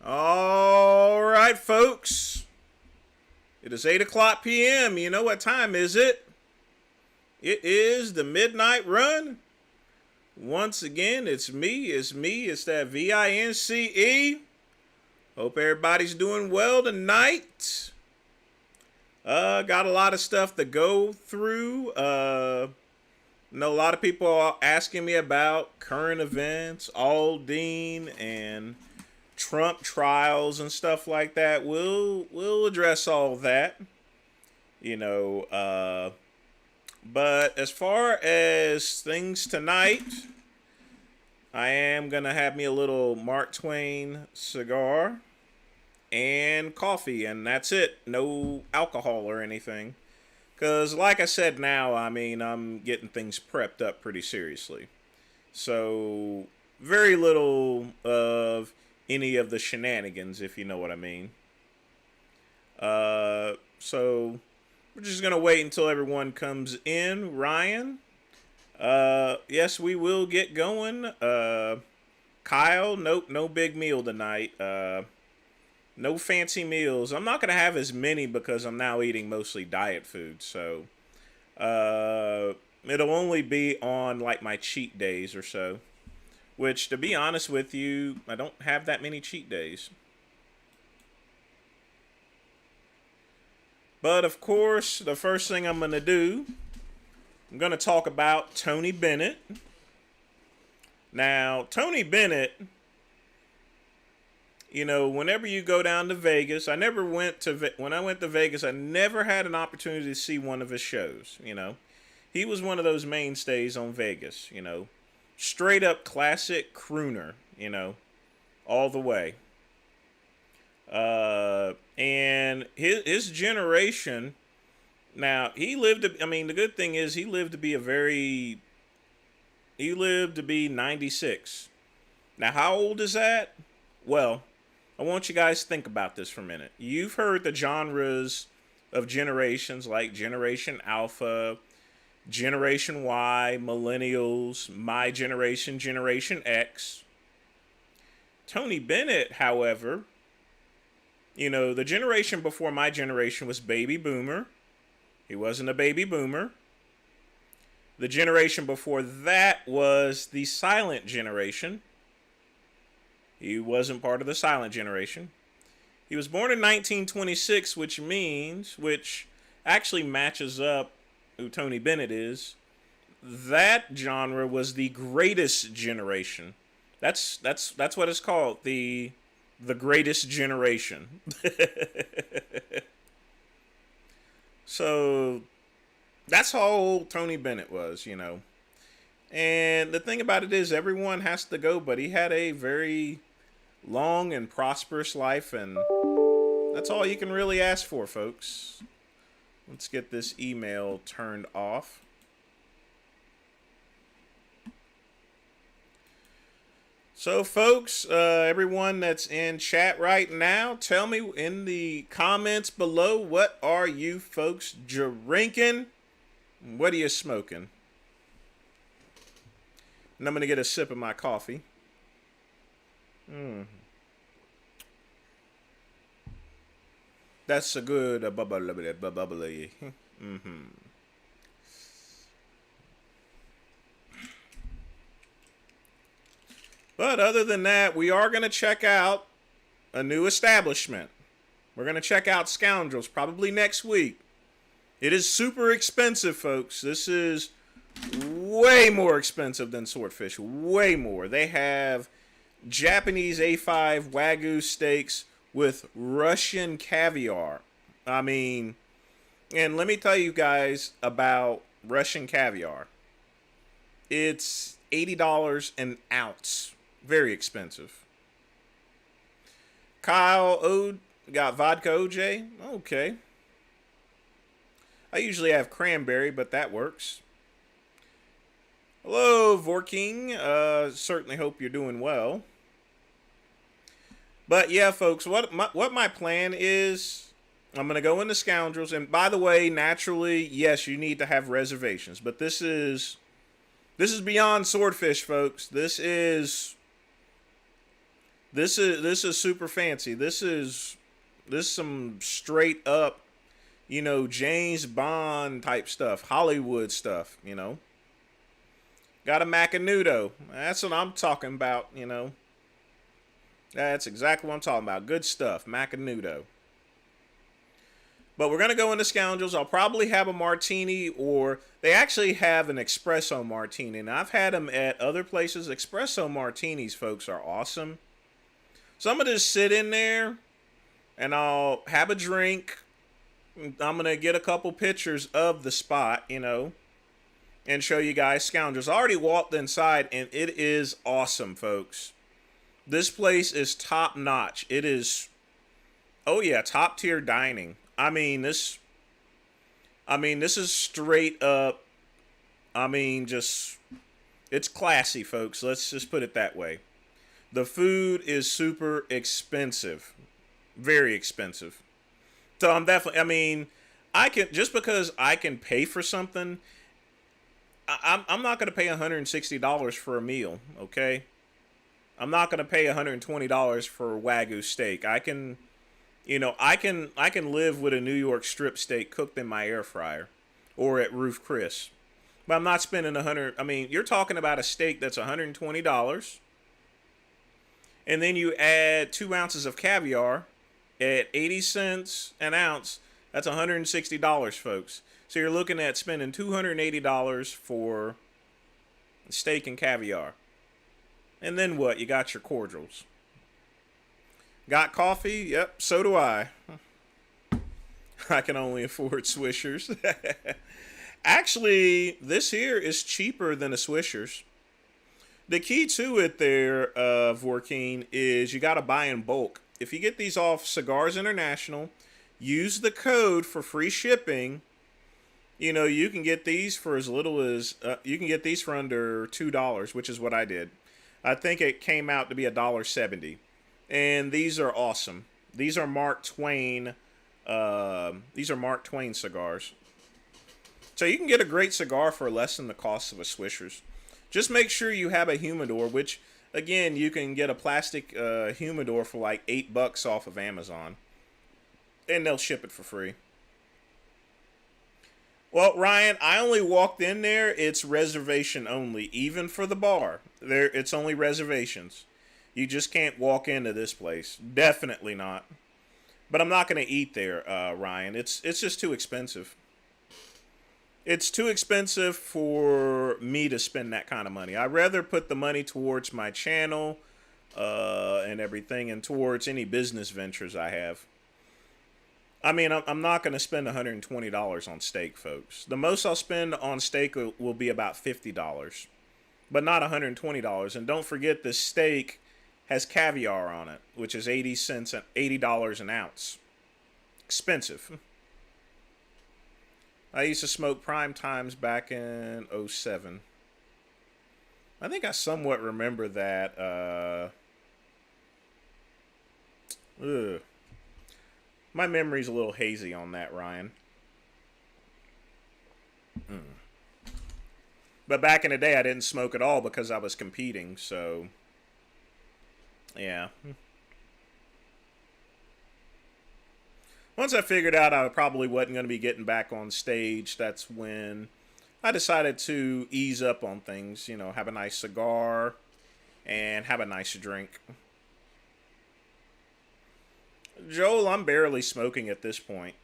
All right, folks. It is 8 o'clock p.m. You know what time is it? It is the midnight run. Once again, it's me. It's that VINCE. Hope everybody's doing well tonight. Got a lot of stuff to go through. Know a lot of people are asking me about current events, Aldine, and Trump trials and stuff like that. We'll address all that. But as far as things tonight, I am going to have me a little Mark Twain cigar and coffee, and that's it. No alcohol or anything. Because like I said now, I'm getting things prepped up pretty seriously. So very little of any of the shenanigans, if you know what I mean. So we're just going to wait until everyone comes in. Ryan, yes, we will get going. Kyle, nope, no big meal tonight. No fancy meals. I'm not going to have as many because I'm now eating mostly diet food. So it'll only be on like my cheat days or so. Which, to be honest with you, I don't have that many cheat days. But, of course, the first thing I'm going to do, I'm going to talk about Tony Bennett. Now, Tony Bennett, whenever you go down to Vegas, when I went to Vegas, I never had an opportunity to see one of his shows, He was one of those mainstays on Vegas, Straight up classic crooner, all the way. And his generation, now the good thing is he lived to be 96. Now, how old is that? Well, I want you guys to think about this for a minute. You've heard the genres of generations like Generation Alpha, Generation Y, Millennials, My Generation, Generation X. Tony Bennett, however, the generation before my generation was Baby Boomer. He wasn't a Baby Boomer. The generation before that was the Silent Generation. He wasn't part of the Silent Generation. He was born in 1926, which actually matches up who Tony Bennett is. That genre was the greatest generation. That's what it's called, the greatest generation. So that's how old Tony Bennett was, And the thing about it is everyone has to go, but he had a very long and prosperous life, and that's all you can really ask for, folks. Let's get this email turned off. So, folks, everyone that's in chat right now, tell me in the comments below, what are you folks drinking? What are you smoking? And I'm going to get a sip of my coffee. That's a good bubbly. But other than that, we are going to check out a new establishment. We're going to check out Scoundrels probably next week. It is super expensive, folks. This is way more expensive than Swordfish. Way more. They have Japanese A5 Wagyu steaks with Russian caviar. And let me tell you guys about Russian caviar. It's $80 an ounce. Very expensive. Kyle got vodka OJ. Okay. I usually have cranberry, but that works. Hello, Vorking. Certainly hope you're doing well. But yeah, folks, what my plan is, I'm going to go into Scoundrels. And by the way, naturally, yes, you need to have reservations. But this is beyond Swordfish, folks. This is This is super fancy. This some straight up, James Bond type stuff, Hollywood stuff. Got a Macanudo. That's what I'm talking about. That's exactly what I'm talking about. Good stuff, Macanudo. But we're going to go into Scoundrels. I'll probably have a martini, or they actually have an espresso martini. And I've had them at other places. Espresso martinis, folks, are awesome. So I'm going to just sit in there and I'll have a drink. I'm going to get a couple pictures of the spot, and show you guys Scoundrels. I already walked inside and it is awesome, folks. This place is top notch. It is, oh yeah, top tier dining. This is straight up, it's classy, folks. Let's just put it that way. The food is super expensive. Very expensive. So I'm definitely, just because I can pay for something, I'm not going to pay $160 for a meal, okay? I'm not going to pay $120 for Wagyu steak. I can live with a New York strip steak cooked in my air fryer or at Roof Chris. But I'm not spending you're talking about a steak that's $120. And then you add 2 ounces of caviar at 80 cents an ounce. That's $160, folks. So you're looking at spending $280 for steak and caviar. And then what? You got your cordials. Got coffee? Yep, so do I. I can only afford Swishers. Actually, this here is cheaper than a Swishers. The key to it there, Vorkeen, is you got to buy in bulk. If you get these off Cigars International, use the code for free shipping. You can get these for as little as, you can get these for under $2, which is what I did. I think it came out to be $1.70. And these are awesome. These are Mark Twain. These are Mark Twain cigars. So you can get a great cigar for less than the cost of a Swisher's. Just make sure you have a humidor, which, again, you can get a plastic humidor for like $8 off of Amazon. And they'll ship it for free. Well, Ryan, I only walked in there. It's reservation only, even for the bar. It's only reservations. You just can't walk into this place. Definitely not. But I'm not going to eat there, Ryan. It's just too expensive. It's too expensive for me to spend that kind of money. I'd rather put the money towards my channel and everything, and towards any business ventures I have. I'm not going to spend $120 on steak, folks. The most I'll spend on steak will be about $50, but not $120. And don't forget, this steak has caviar on it, which is $80 an ounce. Expensive. I used to smoke Prime Times back in 2007. I think I somewhat remember that. My memory's a little hazy on that, Ryan. But back in the day, I didn't smoke at all because I was competing, so yeah. Once I figured out I probably wasn't going to be getting back on stage, that's when I decided to ease up on things, have a nice cigar and have a nice drink. Joel, I'm barely smoking at this point.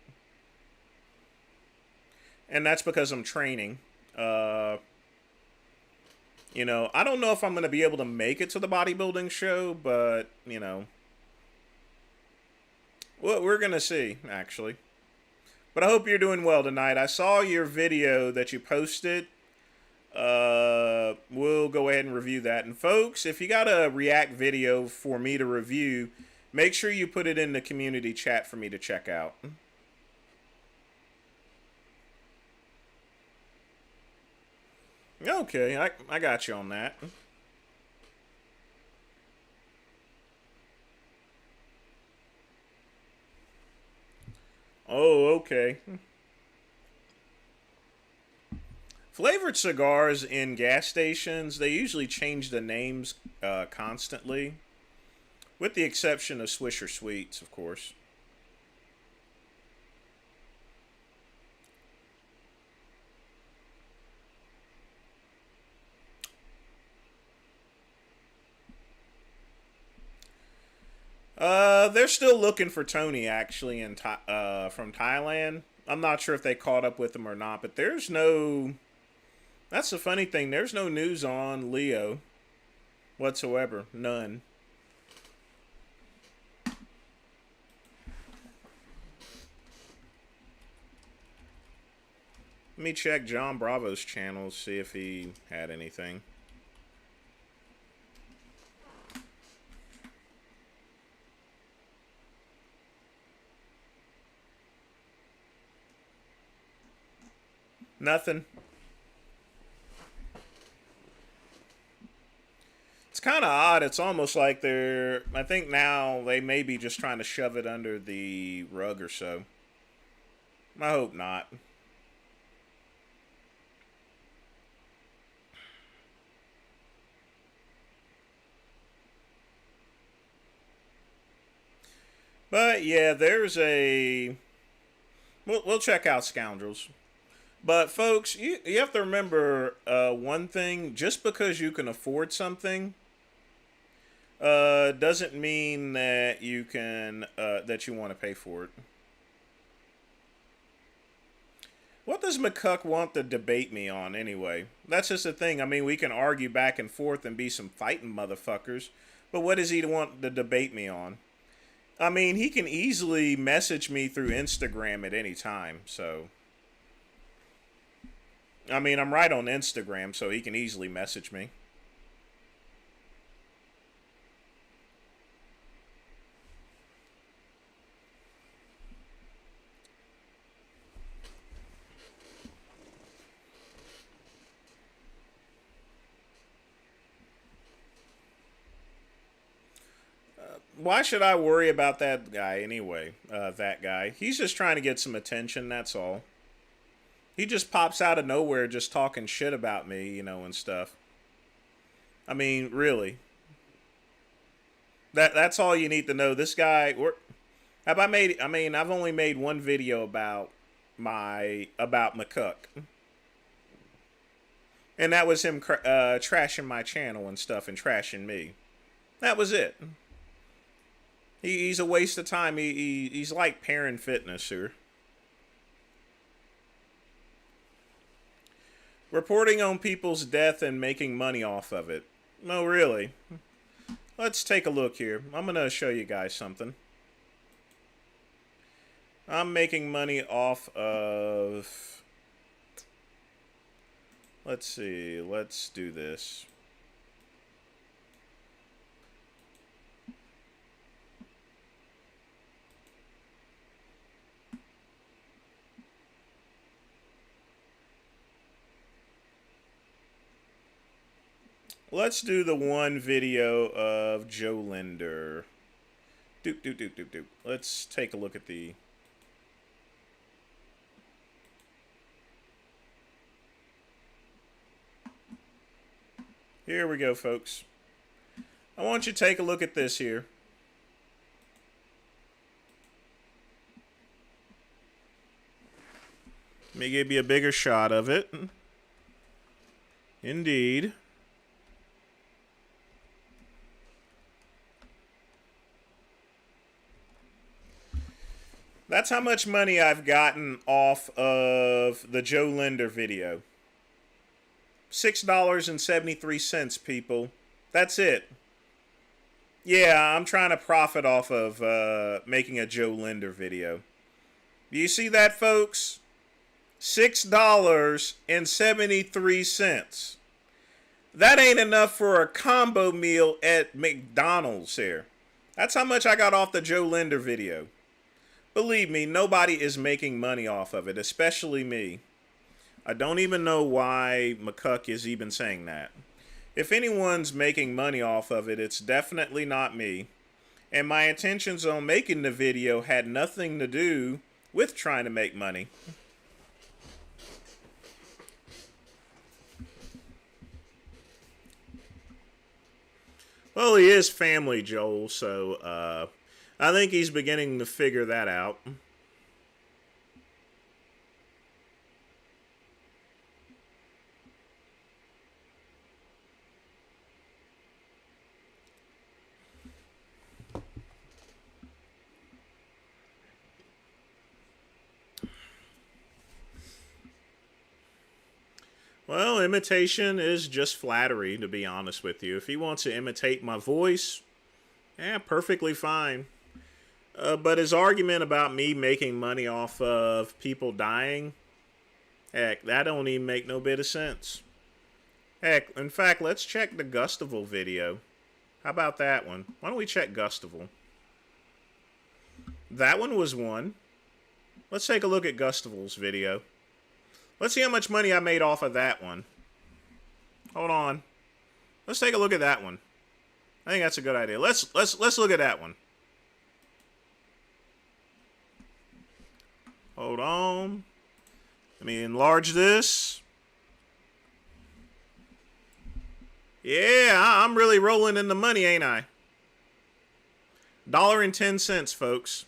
And that's because I'm training. I don't know if I'm going to be able to make it to the bodybuilding show, but, well, we're going to see, actually. But I hope you're doing well tonight. I saw your video that you posted. We'll go ahead and review that. And folks, if you got a React video for me to review, make sure you put it in the community chat for me to check out. Okay, I got you on that. Oh, okay. Flavored cigars in gas stations, they usually change the names constantly. With the exception of Swisher Sweets, of course. They're still looking for Tony, actually, from Thailand. I'm not sure if they caught up with him or not, but there's no... That's the funny thing. There's no news on Leo whatsoever. None. Let me check John Bravo's channel, see if he had anything. Nothing. It's kind of odd. It's almost like they're... I think now they may be just trying to shove it under the rug or so. I hope not. But yeah, there's a... We'll check out Scoundrels. But folks, you have to remember one thing. Just because you can afford something doesn't mean that you can that you want to pay for it. What does McCuck want to debate me on anyway? That's just the thing. I mean, we can argue back and forth and be some fighting motherfuckers. But what does he want to debate me on? I mean, he can easily message me through Instagram at any time, so... I mean, I'm right on Instagram, so he can easily message me. Why should I worry about that guy anyway? That guy. He's just trying to get some attention, that's all. He just pops out of nowhere just talking shit about me, you know, and stuff. I mean, really. That's all you need to know. This guy... I've only made one video about McCuck. And that was him trashing my channel and stuff and trashing me. That was it. He's a waste of time. He's like Perrin Fitness here. Reporting on people's death and making money off of it. No, really. Let's take a look here. I'm going to show you guys something. I'm making money off of... Let's see. Let's do this. Let's do the one video of Joe Linder. Doop. Let's take a look at the... Here we go, folks. I want you to take a look at this here. Let me give you a bigger shot of it. Indeed. That's how much money I've gotten off of the Joe Linder video. $6.73, people. That's it. Yeah, I'm trying to profit off of making a Joe Linder video. Do you see that, folks? $6.73. That ain't enough for a combo meal at McDonald's here. That's how much I got off the Joe Linder video. Believe me, nobody is making money off of it, especially me. I don't even know why McCuck is even saying that. If anyone's making money off of it, it's definitely not me. And my intentions on making the video had nothing to do with trying to make money. Well, he is family, Joel, so I think he's beginning to figure that out. Well, imitation is just flattery, to be honest with you. If he wants to imitate my voice, perfectly fine. But his argument about me making money off of people dying, heck, that don't even make no bit of sense. Heck, in fact, let's check the Gustavul video. How about that one? Why don't we check Gustavul? That one was one. Let's take a look at Gustavul's video. Let's see how much money I made off of that one. Hold on. Let's take a look at that one. I think that's a good idea. Let's look at that one. Hold on. Let me enlarge this. Yeah, I'm really rolling in the money, ain't I? $1.10, folks.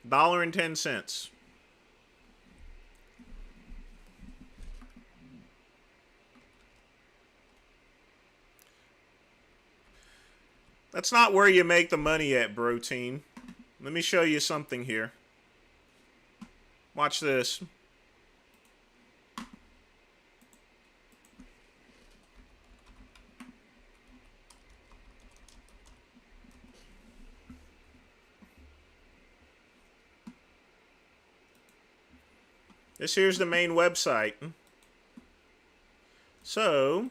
$1.10. That's not where you make the money at, Brotein. Let me show you something here. Watch this. This here's the main website. So,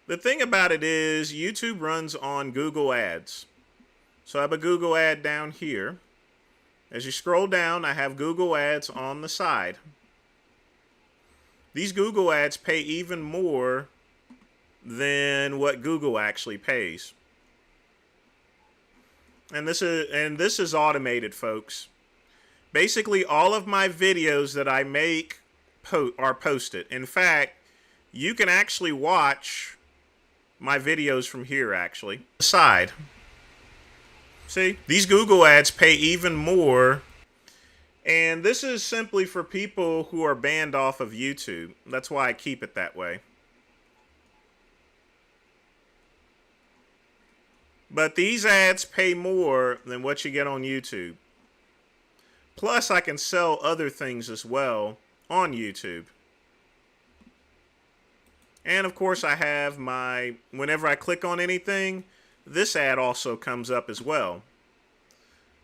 the thing about it is YouTube runs on Google Ads. So I have a Google ad down here. As you scroll down, I have Google Ads on the side. These Google Ads pay even more than what Google actually pays. And this is automated, folks. Basically, all of my videos that I make are posted. In fact, you can actually watch my videos from here, actually. Side. See, these Google ads pay even more. And this is simply for people who are banned off of YouTube. That's why I keep it that way. But these ads pay more than what you get on YouTube. Plus, I can sell other things as well on YouTube. And of course, I have my, whenever I click on anything, this ad also comes up as well.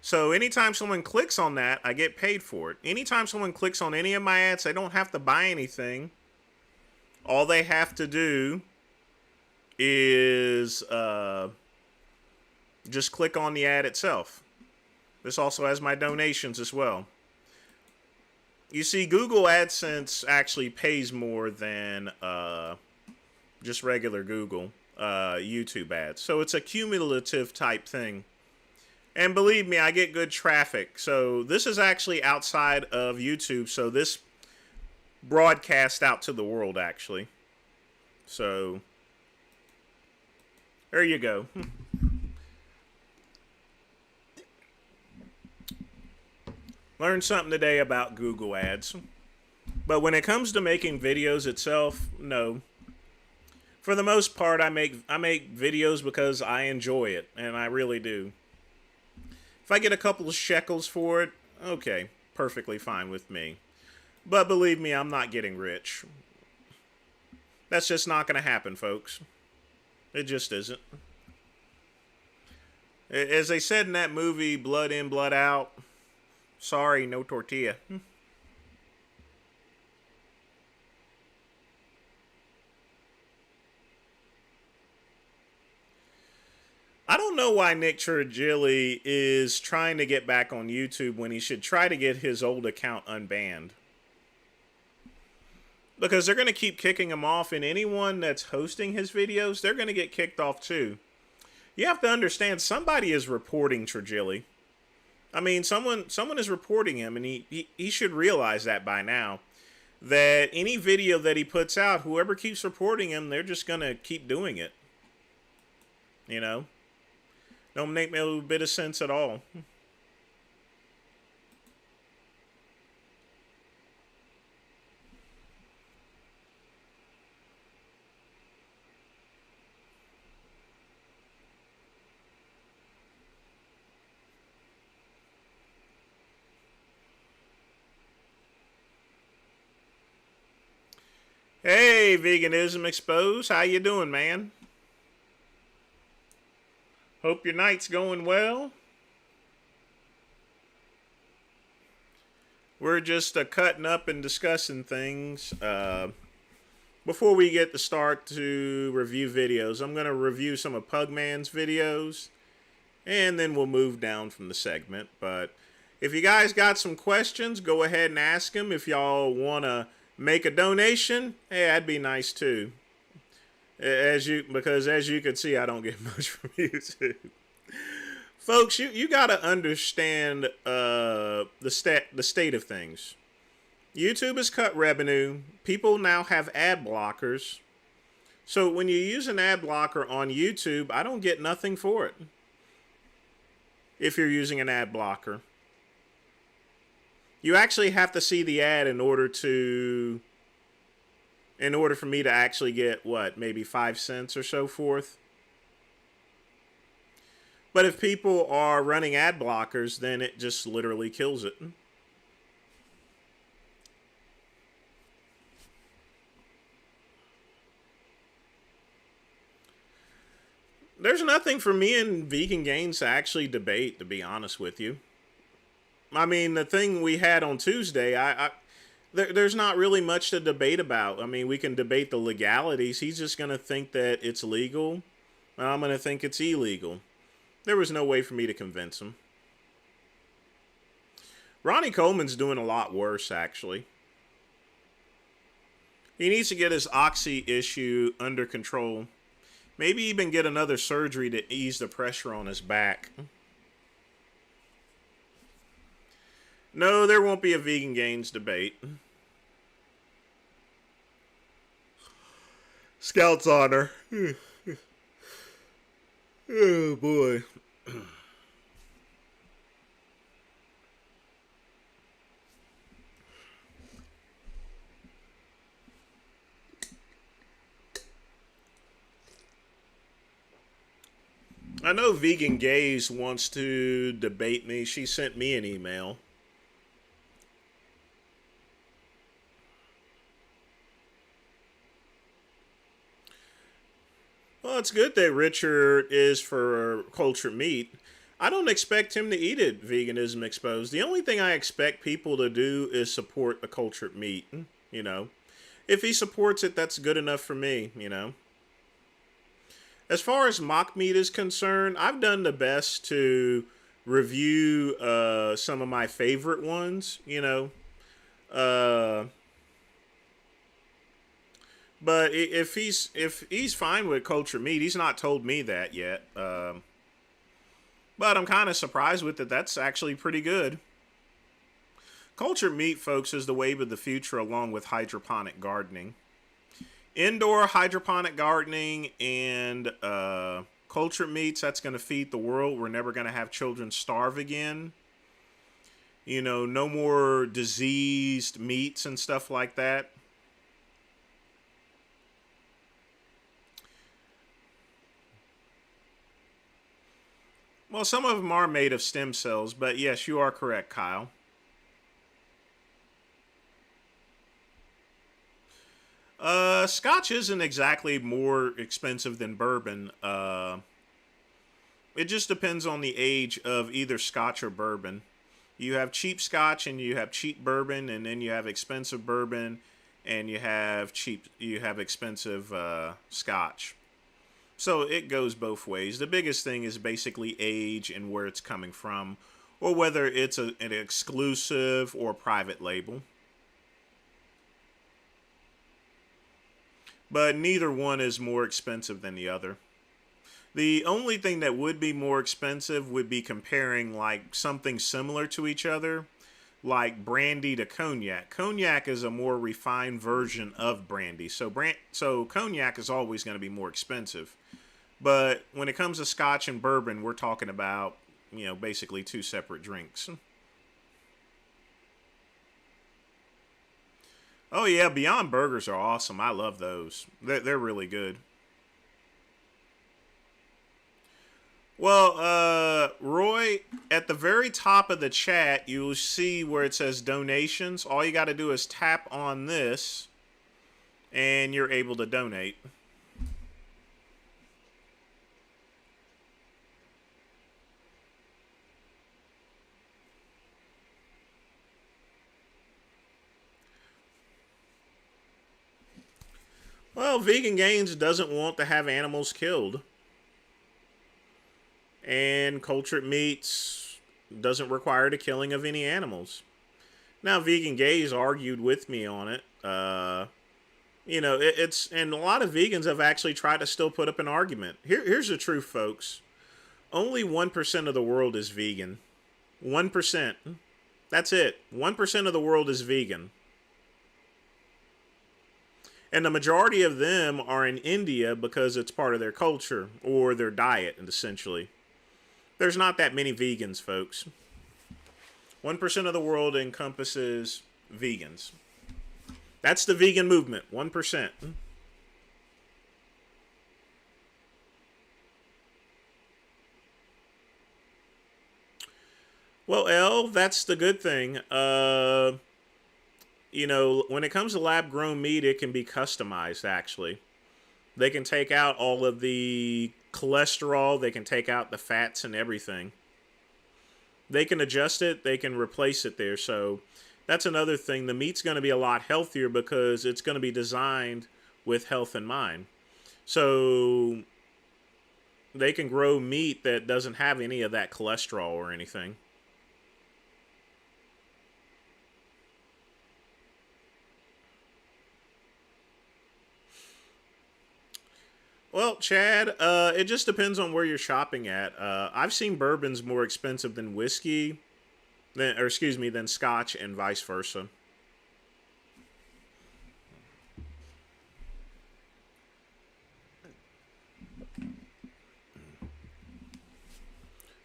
So anytime someone clicks on that, I get paid for it. Anytime someone clicks on any of my ads, they don't have to buy anything. All they have to do is just click on the ad itself. This also has my donations as well. You see, Google AdSense actually pays more than just regular Google YouTube ads. So it's a cumulative type thing. And believe me, I get good traffic. So this is actually outside of YouTube. So this broadcasts out to the world, actually. So there you go. Learned something today about Google Ads. But when it comes to making videos itself, no. For the most part, I make videos because I enjoy it, and I really do. If I get a couple of shekels for it, okay, perfectly fine with me. But believe me, I'm not getting rich. That's just not going to happen, folks. It just isn't. As they said in that movie, Blood In, Blood Out, sorry, no tortilla. I don't know why Nick Trigili is trying to get back on YouTube when he should try to get his old account unbanned. Because they're going to keep kicking him off, and anyone that's hosting his videos, they're going to get kicked off too. You have to understand, somebody is reporting Trigili. I mean, someone is reporting him, and he should realize that by now. that any video that he puts out, whoever keeps reporting him, they're just going to keep doing it. You know? Don't make a bit of sense at all. Hey, Veganism Exposed. How you doing, man? Hope your night's going well. We're just cutting up and discussing things. Before we get to start to review videos, I'm going to review some of Pugman's videos, and then we'll move down from the segment. But if you guys got some questions, go ahead and ask them. If y'all want to make a donation, hey, that'd be nice too. Because as you can see, I don't get much from YouTube. Folks, you got to understand the state of things. YouTube has cut revenue. People now have ad blockers. So when you use an ad blocker on YouTube, I don't get nothing for it. If you're using an ad blocker, you actually have to see the ad in order for me to actually get what, maybe 5 cents or so forth. But if people are running ad blockers, then it just literally kills it. There's nothing for me and Vegan Gains to actually debate, to be honest with you. I mean, the thing we had on Tuesday, there's not really much to debate about. I mean, we can debate the legalities. He's just going to think that it's legal, and I'm going to think it's illegal. There was no way for me to convince him. Ronnie Coleman's doing a lot worse, actually. He needs to get his oxy issue under control. Maybe even get another surgery to ease the pressure on his back. No, there won't be a Vegan Gains debate. Scout's honor. Oh, boy. I know Vegan Gaze wants to debate me. She sent me an email. Well, it's good that Richard is for cultured meat. I don't expect him to eat it, Veganism Exposed. The only thing I expect people to do is support the cultured meat, you know. If he supports it, that's good enough for me, you know. As far as mock meat is concerned, I've done the best to review some of my favorite ones, you know. But if he's fine with cultured meat, he's not told me that yet. But I'm kind of surprised with it. That's actually pretty good. Cultured meat, folks, is the wave of the future along with hydroponic gardening. Indoor hydroponic gardening and cultured meats, that's going to feed the world. We're never going to have children starve again. You know, no more diseased meats and stuff like that. Well, some of them are made of stem cells, but yes, you are correct, Kyle. Scotch isn't exactly more expensive than bourbon. It just depends on the age of either Scotch or bourbon. You have cheap Scotch and you have cheap bourbon, and then you have expensive bourbon and you have expensive Scotch. So it goes both ways. The biggest thing is basically age and where it's coming from, or whether it's an exclusive or private label. But neither one is more expensive than the other. The only thing that would be more expensive would be comparing like something similar to each other. like brandy to cognac. Cognac is a more refined version of brandy. So cognac is always going to be more expensive. But when it comes to scotch and bourbon, we're talking about, basically two separate drinks. Oh yeah, Beyond Burgers are awesome. I love those. They're really good. Well, Roy, at the very top of the chat, you'll see where it says donations. All you got to do is tap on this, and you're able to donate. Well, Vegan Gains doesn't want to have animals killed. And cultured meats doesn't require the killing of any animals. Now, Vegan Gays argued with me on it. It's and a lot of vegans have actually tried to still put up an argument. Here's the truth, folks. Only 1% of the world is vegan. 1%. That's it. 1% of the world is vegan. And the majority of them are in India because it's part of their culture or their diet, essentially. There's not that many vegans, folks. 1% of the world encompasses vegans. That's the vegan movement, 1%. Well, L, that's the good thing. When it comes to lab-grown meat, it can be customized, actually. They can take out all of the cholesterol. They can take out the fats and everything. They can adjust it. They can replace it there. So that's another thing. The meat's going to be a lot healthier because it's going to be designed with health in mind. So they can grow meat that doesn't have any of that cholesterol or anything. Well, Chad, it just depends on where you're shopping at. I've seen bourbons more expensive than whiskey, than scotch, and vice versa.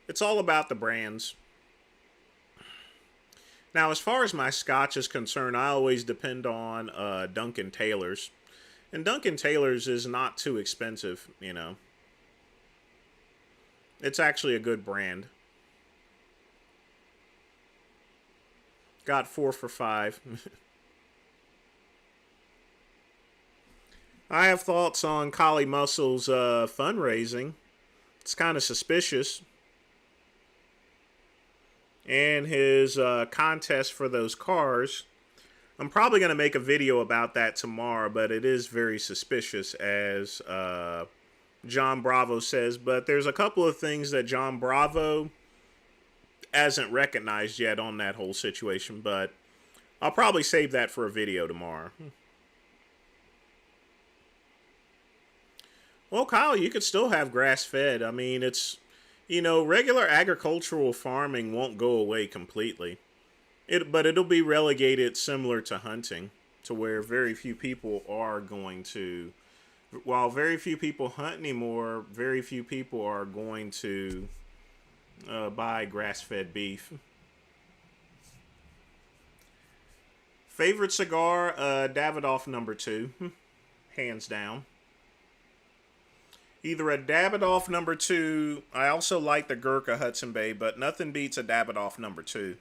It's all about the brands. Now, as far as my scotch is concerned, I always depend on Duncan Taylor's. And Duncan Taylor's is not too expensive, It's actually a good brand. Got 4 for $5. I have thoughts on Kali Muscle's fundraising. It's kind of suspicious. And his contest for those cars. I'm probably going to make a video about that tomorrow, but it is very suspicious, as John Bravo says. But there's a couple of things that John Bravo hasn't recognized yet on that whole situation, but I'll probably save that for a video tomorrow. Well, Kyle, you could still have grass-fed. I mean, it's, regular agricultural farming won't go away completely. But it'll be relegated similar to hunting, to where very few people are going to, while very few people hunt anymore, very few people are going to buy grass-fed beef. Favorite cigar, Davidoff number 2, hands down. Either a Davidoff number 2, I also like the Gurkha Hudson Bay, but nothing beats a Davidoff number 2.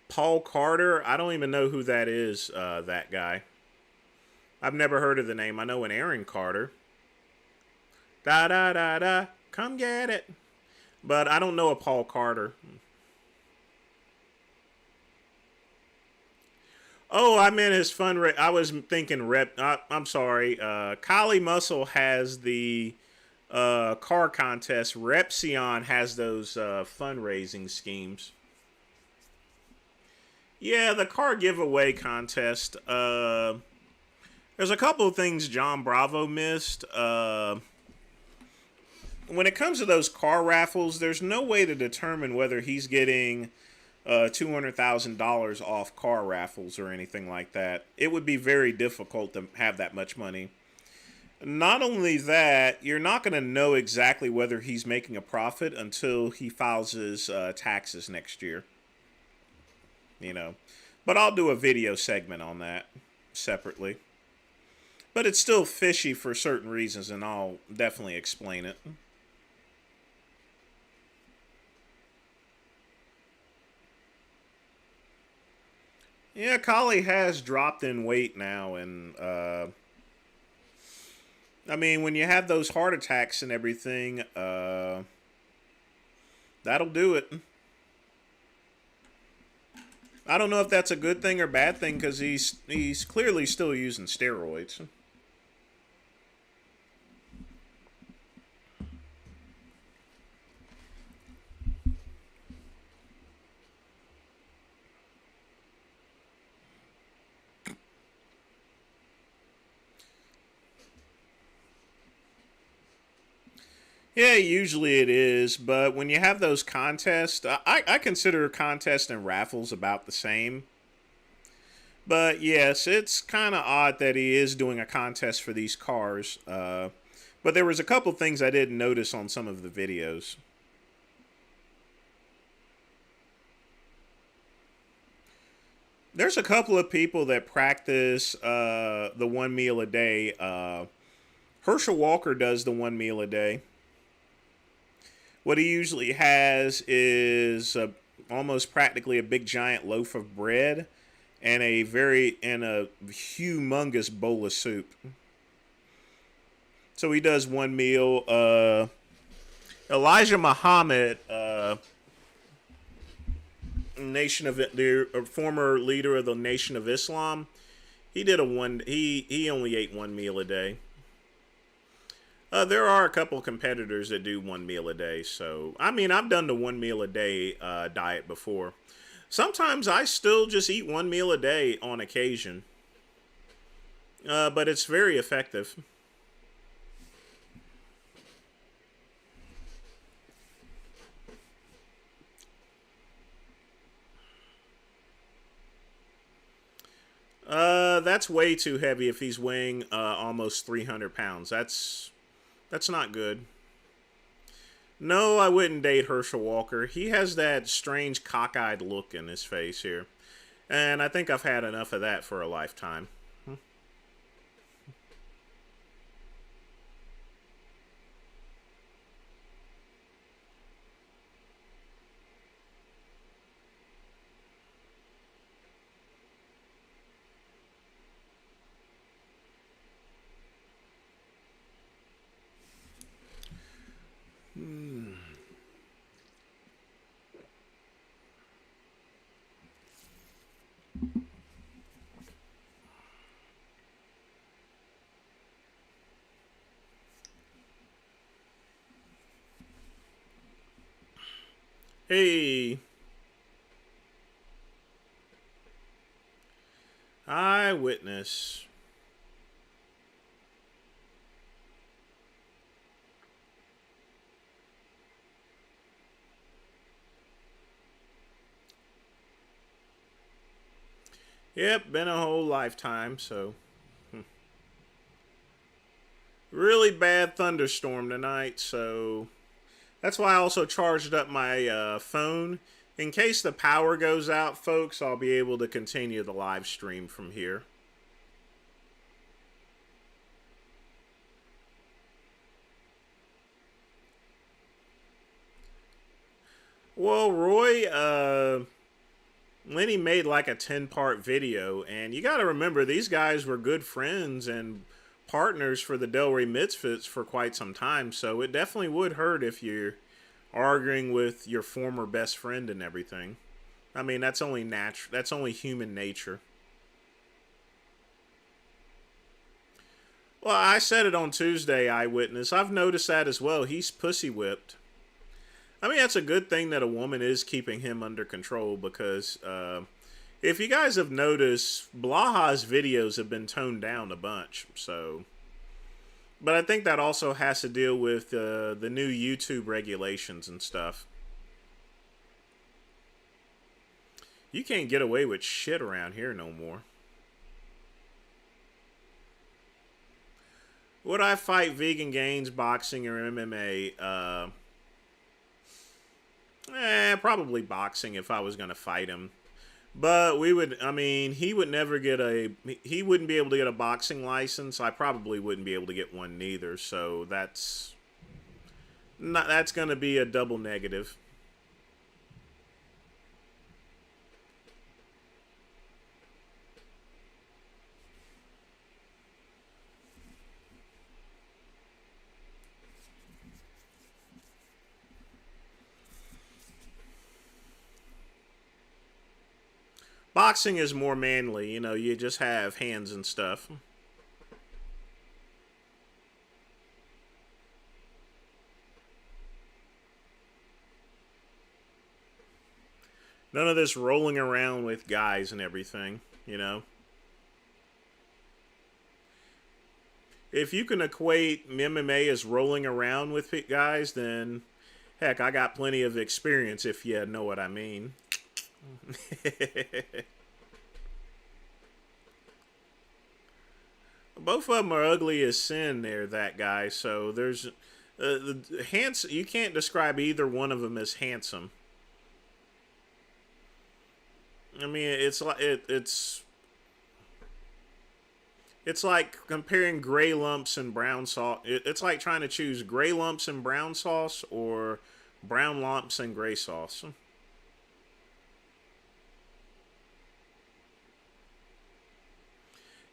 Paul Carter, I don't even know who that is, that guy. I've never heard of the name. I know an Aaron Carter. Da da da da, come get it. But I don't know a Paul Carter. Oh, I meant his fundraiser. I was thinking I'm sorry. Kali Muscle has the car contest. Repsion has those fundraising schemes. Yeah, the car giveaway contest. There's a couple of things John Bravo missed. When it comes to those car raffles, there's no way to determine whether he's getting $200,000 off car raffles or anything like that. It would be very difficult to have that much money. Not only that, you're not going to know exactly whether he's making a profit until he files his taxes next year. You know, but I'll do a video segment on that separately. But it's still fishy for certain reasons, and I'll definitely explain it. Yeah, Kali has dropped in weight now, and I mean, when you have those heart attacks and everything, that'll do it. I don't know if that's a good thing or bad thing because he's clearly still using steroids. Yeah, usually it is, but when you have those contests, I consider contests and raffles about the same. But yes, it's kind of odd that he is doing a contest for these cars. But there was a couple things I didn't notice on some of the videos. There's a couple of people that practice the one meal a day. Herschel Walker does the one meal a day. What he usually has is almost practically a big giant loaf of bread and a humongous bowl of soup. So he does one meal. Elijah Muhammad, former leader of the Nation of Islam, he only ate one meal a day. There are a couple competitors that do one meal a day. So, I mean, I've done the one meal a day diet before. Sometimes I still just eat one meal a day on occasion. But it's very effective. That's way too heavy if he's weighing almost 300 pounds. That's not good. No, I wouldn't date Herschel Walker. He has that strange cockeyed look in his face here. And I think I've had enough of that for a lifetime. Hey, eyewitness. Yep, been a whole lifetime, so. Really bad thunderstorm tonight, so that's why I also charged up my phone. In case the power goes out, folks, I'll be able to continue the live stream from here. Well, Roy, Lenny made like a 10-part video, and you got to remember these guys were good friends and partners for the Delray Misfits for quite some time, so it definitely would hurt if you're arguing with your former best friend and everything. I mean, that's only natural. That's only human nature. Well, I said it on Tuesday, Eyewitness. I've noticed that as well. He's pussy whipped. I mean, that's a good thing that a woman is keeping him under control because If you guys have noticed, Blaha's videos have been toned down a bunch. So, but I think that also has to deal with the new YouTube regulations and stuff. You can't get away with shit around here no more. Would I fight Vegan Gains, boxing, or MMA? Probably boxing if I was going to fight him. But we would, I mean, he would never get he wouldn't be able to get a boxing license. I probably wouldn't be able to get one neither. So that's going to be a double negative. Boxing is more manly, you know, you just have hands and stuff. None of this rolling around with guys and everything, you know. If you can equate MMA as rolling around with guys, then heck, I got plenty of experience if you know what I mean. Both of them are ugly as sin there, that guy. So there's handsome. You can't describe either one of them as handsome. I mean, it's like it's like comparing gray lumps and brown sauce. It's like trying to choose gray lumps and brown sauce or brown lumps and gray sauce.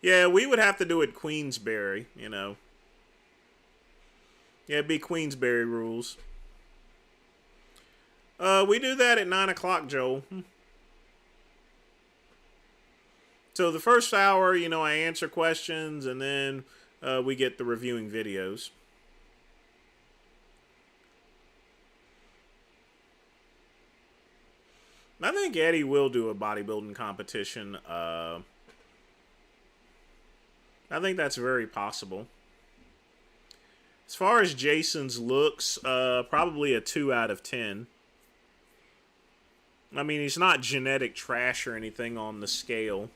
Yeah, we would have to do it Queensberry, you know. Yeah, it'd be Queensberry rules. We do that at 9 o'clock, Joel. So the first hour, you know, I answer questions, and then we get the reviewing videos. I think Eddie will do a bodybuilding competition. I think that's very possible. As far as Jason's looks, probably a 2 out of 10. I mean, he's not genetic trash or anything on the scale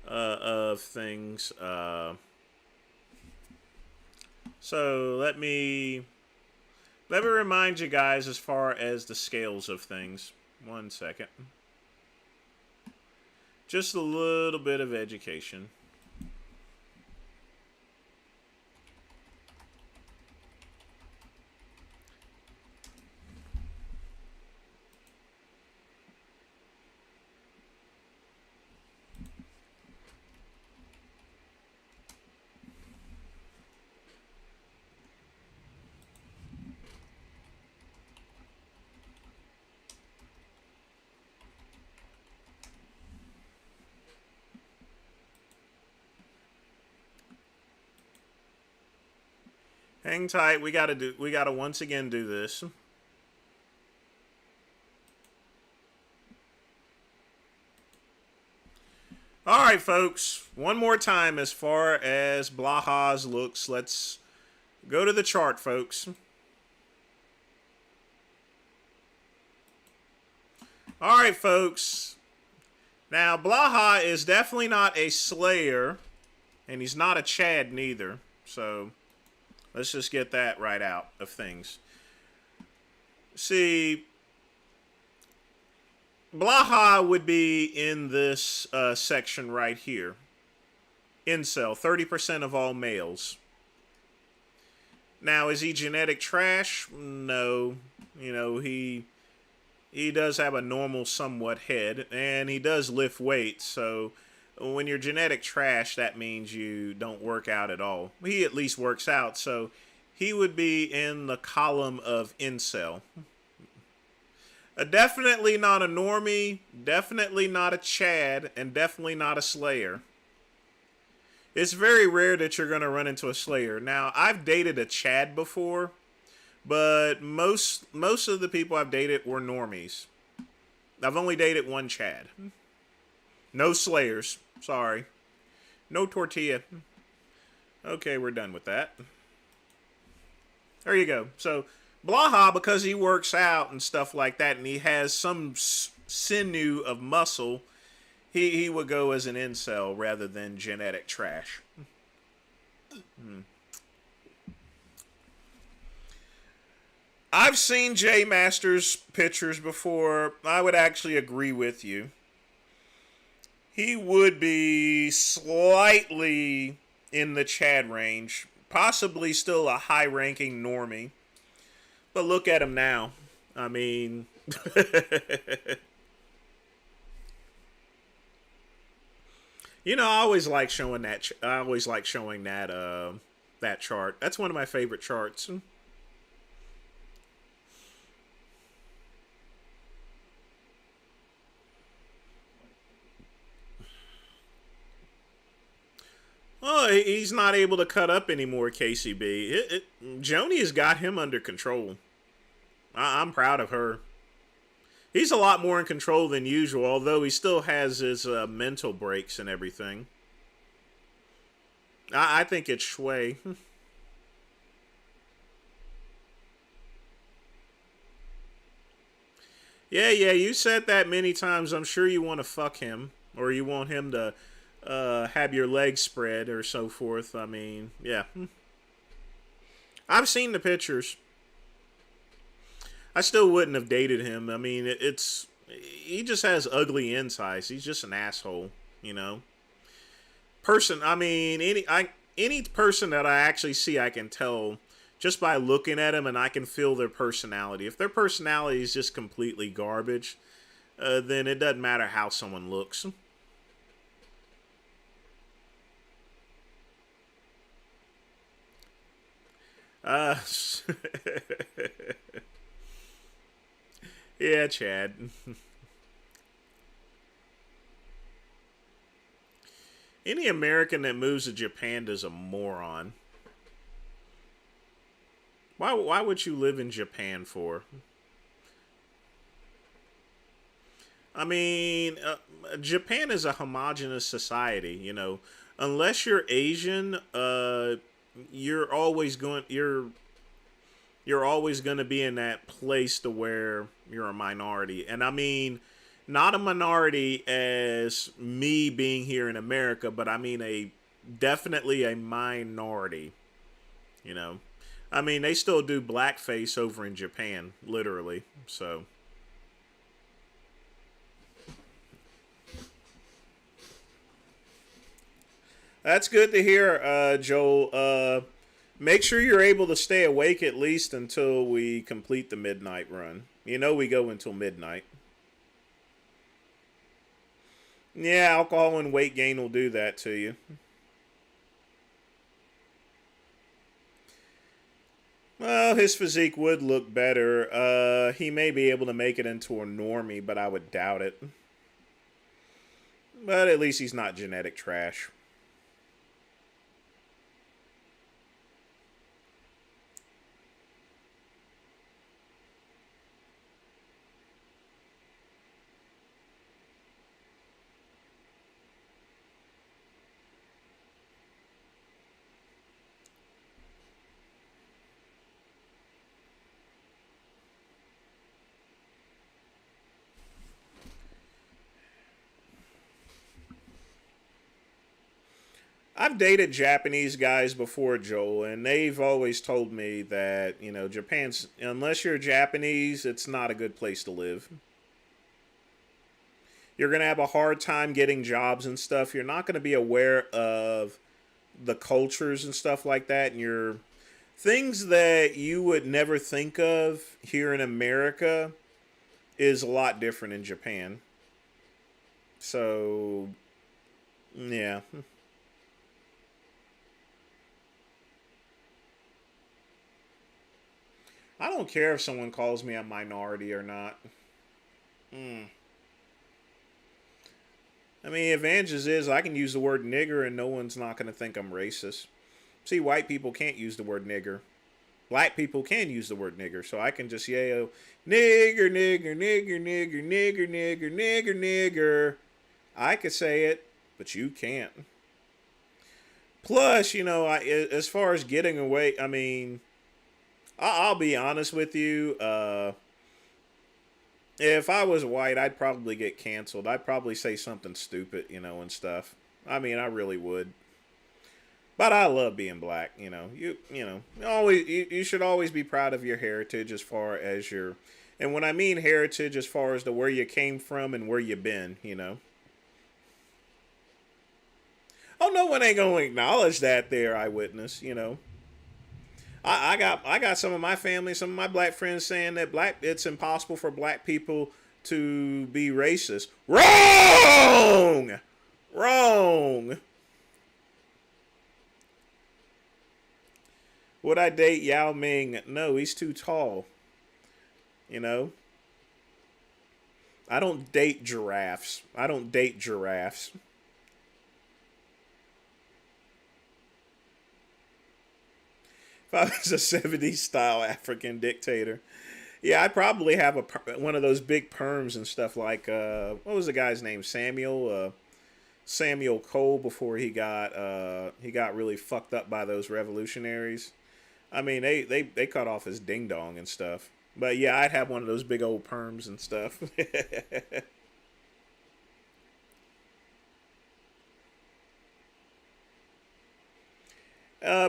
of things. So let me remind you guys as far as the scales of things. 1 second. Just a little bit of education. Hang tight. We gotta once again do this. All right, folks. One more time as far as Blaha's looks. Let's go to the chart, folks. All right, folks. Now, Blaha is definitely not a Slayer, and he's not a Chad neither. So let's just get that right out of things. See, Blaha would be in this section right here. Incel, 30% of all males. Now, is he genetic trash? No. You know, he does have a normal somewhat head, and he does lift weights, so when you're genetic trash, that means you don't work out at all. He at least works out, so he would be in the column of incel. Definitely not a normie, definitely not a Chad, and definitely not a Slayer. It's very rare that you're going to run into a Slayer. Now, I've dated a Chad before, but most of the people I've dated were normies. I've only dated one Chad. No Slayers. Sorry. No tortilla. Okay, we're done with that. There you go. So, Blaha, because he works out and stuff like that, and he has some sinew of muscle, he would go as an incel rather than genetic trash. I've seen Jay Masters pictures before. I would actually agree with you. He would be slightly in the Chad range, possibly still a high-ranking normie. But look at him now. I mean, I always like showing that. I always like showing that chart. That's one of my favorite charts. Oh, he's not able to cut up anymore, KCB. Joni has got him under control. I'm proud of her. He's a lot more in control than usual, although he still has his mental breaks and everything. I think it's Shui. Yeah, you said that many times. I'm sure you want to fuck him, or you want him to have your legs spread or so forth. I mean, yeah. I've seen the pictures. I still wouldn't have dated him. I mean, he just has ugly insides. He's just an asshole, Person. I mean, any person that I actually see, I can tell just by looking at them, and I can feel their personality. If their personality is just completely garbage, then it doesn't matter how someone looks. Yeah, Chad. Any American that moves to Japan is a moron. Why would you live in Japan for? I mean, Japan is a homogenous society, Unless you're Asian, you're always going you're always going to be in that place to where you're a minority. And I mean, not a minority as me being here in America, but I mean definitely a minority, I mean, they still do blackface over in Japan, literally. So that's good to hear, Joel. Make sure you're able to stay awake at least until we complete the midnight run. We go until midnight. Yeah, alcohol and weight gain will do that to you. Well, his physique would look better. He may be able to make it into a normie, but I would doubt it. But at least he's not genetic trash. I've dated Japanese guys before, Joel, and they've always told me that, Japan's, unless you're Japanese, it's not a good place to live. You're going to have a hard time getting jobs and stuff. You're not going to be aware of the cultures and stuff like that. And things that you would never think of here in America is a lot different in Japan. So, yeah. I don't care if someone calls me a minority or not. I mean, advantages is I can use the word nigger and no one's not going to think I'm racist. See, white people can't use the word nigger. Black people can use the word nigger, so I can just yell, nigger, nigger, nigger, nigger, nigger, nigger, nigger, nigger. I could say it, but you can't. Plus, as far as getting away, I mean, I'll be honest with you. If I was white, I'd probably get canceled. I'd probably say something stupid, and stuff. I mean, I really would. But I love being black. You should always be proud of your heritage as far as your, and when I mean heritage, as far as the where you came from and where you've been. Oh, no one ain't gonna acknowledge that there, eyewitness. I got some of my family, some of my black friends saying that it's impossible for black people to be racist. Wrong! Wrong! Would I date Yao Ming? No, he's too tall. You know? I don't date giraffes. I don't date giraffes. If I was a 70s style African dictator, yeah, I'd probably have one of those big perms and stuff like, what was the guy's name? Samuel Cole before he got really fucked up by those revolutionaries. I mean, they cut off his ding dong and stuff. But yeah, I'd have one of those big old perms and stuff.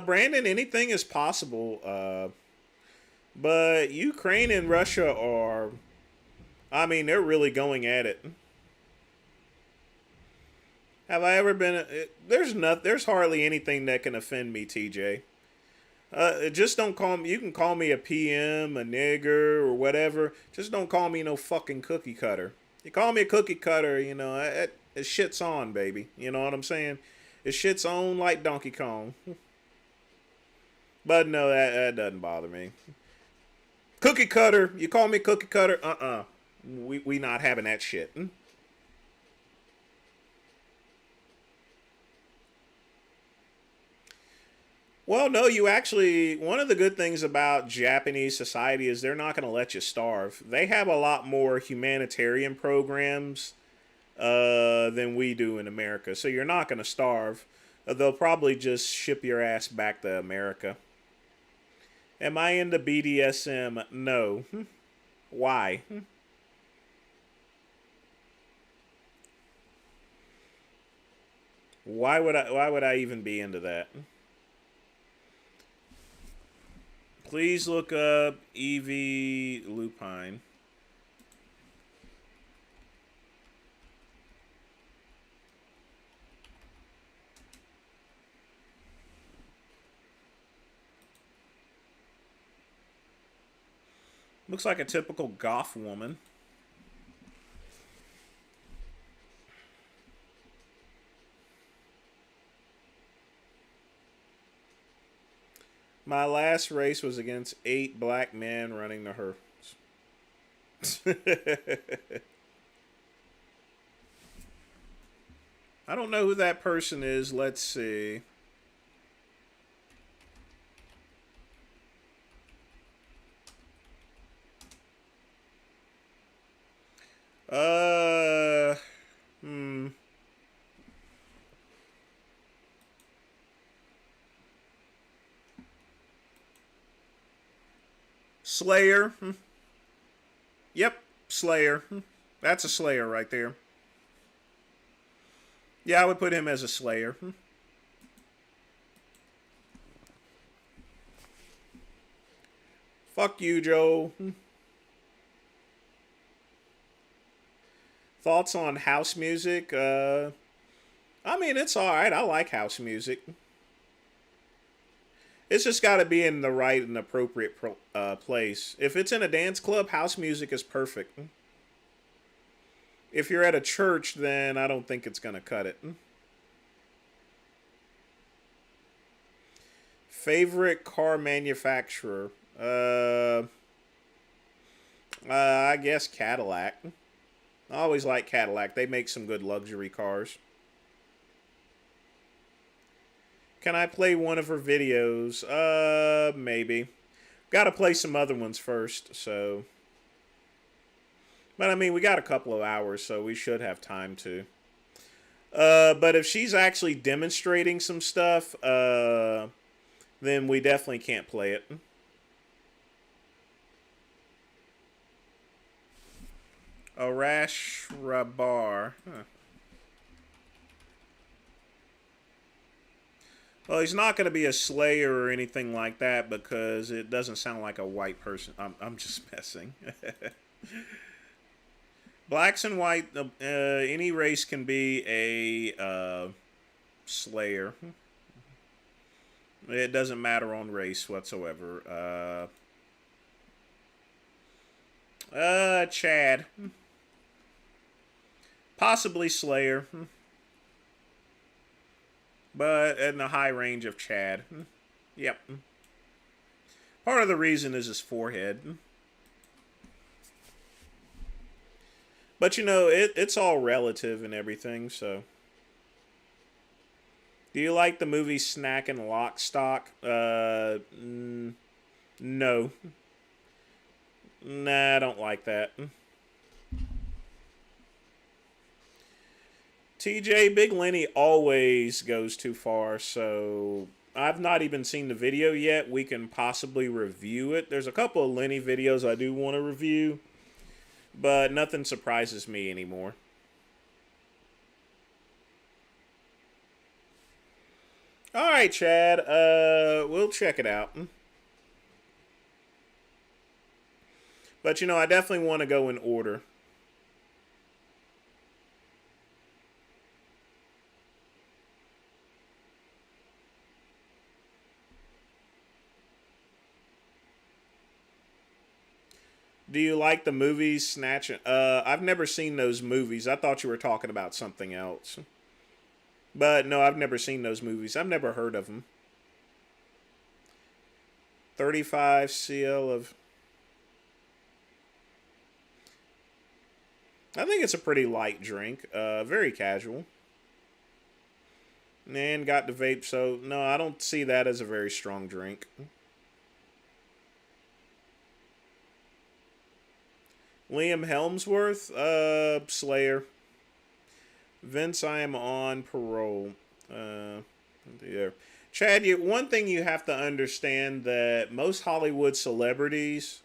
Brandon, anything is possible. But Ukraine and Russia are, I mean, they're really going at it. Have I ever been? There's hardly anything that can offend me, TJ. Just don't call me. You can call me a PM, a nigger, or whatever. Just don't call me no fucking cookie cutter. You call me a cookie cutter, it shit's on, baby. You know what I'm saying? It shit's on like Donkey Kong. But no, that doesn't bother me. Cookie cutter. You call me cookie cutter? We not having that shit. Well, no, you actually, one of the good things about Japanese society is they're not going to let you starve. They have a lot more humanitarian programs than we do in America. So you're not going to starve. They'll probably just ship your ass back to America. Am I into BDSM? No. Why? Why would I even be into that? Please look up Evie Lupine. Looks like a typical goth woman. My last race was against 8 black men running the hearse. I don't know who that person is. Let's see. Uh, hmm. Slayer. Yep, Slayer. That's a Slayer right there. Yeah, I would put him as a Slayer. Fuck you, Joe. Thoughts on house music? I mean, it's alright. I like house music. It's just got to be in the right and appropriate place. If it's in a dance club, house music is perfect. If you're at a church, then I don't think it's going to cut it. Favorite car manufacturer? I guess Cadillac. I always like Cadillac. They make some good luxury cars. Can I play one of her videos? Maybe. Gotta play some other ones first, so. But I mean, we got a couple of hours, so we should have time to. But if she's actually demonstrating some stuff, then we definitely can't play it. Arash Rabar. Huh. Well, he's not going to be a slayer or anything like that because it doesn't sound like a white person. I'm just messing. Blacks and white, any race can be a slayer. It doesn't matter on race whatsoever. Chad. Possibly Slayer. But in the high range of Chad. Yep. Part of the reason is his forehead. But you know, it's all relative and everything, so. Do you like the movie Snack and Lock Stock? No. Nah, I don't like that. TJ, Big Lenny always goes too far, so I've not even seen the video yet. We can possibly review it. There's a couple of Lenny videos I do want to review, but nothing surprises me anymore. All right, Chad. We'll check it out. But, you know, I definitely want to go in order. Do you like the movies Snatch? I've never seen those movies. I thought you were talking about something else. But no, I've never seen those movies. I've never heard of them. 35 CL of... I think it's a pretty light drink. Very casual. And got the vape, so no, I don't see that as a very strong drink. Liam Helmsworth, Slayer. Vince, I am on parole. There. Chad, one thing you have to understand that most Hollywood celebrities,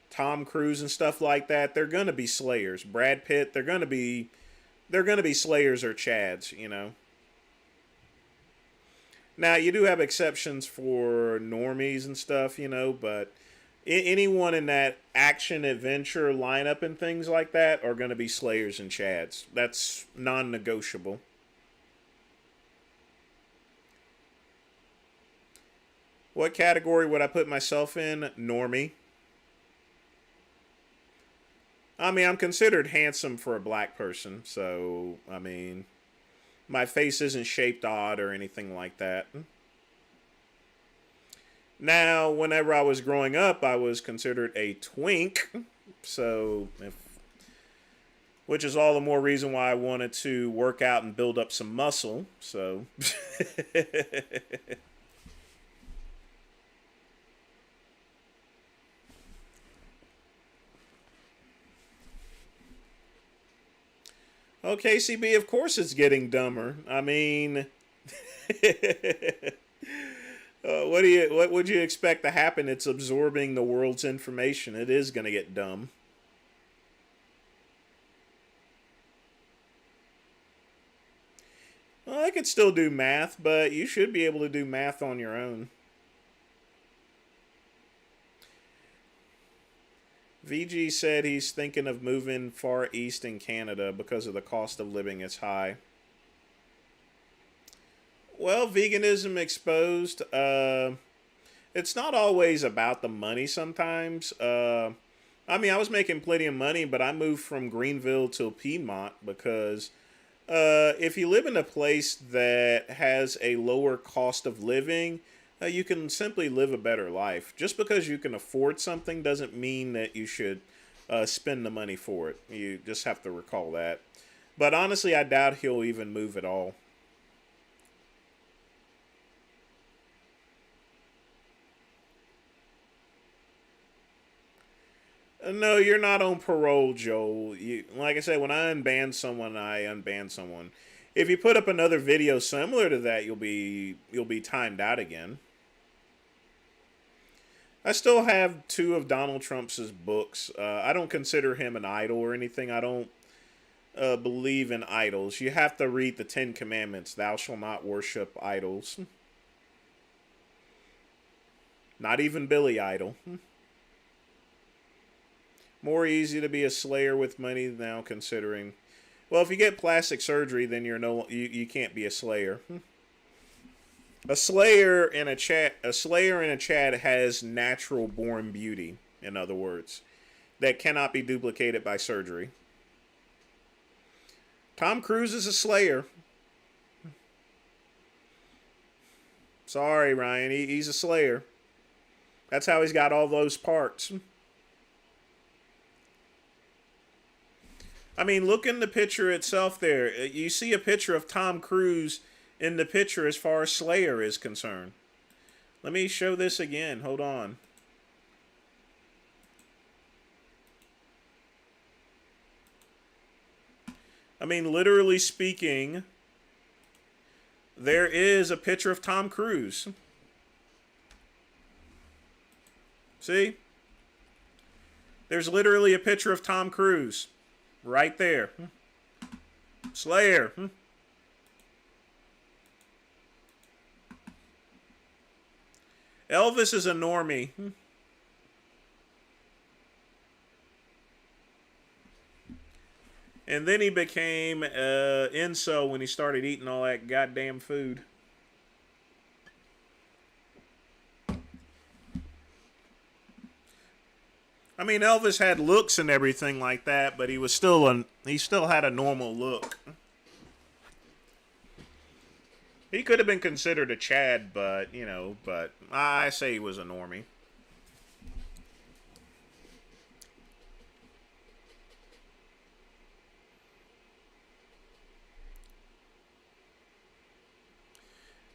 Tom Cruise and stuff like that, they're gonna be slayers. Brad Pitt, they're gonna be slayers or chads, you know. Now you do have exceptions for normies and stuff, you know, but anyone in that action adventure lineup and things like that are gonna be slayers and chads. That's non-negotiable. What category would I put myself in? Normie. I mean, I'm considered handsome for a black person, so, I mean, my face isn't shaped odd or anything like that. Now, whenever I was growing up, I was considered a twink, so, which is all the more reason why I wanted to work out and build up some muscle, so. Okay, CB, of course it's getting dumber. I mean, what would you expect to happen? It's absorbing the world's information. It is going to get dumb. Well, I could still do math, but you should be able to do math on your own. VG said he's thinking of moving far east in Canada because of the cost of living is high. Well, veganism exposed. It's not always about the money sometimes. I mean, I was making plenty of money, but I moved from Greenville to Piedmont because if you live in a place that has a lower cost of living, you can simply live a better life. Just because you can afford something doesn't mean that you should spend the money for it. You just have to recall that. But honestly, I doubt he'll even move at all. No, you're not on parole, Joel. Like I said, when I unban someone, I unban someone. If you put up another video similar to that, you'll be timed out again. I still have 2 of Donald Trump's books. I don't consider him an idol or anything. I don't believe in idols. You have to read the 10 Commandments. Thou shalt not worship idols. Not even Billy Idol. More easy to be a slayer with money now, considering. Well, if you get plastic surgery, then you can't be a slayer. A slayer in a chat has natural born beauty, in other words, that cannot be duplicated by surgery. Tom Cruise is a slayer. Sorry, Ryan, he's a slayer. That's how he's got all those parts. I mean, look in the picture itself there. You see a picture of Tom Cruise in the picture as far as Slayer is concerned. Let me show this again. Hold on. I mean, literally speaking, there is a picture of Tom Cruise. See? There's literally a picture of Tom Cruise. Right there. Slayer. Elvis is a normie. And then he became incel when he started eating all that goddamn food. I mean, Elvis had looks and everything like that, but he still had a normal look. He could have been considered a Chad, but I say he was a normie.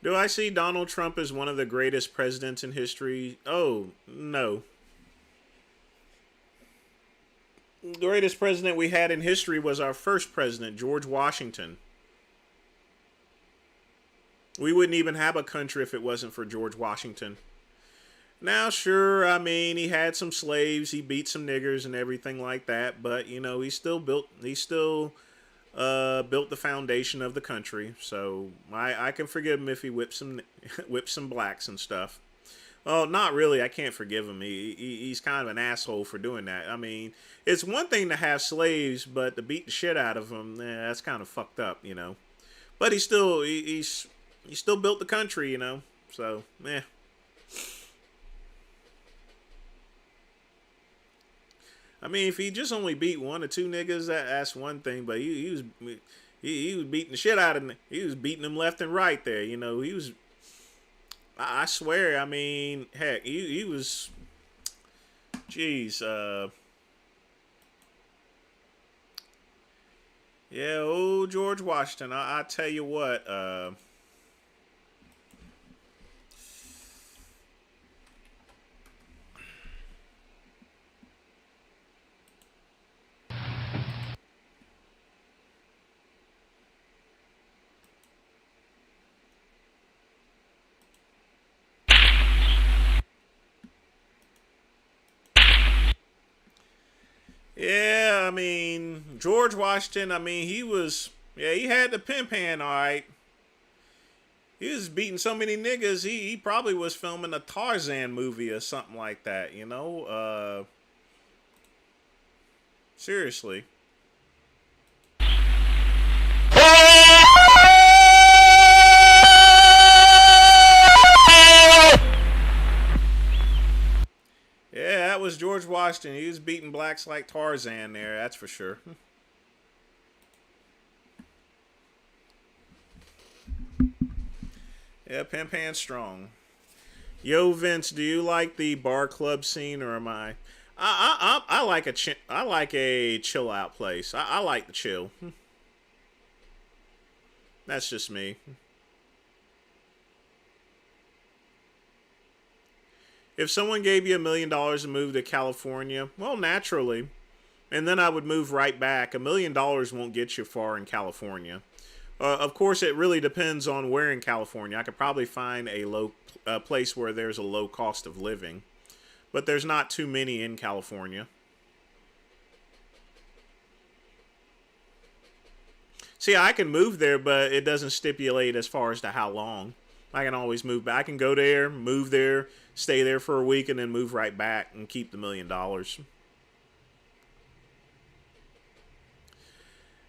Do I see Donald Trump as one of the greatest presidents in history? Oh, no. The greatest president we had in history was our first president, George Washington. We wouldn't even have a country if it wasn't for George Washington. Now, sure, I mean, he had some slaves, he beat some niggers and everything like that, but, he still built the foundation of the country. So I can forgive him if he whips some blacks and stuff. Well, not really. I can't forgive him. He's kind of an asshole for doing that. I mean, it's one thing to have slaves, but to beat the shit out of them, that's kind of fucked up, But he still built the country, So, I mean, if he just only beat 1 or 2 niggas, that's one thing. But he was beating the shit out of them. He was beating them left and right there. He was. I swear. I mean, heck, he was. Jeez. Yeah, old George Washington. I tell you what. Yeah, I mean, George Washington, I mean, he had the pimp hand, all right. He was beating so many niggas, he probably was filming a Tarzan movie or something like that, Seriously. Yeah, that was George Washington. He was beating blacks like Tarzan there, that's for sure. Yeah, Pimp Hand Strong. Yo, Vince, do you like the bar club scene, or am I? I like a chill out place. I like the chill. That's just me. If someone gave you $1 million to move to California, well, naturally, and then I would move right back. $1 million won't get you far in California. Of course, it really depends on where in California. I could probably find a place where there's a low cost of living, but there's not too many in California. See, I can move there, but it doesn't stipulate as far as to how long. I can always move back. I can go there, move there, stay there for a week, and then move right back and keep the $1 million.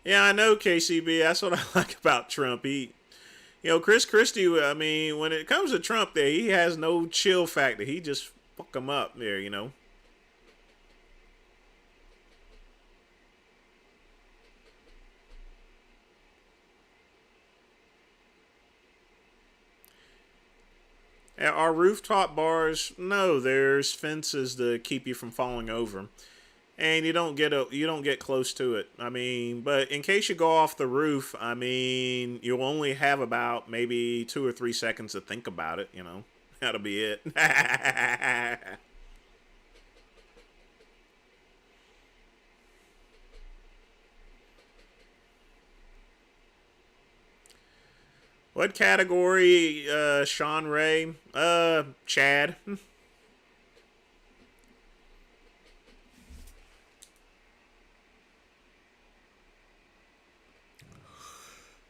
Yeah, I know, KCB. That's what I like about Trump. Chris Christie, I mean, when it comes to Trump there, he has no chill factor. He just fuck him up there. Are rooftop bars? No, there's fences to keep you from falling over, and you don't get close to it. I mean, but in case you go off the roof, I mean, you'll only have about maybe 2 or 3 seconds to think about it. That'll be it. What category, Sean Ray? Chad.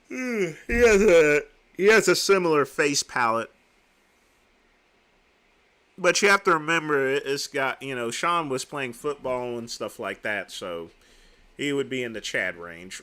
He has a similar face palette. But you have to remember, it's got, Sean was playing football and stuff like that, so he would be in the Chad range.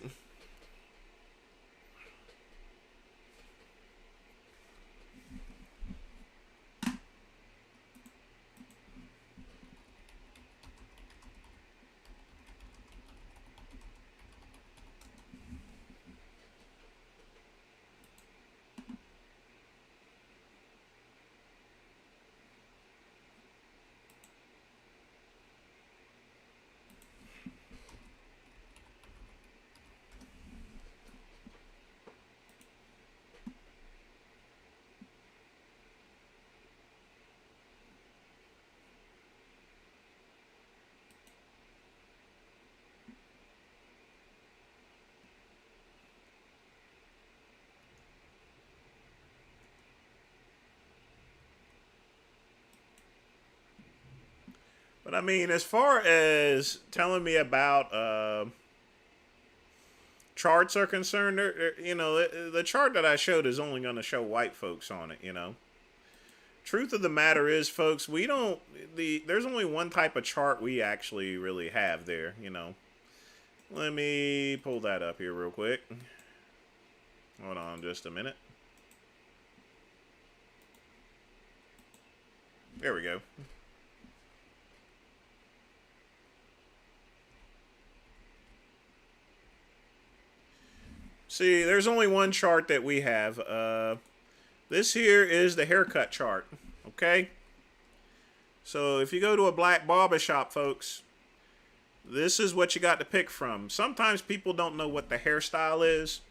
But I mean, as far as telling me about charts are concerned, the chart that I showed is only going to show white folks on it. Truth of the matter is, folks, there's only one type of chart we actually really have there. Let me pull that up here real quick. Hold on just a minute. There we go. See, there's only one chart that we have. This here is the haircut chart, okay? So if you go to a black barber shop, folks, this is what you got to pick from. Sometimes people don't know what the hairstyle is.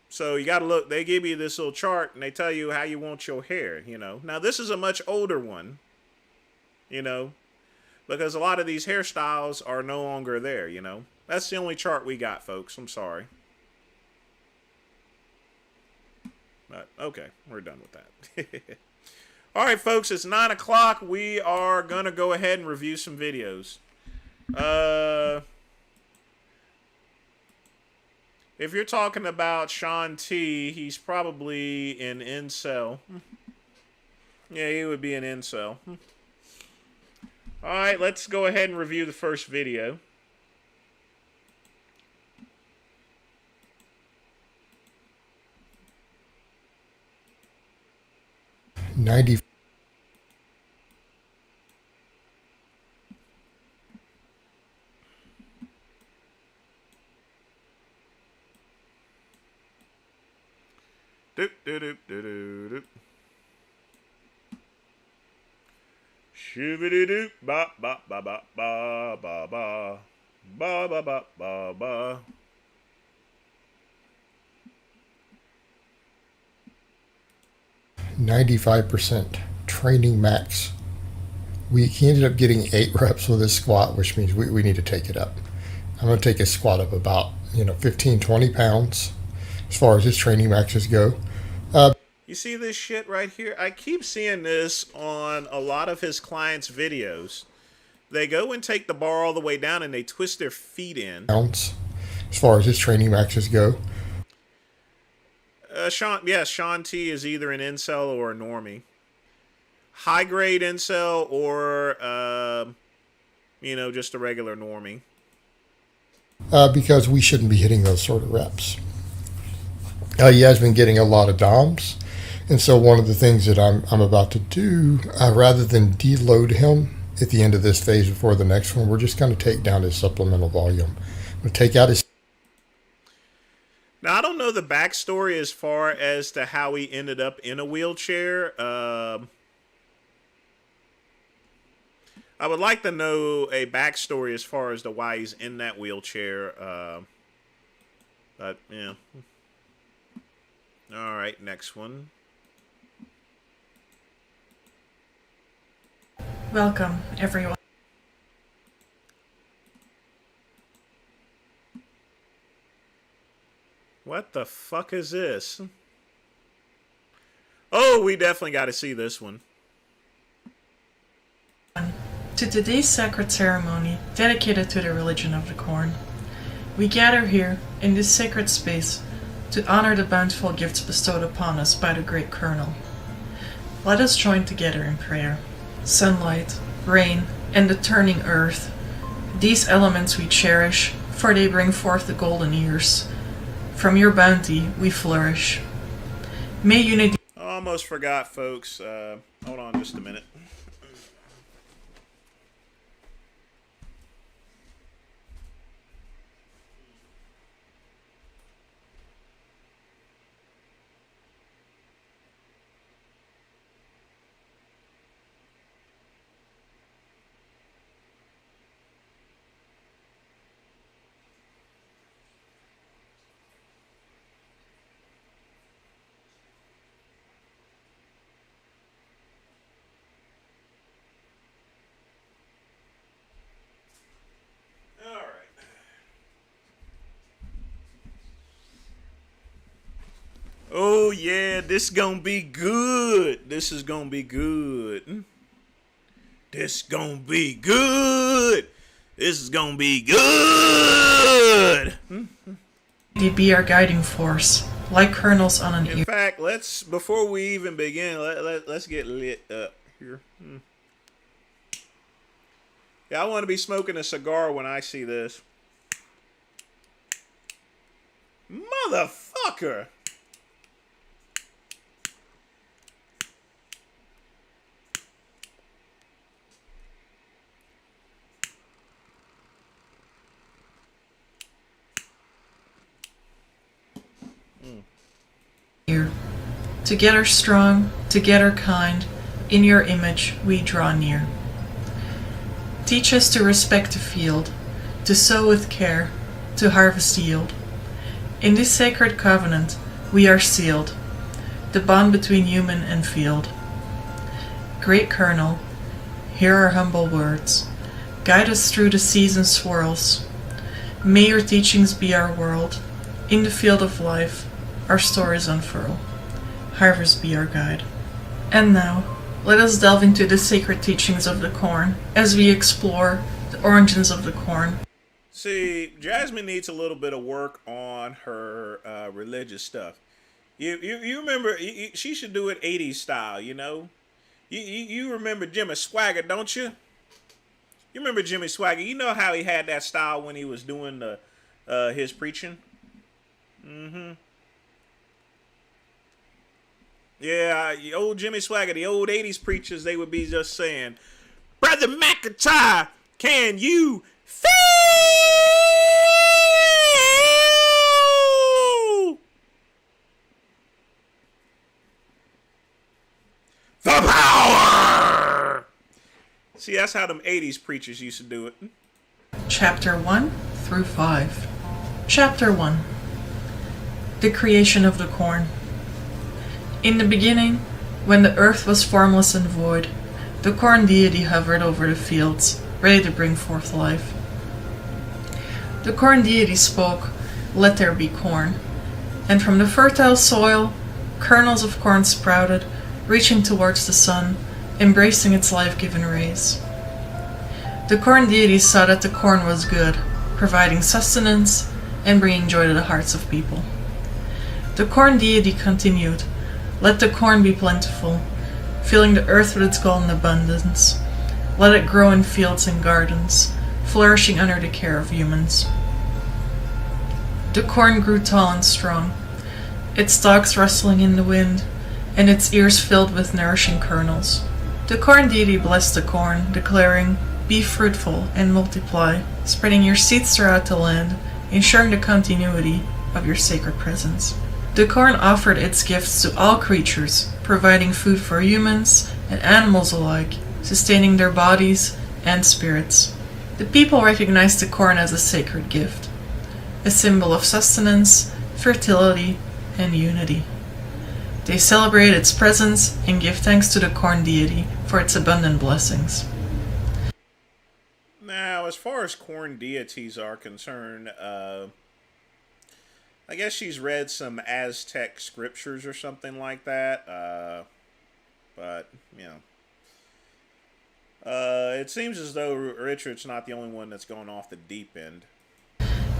So you got to look. They give you this little chart, and they tell you how you want your hair, Now, this is a much older one, because a lot of these hairstyles are no longer there, That's the only chart we got, folks. I'm sorry. But, okay, we're done with that. All right, folks, it's 9 o'clock. We are going to go ahead and review some videos. If you're talking about Sean T, he's probably an incel. Yeah, he would be an incel. All right, let's go ahead and review the first video. 90. Doop, doop, doop, doop, doop. Shivity doop, ba ba ba ba ba ba ba ba ba ba ba ba. 95% training max. He ended up getting 8 reps with his squat, which means we need to take it up. I'm going to take his squat up about 15, 20 pounds, as far as his training maxes go. You see this shit right here? I keep seeing this on a lot of his clients' videos. They go and take the bar all the way down and they twist their feet in. As far as his training maxes go. Sean T is either an incel or a normie. High grade incel or, just a regular normie. Because we shouldn't be hitting those sort of reps. He has been getting a lot of DOMs. And so one of the things that I'm about to do, rather than deload him at the end of this phase before the next one, we're just going to take down his supplemental volume. We'll take out his... Now, I don't know the backstory as far as to how he ended up in a wheelchair. I would like to know a backstory as far as to why he's in that wheelchair. But, yeah. All right, next one. Welcome, everyone. What the fuck is this? Oh, we definitely got to see this one. To today's sacred ceremony dedicated to the religion of the corn, we gather here in this sacred space to honor the bountiful gifts bestowed upon us by the great Colonel. Let us join together in prayer. Sunlight, rain, and the turning earth, these elements we cherish, for they bring forth the golden years. From your bounty we flourish. May unity... Almost forgot, folks. Hold on just a minute. Oh, yeah, this gonna be good. This is gonna be good. This gonna be good. This is gonna be good. They be our guiding force, like kernels on an ear. In fact, before we even begin, let's get lit up here. Yeah, I want to be smoking a cigar when I see this. Motherfucker. Together strong, together kind, in your image we draw near. Teach us to respect the field, to sow with care, to harvest yield. In this sacred covenant we are sealed, the bond between human and field. Great Colonel, hear our humble words. Guide us through the season's swirls. May your teachings be our world. In the field of life, our stories unfurl. Harvest be our guide. And now, let us delve into the sacred teachings of the corn as we explore the origins of the corn. See, Jasmine needs a little bit of work on her religious stuff. You remember, she should do it 80s style, you know? You remember Jimmy Swagger, don't you? You remember Jimmy Swagger? You know how he had that style when he was doing his preaching? Mm-hmm. Yeah, old Jimmy Swagger, the old 80s preachers, they would be just saying, Brother McIntyre, can you feel the power? See, that's how them 80s preachers used to do it. Chapter 1 through 5. Chapter 1. The creation of the corn. In the beginning, when the earth was formless and void, the corn deity hovered over the fields, ready to bring forth life. The corn deity spoke, "Let there be corn." and from the fertile soil, kernels of corn sprouted, reaching towards the sun, embracing its life-giving rays. The corn deity saw that the corn was good, providing sustenance and bringing joy to the hearts of people. The corn deity continued, "Let the corn be plentiful, filling the earth with its golden abundance. Let it grow in fields and gardens, flourishing under the care of humans." The corn grew tall and strong, its stalks rustling in the wind, and its ears filled with nourishing kernels. The corn deity blessed the corn, declaring, "Be fruitful and multiply, spreading your seeds throughout the land, ensuring the continuity of your sacred presence." The corn offered its gifts to all creatures, providing food for humans and animals alike, sustaining their bodies and spirits. The people recognized the corn as a sacred gift, a symbol of sustenance, fertility, and unity. They celebrate its presence and give thanks to the corn deity for its abundant blessings. Now, as far as corn deities are concerned, I guess she's read some Aztec scriptures or something like that. But, you know. It seems as though Richard's not the only one that's going off the deep end.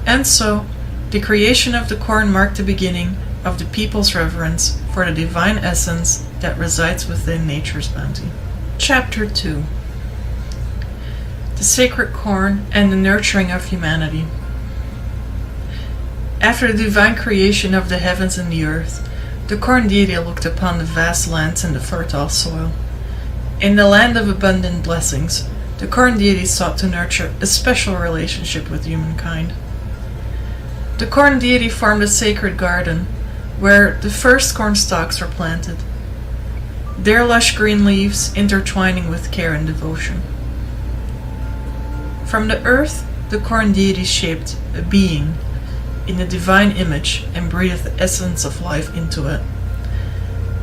And so, the creation of the corn marked the beginning of the people's reverence for the divine essence that resides within nature's bounty. Chapter 2. The Sacred Corn and the Nurturing of Humanity. After the divine creation of the heavens and the earth, the corn deity looked upon the vast lands and the fertile soil. In the land of abundant blessings, the corn deity sought to nurture a special relationship with humankind. The corn deity formed a sacred garden, where the first corn stalks were planted, their lush green leaves intertwining with care and devotion. From the earth, the corn deity shaped a being in the divine image and breathed the essence of life into it.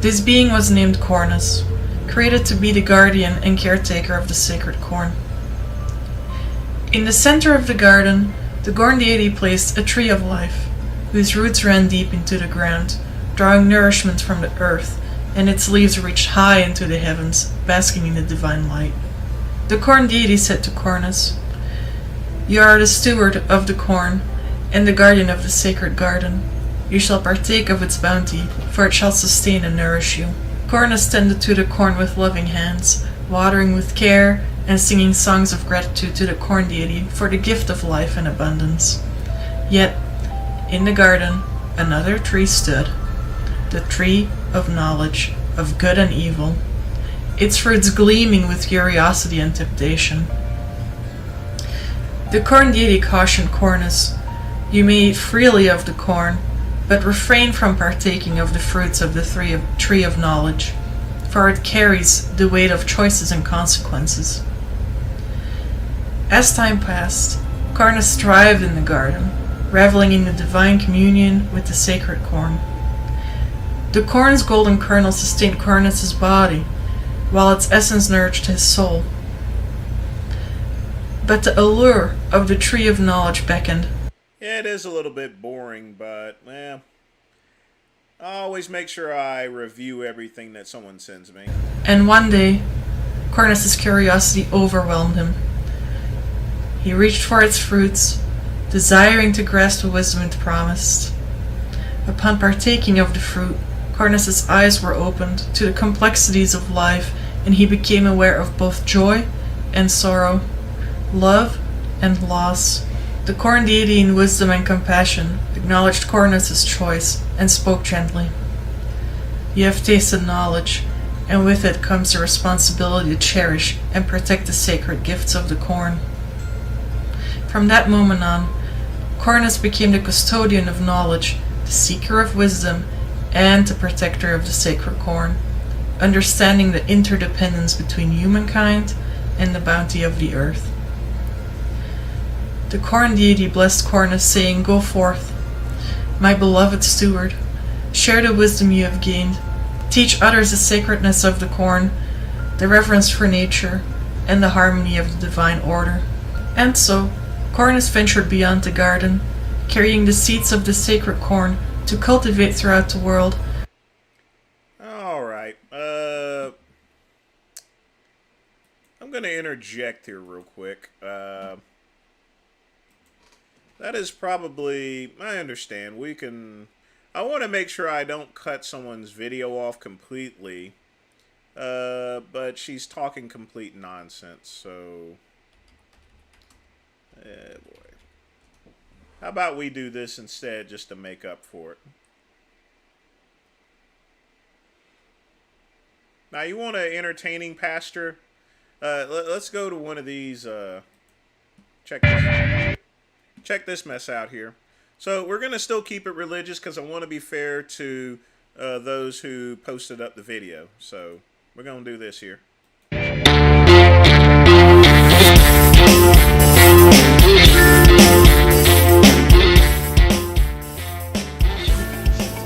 This being was named Cornus, created to be the guardian and caretaker of the sacred corn. In the center of the garden, the corn deity placed a tree of life, whose roots ran deep into the ground, drawing nourishment from the earth, and its leaves reached high into the heavens, basking in the divine light. The corn deity said to Cornus, "You are the steward of the corn, and the guardian of the sacred garden. You shall partake of its bounty, for it shall sustain and nourish you." Cornus tended to the corn with loving hands, watering with care, and singing songs of gratitude to the corn deity for the gift of life and abundance. Yet, in the garden, another tree stood, the tree of knowledge, of good and evil, its fruits gleaming with curiosity and temptation. The corn deity cautioned Cornus, "You may eat freely of the corn, but refrain from partaking of the fruits of the tree of knowledge, for it carries the weight of choices and consequences." As time passed, Cornus thrived in the garden, reveling in the divine communion with the sacred corn. The corn's golden kernel sustained Cornus's body, while its essence nourished his soul. But the allure of the tree of knowledge beckoned. Yeah, it is a little bit boring, but, I always make sure I review everything that someone sends me. And one day, Cornus's curiosity overwhelmed him. He reached for its fruits, desiring to grasp the wisdom it promised. Upon partaking of the fruit, Cornus's eyes were opened to the complexities of life, and he became aware of both joy and sorrow, love and loss. The corn deity, in wisdom and compassion, acknowledged Cornus's choice and spoke gently. "You have tasted knowledge, and with it comes the responsibility to cherish and protect the sacred gifts of the corn." From that moment on, Cornus became the custodian of knowledge, the seeker of wisdom, and the protector of the sacred corn, understanding the interdependence between humankind and the bounty of the earth. The corn deity blessed Cornus, saying, "Go forth, my beloved steward, share the wisdom you have gained, teach others the sacredness of the corn, the reverence for nature, and the harmony of the divine order." And so, Cornus ventured beyond the garden, carrying the seeds of the sacred corn to cultivate throughout the world. All right. I'm going to interject here real quick. That is probably, I understand. I want to make sure I don't cut someone's video off completely. But she's talking complete nonsense, so. Boy. How about we do this instead just to make up for it? Now, you want an entertaining pastor? Let's go to one of these. Check this mess out here. So we're going to still keep it religious because I want to be fair to those who posted up the video. So we're going to do this here.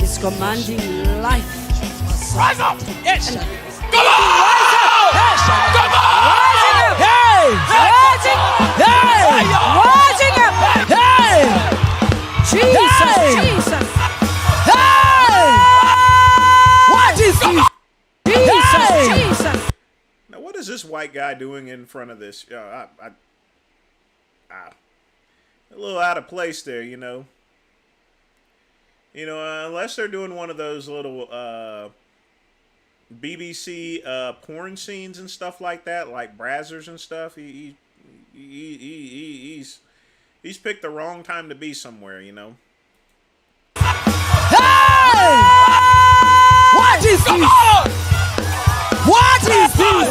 It's commanding life. Rise up! Yes! And Come on! Yes! Come on! Rising up! Hey! Rising up! Hey! Jesus! Jesus! Hey! What is this? Jesus! Jesus! Now, what is this white guy doing in front of this? A little out of place there, you know. You know, unless they're doing one of those little BBC porn scenes and stuff like that, like Brazzers and stuff. He's picked the wrong time to be somewhere, you know. Hey! What is this? What is this?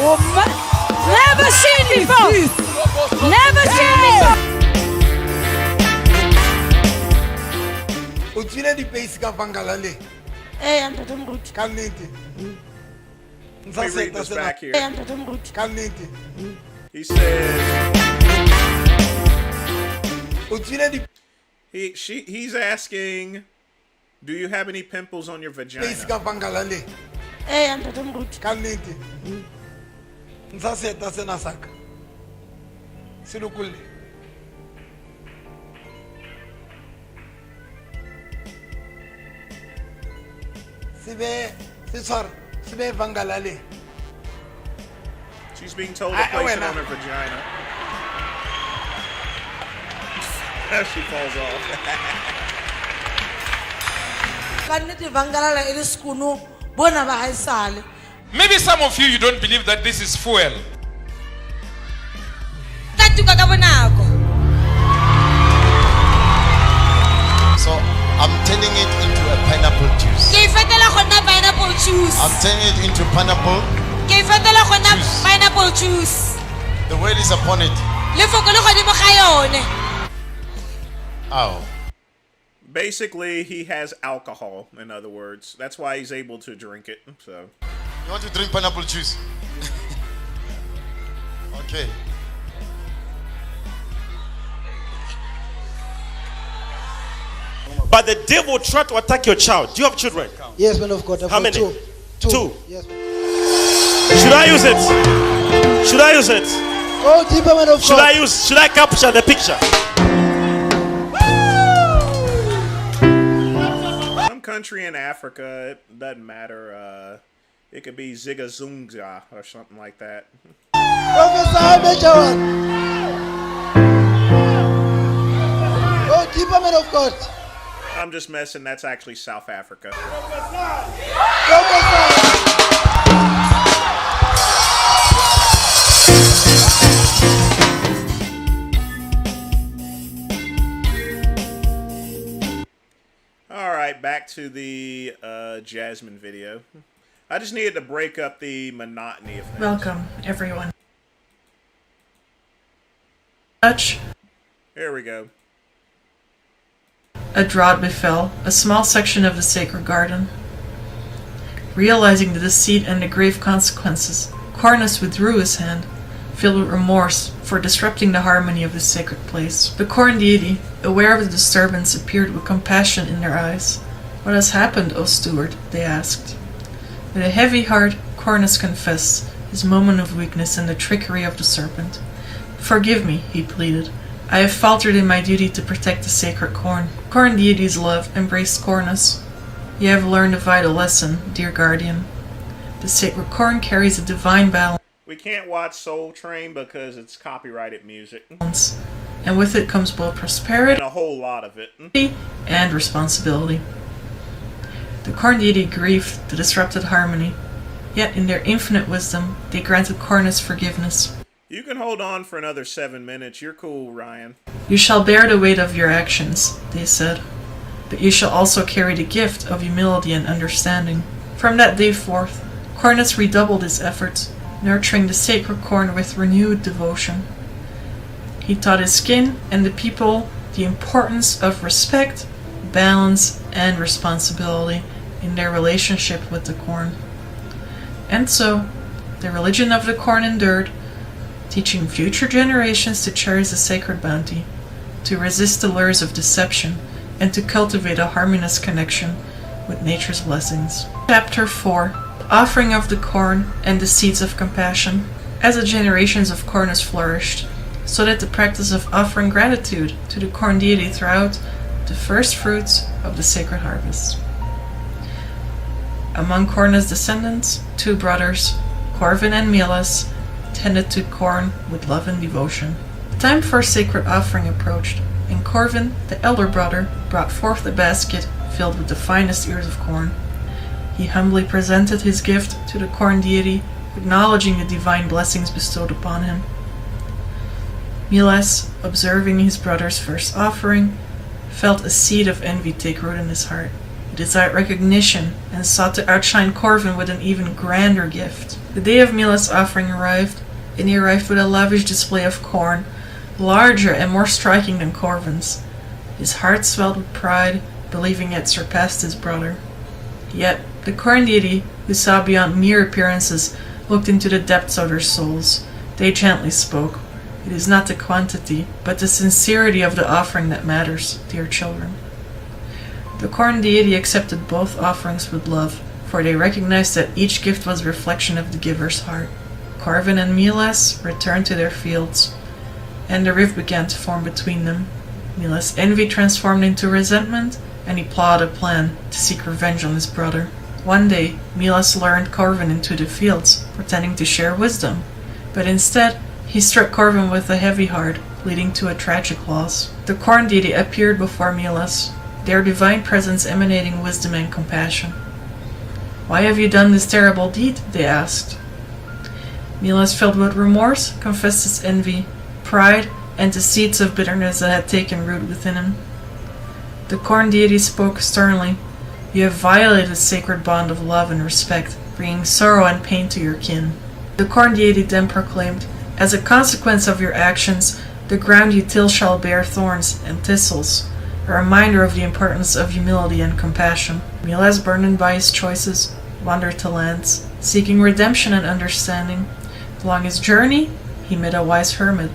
Never seen before! Never seen before! Utsile di base ka vangala le. Hey, ntate mruti. Ka nnete. Let me read this back here. Hey, ntate mruti. Ka nnete. He says Utsile di he's asking, do you have any pimples on your base vagina? ka vangala le. Hey, ntate mruti. Ka nnete. Nsa seta sena saka. Silukulle. Sibe vangala le. She's being told to place it on her vagina. She falls off. Kannete vangala la ile skunu bona ba haisale. Maybe some of you don't believe that this is fuel. Tatuka ka bonako. So I'm turning it into a pineapple juice. Ke fetela gona pineapple juice. I'm turning it into pineapple. Ke fetela gona Juice. pineapple juice. The word is upon it. Le foko le godimo ga yone. Ow. Basically, he has alcohol, in other words. That's why he's able to drink it. So You want to drink pineapple juice? Okay. But the devil tried to attack your child. Do you have children? Yes, man of God. I've How got many? Two. Yes. Should I use it? Should I use it? Oh, deeper man of Should God. should I capture the picture? some country in Africa, it doesn't matter. It could be Zigazunga or something like that. Prophesy, Major One. Oh, deeper man of God. I'm just messing. That's actually South Africa. All right, back to the Jasmine video. I just needed to break up the monotony of things. Welcome, everyone. Touch. Here we go. A drought befell a small section of the sacred garden. Realizing the deceit and the grave consequences, Cornus withdrew his hand, filled with remorse for disrupting the harmony of the sacred place. The corn deity, aware of the disturbance, appeared with compassion in their eyes. "What has happened, O steward?" they asked. With a heavy heart, Cornus confessed his moment of weakness and the trickery of the serpent. "Forgive me," he pleaded. I have faltered in my duty to protect the sacred corn. Corn deity's love embraced cornus. You have learned a vital lesson, dear guardian. The sacred corn carries a divine balance. We can't watch Soul Train because it's copyrighted music. And with it comes both prosperity And a whole lot of it. And responsibility. The corn deity grieved the disrupted harmony, yet in their infinite wisdom, they granted cornus forgiveness. You can hold on for another 7 minutes. You're cool, Ryan. You shall bear the weight of your actions, they said, but you shall also carry the gift of humility and understanding. From that day forth, Cornus redoubled his efforts, nurturing the sacred corn with renewed devotion. He taught his kin and the people the importance of respect, balance, and responsibility in their relationship with the corn. And so, the religion of the corn endured, teaching future generations to cherish the sacred bounty, to resist the lures of deception, and to cultivate a harmonious connection with nature's blessings. Chapter 4. Offering of the corn and the seeds of compassion. As the generations of cornus flourished, so that the practice of offering gratitude to the corn deity throughout the first fruits of the sacred harvest. Among Cornus' descendants, 2 brothers, Corvin and Milas, tended to corn with love and devotion. The time for sacred offering approached, and Corvin, the elder brother, brought forth a basket filled with the finest ears of corn. He humbly presented his gift to the corn deity, acknowledging the divine blessings bestowed upon him. Milas, observing his brother's first offering, felt a seed of envy take root in his heart. He desired recognition and sought to outshine Corvin with an even grander gift. The day of Milas' offering arrived, and he arrived with a lavish display of corn, larger and more striking than Corvin's. His heart swelled with pride, believing it surpassed his brother. Yet, the corn deity, who saw beyond mere appearances, looked into the depths of their souls. They gently spoke. It is not the quantity, but the sincerity of the offering that matters, dear children. The corn deity accepted both offerings with love, for they recognized that each gift was a reflection of the giver's heart. Corvin and Milas returned to their fields, and a rift began to form between them. Milas' envy transformed into resentment, and he plotted a plan to seek revenge on his brother. One day, Milas lured Corvin into the fields, pretending to share wisdom, but instead, he struck Corvin with a heavy heart, leading to a tragic loss. The corn deity appeared before Milas, their divine presence emanating wisdom and compassion. "Why have you done this terrible deed?" they asked. Milas, filled with remorse, confessed his envy, pride, and the seeds of bitterness that had taken root within him. The corn deity spoke sternly. "You have violated the sacred bond of love and respect, bringing sorrow and pain to your kin." The corn deity then proclaimed, "As a consequence of your actions, the ground you till shall bear thorns and thistles," a reminder of the importance of humility and compassion. Milas, burdened by his choices, wandered to lands, seeking redemption and understanding. Along his journey, he met a wise hermit,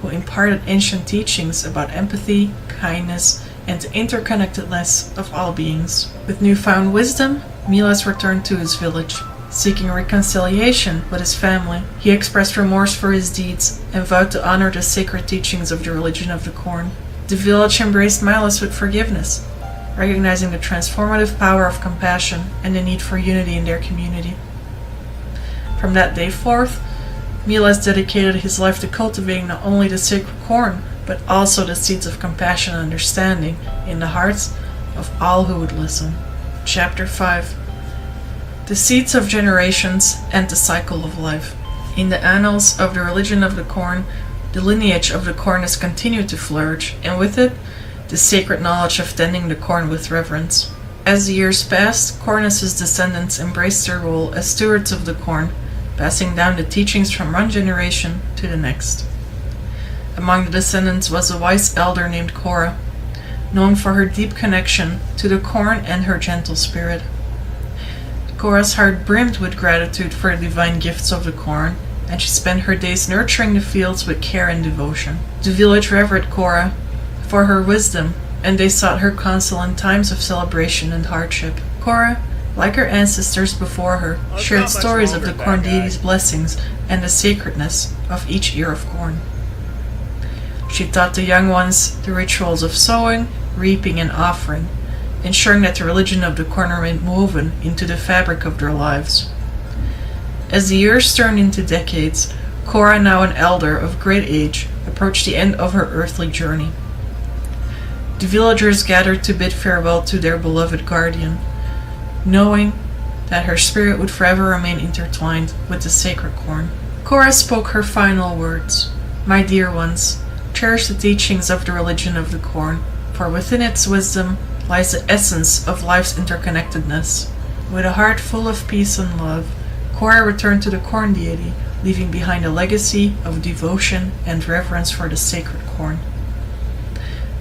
who imparted ancient teachings about empathy, kindness, and the interconnectedness of all beings. With newfound wisdom, Milas returned to his village. Seeking reconciliation with his family, he expressed remorse for his deeds and vowed to honor the sacred teachings of the religion of the corn. The village embraced Milas with forgiveness, recognizing the transformative power of compassion and the need for unity in their community. From that day forth, Milas dedicated his life to cultivating not only the sacred corn, but also the seeds of compassion and understanding in the hearts of all who would listen. Chapter 5. The seeds of generations and the cycle of life. In the annals of the religion of the corn, the lineage of the corn has continued to flourish, and with it, the sacred knowledge of tending the corn with reverence. As the years passed, Cornus' descendants embraced their role as stewards of the corn, passing down the teachings from one generation to the next. Among the descendants was a wise elder named Cora, known for her deep connection to the corn and her gentle spirit. Cora's heart brimmed with gratitude for the divine gifts of the corn, and she spent her days nurturing the fields with care and devotion. The village revered Cora for her wisdom, and they sought her counsel in times of celebration and hardship. Cora, like her ancestors before her, shared stories of the corn deity's blessings and the sacredness of each ear of corn. She taught the young ones the rituals of sowing, reaping, and offering, ensuring that the religion of the corn remained woven into the fabric of their lives. As the years turned into decades, Cora, now an elder of great age, approached the end of her earthly journey. The villagers gathered to bid farewell to their beloved guardian, knowing that her spirit would forever remain intertwined with the sacred corn. Cora spoke her final words. My dear ones, cherish the teachings of the religion of the corn, for within its wisdom lies the essence of life's interconnectedness. With a heart full of peace and love, Cora returned to the corn deity, leaving behind a legacy of devotion and reverence for the sacred corn.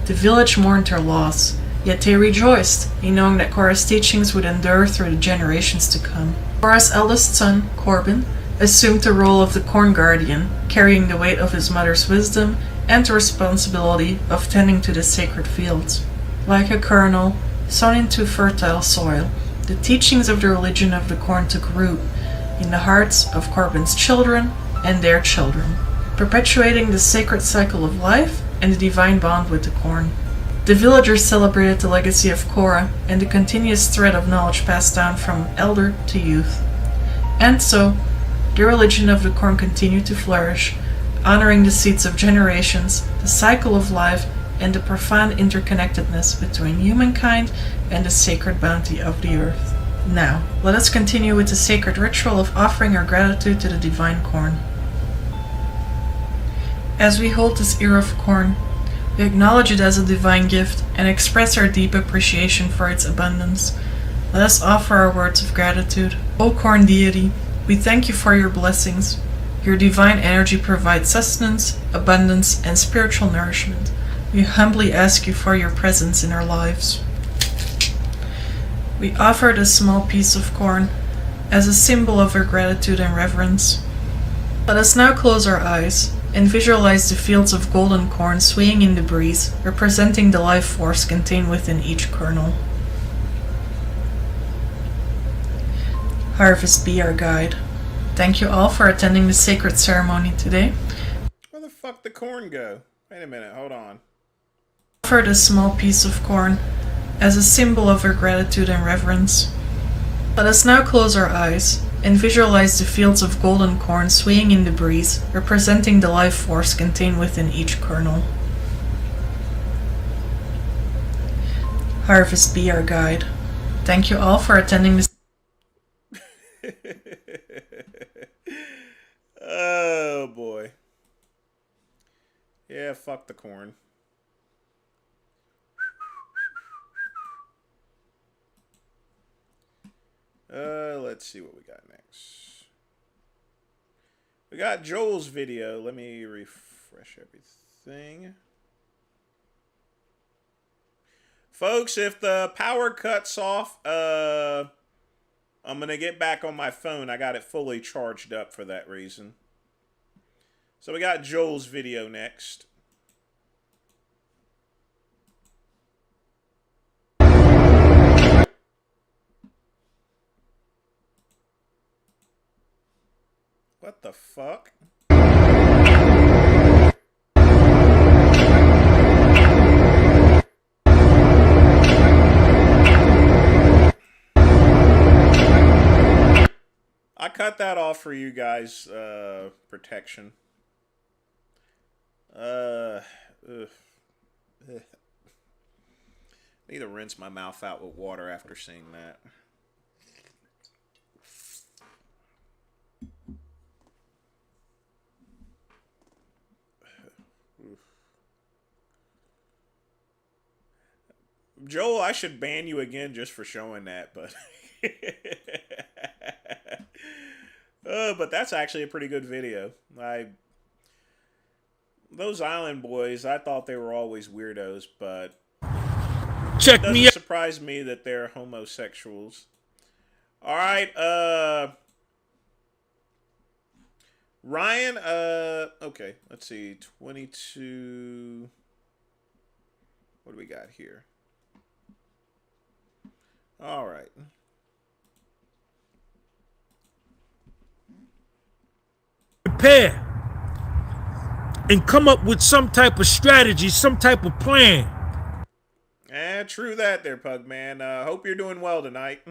The village mourned her loss, yet they rejoiced in knowing that Cora's teachings would endure through the generations to come. Cora's eldest son, Corbin, assumed the role of the corn guardian, carrying the weight of his mother's wisdom and the responsibility of tending to the sacred fields. Like a kernel sown into fertile soil, the teachings of the religion of the corn took root in the hearts of Corbin's children and their children, perpetuating the sacred cycle of life and the divine bond with the corn. The villagers celebrated the legacy of Cora and the continuous thread of knowledge passed down from elder to youth. And so, the religion of the corn continued to flourish, honoring the seeds of generations, the cycle of life, and the profound interconnectedness between humankind and the sacred bounty of the earth. Now, let us continue with the sacred ritual of offering our gratitude to the divine corn. As we hold this ear of corn, we acknowledge it as a divine gift and express our deep appreciation for its abundance. Let us offer our words of gratitude. O corn deity, we thank you for your blessings. Your divine energy provides sustenance, abundance, and spiritual nourishment. We humbly ask you for your presence in our lives. We offer this small piece of corn as a symbol of our gratitude and reverence. Let us now close our eyes and visualize the fields of golden corn swaying in the breeze, representing the life force contained within each kernel. Harvest be our guide. Thank you all for attending the sacred ceremony today. Where the fuck did the corn go? Wait a minute, hold on. Offer this small piece of corn as a symbol of our gratitude and reverence. Let us now close our eyes and visualize the fields of golden corn swaying in the breeze, representing the life force contained within each kernel. Harvest be our guide. Thank you all for attending this. Oh boy. Yeah, fuck the corn. Let's see what we got next. We got Joel's video. Let me refresh everything. Folks, if the power cuts off, I'm going to get back on my phone. I got it fully charged up for that reason. So we got Joel's video next. What the fuck? I cut that off for you guys, protection. Need to rinse my mouth out with water after seeing that. Joel, I should ban you again just for showing that, but but that's actually a pretty good video. Those island boys, I thought they were always weirdos, but it doesn't surprise me that they're homosexuals. All right, Ryan, okay, let's see, 22, what do we got here? All right. Prepare and come up with some type of strategy, some type of plan. True that there, Pug Man. Hope you're doing well tonight.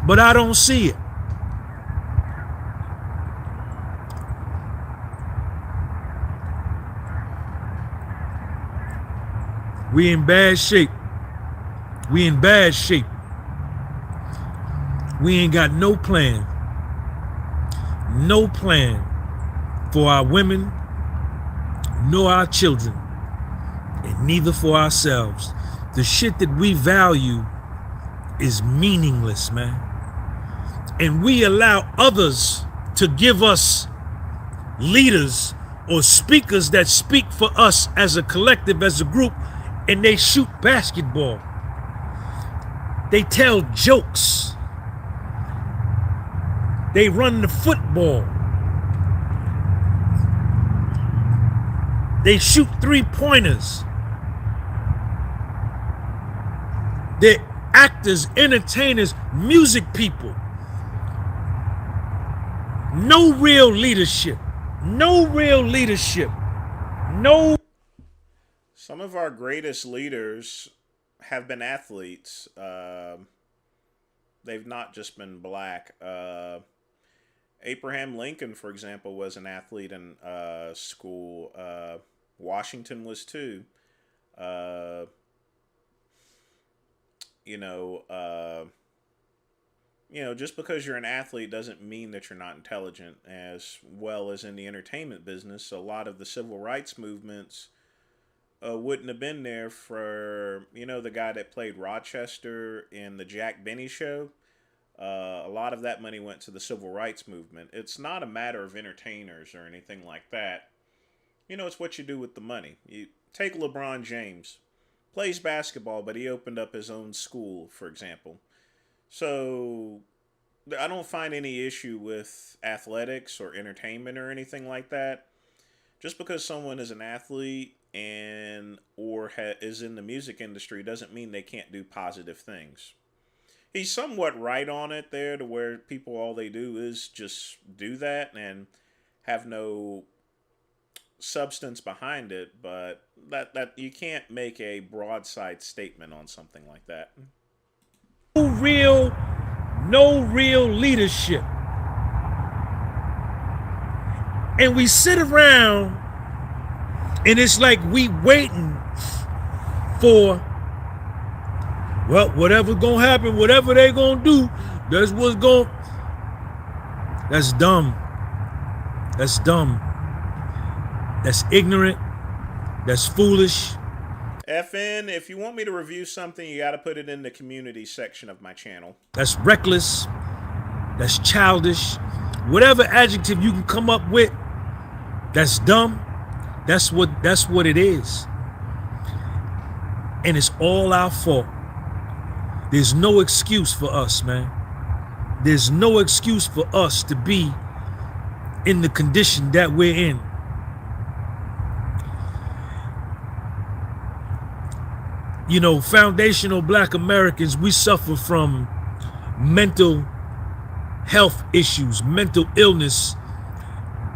But I don't see it. We in bad shape. We in bad shape. We ain't got no plan. No plan for our women, nor our children, and neither for ourselves. The shit that we value is meaningless, man. And we allow others to give us leaders or speakers that speak for us as a collective, as a group, and they shoot basketball. They tell jokes. They run the football. They shoot three-pointers. They're actors, entertainers, music people. No real leadership. No real leadership. No. Some of our greatest leaders have been athletes. They've not just been black. Abraham Lincoln, for example, was an athlete in school. Washington was too. Just because you're an athlete doesn't mean that you're not intelligent. As well as in the entertainment business, a lot of the civil rights movements wouldn't have been there for, the guy that played Rochester in the Jack Benny show. A lot of that money went to the civil rights movement. It's not a matter of entertainers or anything like that. It's what you do with the money. You take LeBron James, plays basketball, but he opened up his own school, for example. So I don't find any issue with athletics or entertainment or anything like that. Just because someone is an athlete or is in the music industry doesn't mean they can't do positive things. He's somewhat right on it there, to where people, all they do is just do that and have no substance behind it, but that you can't make a broadside statement on something like that. No real leadership. And we sit around and it's like we waiting for, well, whatever's gonna happen, whatever they gonna do, that's what's going. That's dumb. That's dumb. That's ignorant. That's foolish. FN, if you want me to review something, you got to put it in the community section of my channel. That's reckless. That's childish. Whatever adjective you can come up with, that's dumb. That's what it is. And it's all our fault. There's no excuse for us, man. There's no excuse for us to be in the condition that we're in. Foundational Black Americans, we suffer from mental health issues, mental illness,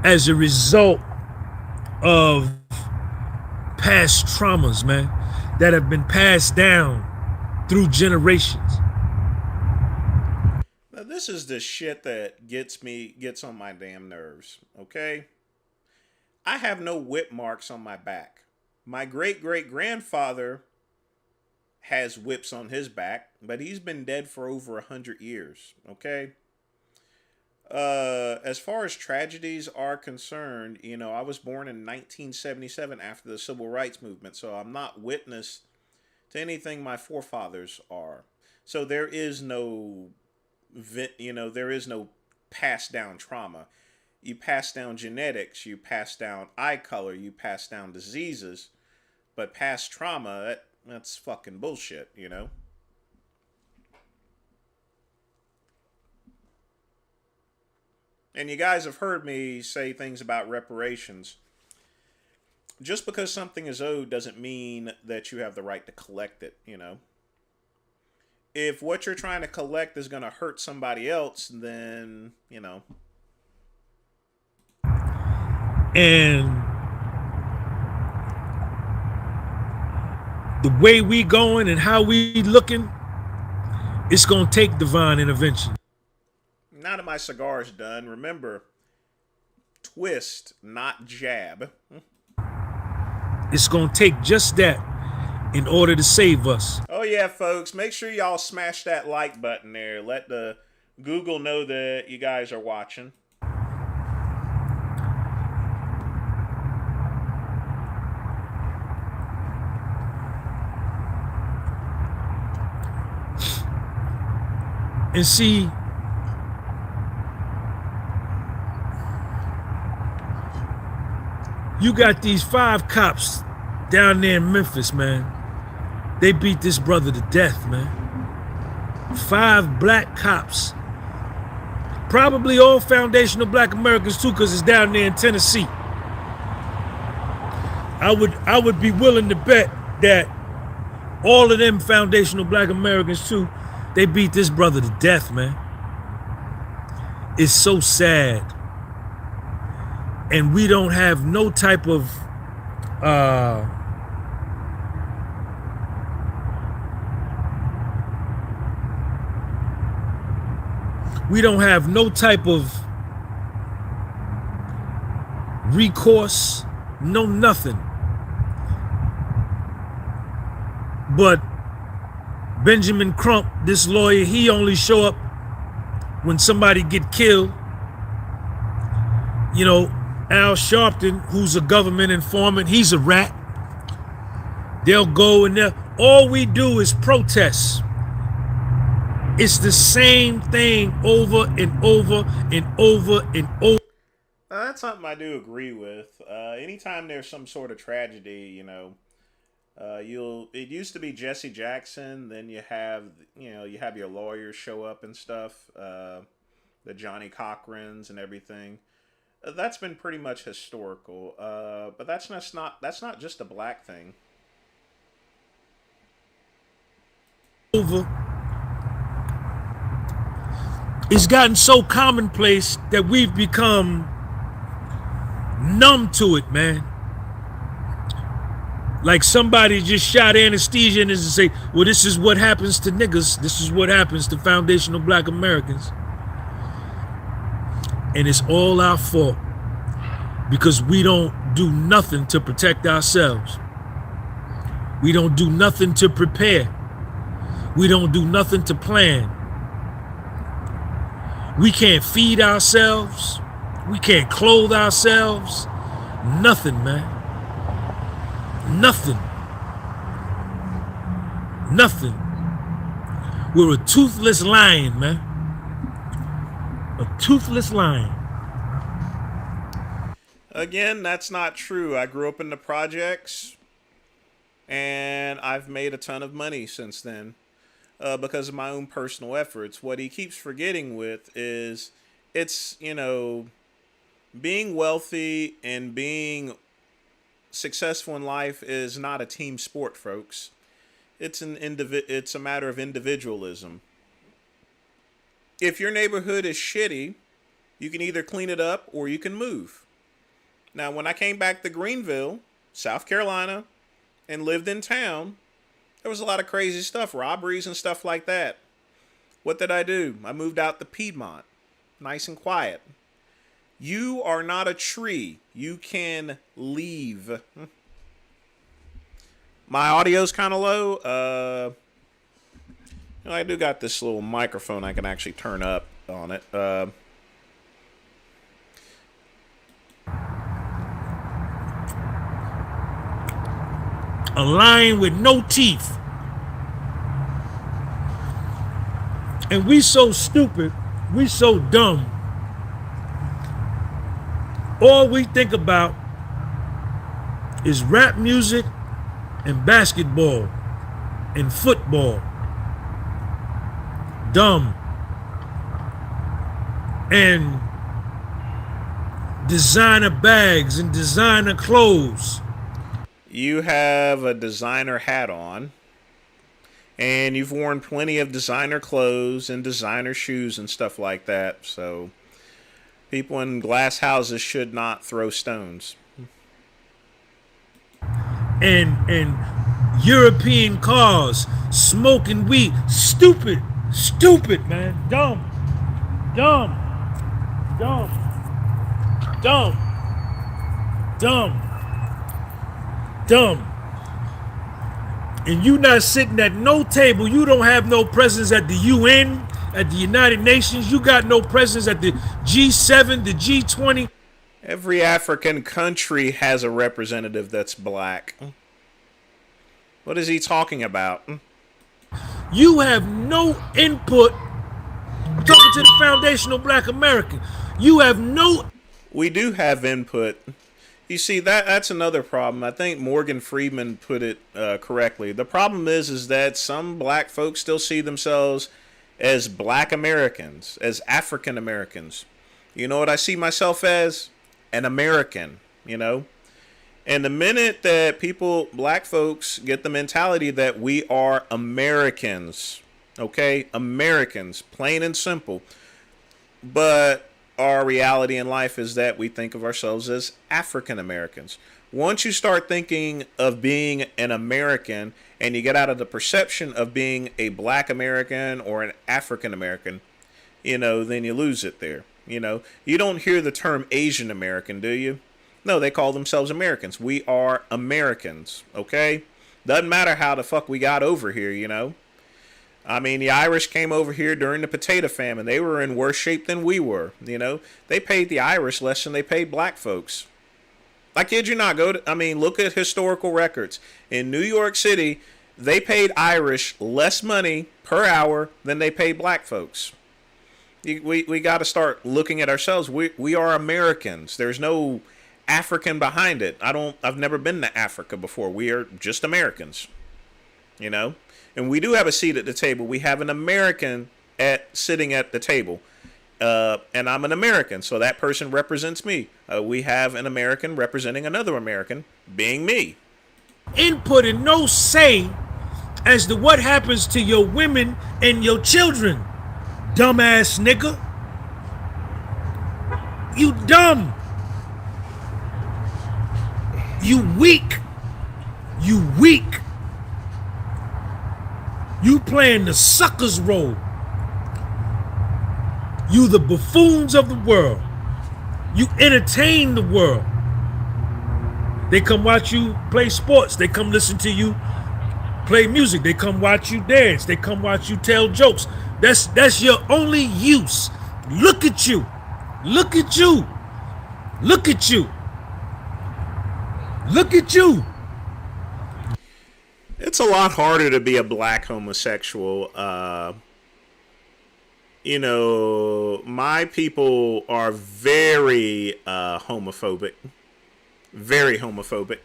as a result of past traumas, man, that have been passed down through generations. Now, this is the shit that gets on my damn nerves, okay? I have no whip marks on my back. My great-great-grandfather has whips on his back, but he's been dead for over 100 years, okay? As far as tragedies are concerned, I was born in 1977 after the Civil Rights Movement, so I'm not witness to anything my forefathers are. So there is no, there is no passed down trauma. You pass down genetics, you pass down eye color, you pass down diseases, but past trauma, that's fucking bullshit, And you guys have heard me say things about reparations. Just because something is owed doesn't mean that you have the right to collect it, If what you're trying to collect is going to hurt somebody else, then, And the way we going and how we looking, it's going to take divine intervention. Now that my cigar's done, remember, twist, not jab. It's going to take just that in order to save us. Oh yeah, folks, make sure y'all smash that like button there. Let the Google know that you guys are watching. And see, you got these 5 cops down there in Memphis, man. They beat this brother to death, man. 5 black cops. Probably all foundational black Americans too, because it's down there in Tennessee. I would be willing to bet that all of them foundational black Americans too, they beat this brother to death, man. It's so sad. And we don't have no type of recourse, no nothing. But Benjamin Crump, this lawyer, he only show up when somebody get killed. You know, Al Sharpton, who's a government informant, he's a rat. They'll go in there. All we do is protest. It's the same thing over and over and over and over. That's something I do agree with. Anytime there's some sort of tragedy, you know, it used to be Jesse Jackson, then you have your lawyers show up and stuff, the Johnny Cochrans and everything. That's been pretty much historical, but that's not just a black thing. Over. It's gotten so commonplace that we've become numb to it, man. Like somebody just shot anesthesia and say, well, this is what happens to niggas. This is what happens to foundational black Americans. And it's all our fault because we don't do nothing to protect ourselves. We don't do nothing to prepare. We don't do nothing to plan. We can't feed ourselves. We can't clothe ourselves. Nothing, man. Nothing. Nothing. We're a toothless lion, man. A toothless lion. Again, that's not true. I grew up in the projects, and I've made a ton of money since then because of my own personal efforts. What he keeps forgetting with is it's, being wealthy and being successful in life is not a team sport, folks. It's a matter of individualism. If your neighborhood is shitty, you can either clean it up or you can move. Now, when I came back to Greenville, South Carolina, and lived in town, there was a lot of crazy stuff, robberies and stuff like that. What did I do? I moved out to Piedmont, nice and quiet. You are not a tree. You can leave. My audio's kind of low. I do got this little microphone I can actually turn up on it. A lion with no teeth. And we so stupid, we so dumb. All we think about is rap music and basketball and football. Dumb. And designer bags and designer clothes. You have a designer hat on, and you've worn plenty of designer clothes and designer shoes and stuff like that. So People in glass houses should not throw stones. And European cars, smoking weed. Stupid, man. Dumb. And you not sitting at no table. You don't have no presence at the UN, at the United Nations. You got no presence at the G7, the G20. Every African country has a representative that's black. What is he talking about? You have no input. I'm talking to the foundational black American. You have no... We do have input. You see, that's another problem. I think Morgan Freeman put it correctly. The problem is that some black folks still see themselves as black Americans, as African Americans. You know what I see myself as? An American, you know? And the minute that black folks get the mentality that we are Americans, okay? Americans, plain and simple. But our reality in life is that we think of ourselves as African Americans. Once you start thinking of being an American and you get out of the perception of being a black American or an African American, you know, then you lose it there. You know, you don't hear the term Asian American, do you? No, they call themselves Americans. We are Americans, okay? Doesn't matter how the fuck we got over here, you know? I mean, the Irish came over here during the potato famine. They were in worse shape than we were, you know? They paid the Irish less than they paid black folks. I kid you not. Look at historical records. In New York City, they paid Irish less money per hour than they paid black folks. We got to start looking at ourselves. We are Americans. There's no African behind it. I've never been to Africa before. We are just Americans, you know? And we do have a seat at the table. We have an American sitting at the table. And I'm an American, so that person represents me. We have an American representing another American, being me. Input and no say as to what happens to your women and your children, dumbass nigga. You dumb. You weak. You weak. You playing the sucker's role. You the buffoons of the world. You entertain the world. They come watch you play sports. They come listen to you play music. They come watch you dance. They come watch you tell jokes. That's your only use. Look at you. Look at you. Look at you. Look at you. It's a lot harder to be a black homosexual. You know, my people are very homophobic. Very homophobic.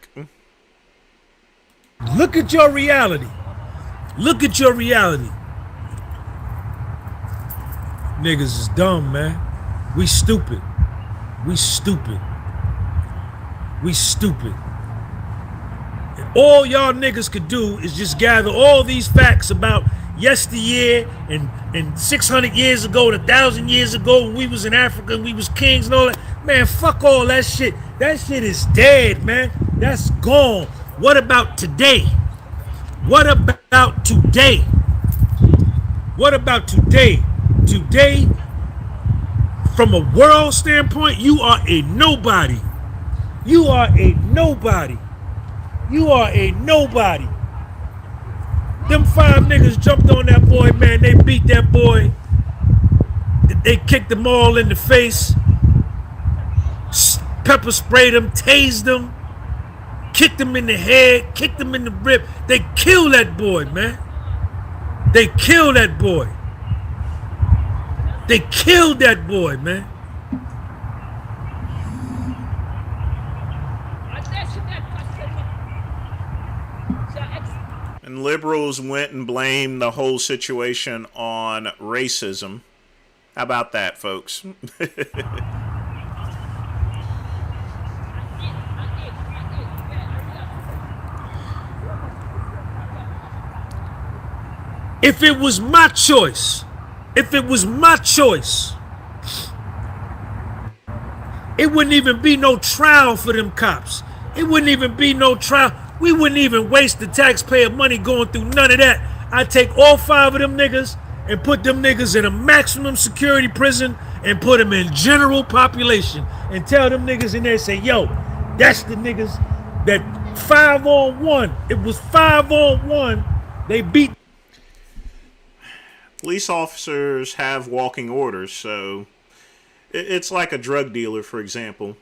Look at your reality. Look at your reality. Niggas is dumb, man. We stupid. We stupid. We stupid. And all y'all niggas could do is just gather all these facts about yesteryear and 600 years ago and 1,000 years ago when we was in Africa and we was kings and all that. Man, fuck all that shit. That shit is dead, man. That's gone. What about today? What about today? What about today? Today, from a world standpoint, you are a nobody. You are a nobody. You are a nobody. Them 5 niggas jumped on that boy, man. They beat that boy. They kicked them all in the face. Pepper sprayed them, tased them, kicked them in the head, kicked them in the rib. They killed that boy, man. They killed that boy. They killed that boy, man. And liberals went and blamed the whole situation on racism. How about that, folks? If it was my choice, It wouldn't even be no trial for them cops. It wouldn't even be no trial. We wouldn't even waste the taxpayer money going through none of that. I'd take all 5 of them niggas and put them niggas in a maximum security prison and put them in general population and tell them niggas in there, say, yo, that's the niggas that 5-on-1. It was 5-on-1. They beat. Police officers have walking orders, so it's like a drug dealer, for example.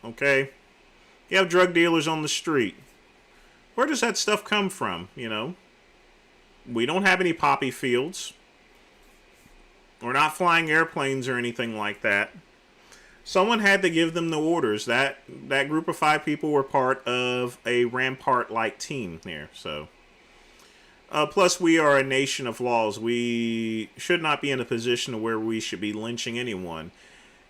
Okay? You have drug dealers on the street. Where does that stuff come from, you know? We don't have any poppy fields. We're not flying airplanes or anything like that. Someone had to give them the orders. That group of 5 people were part of a Rampart-like team here, so... plus, we are a nation of laws. We should not be in a position where we should be lynching anyone.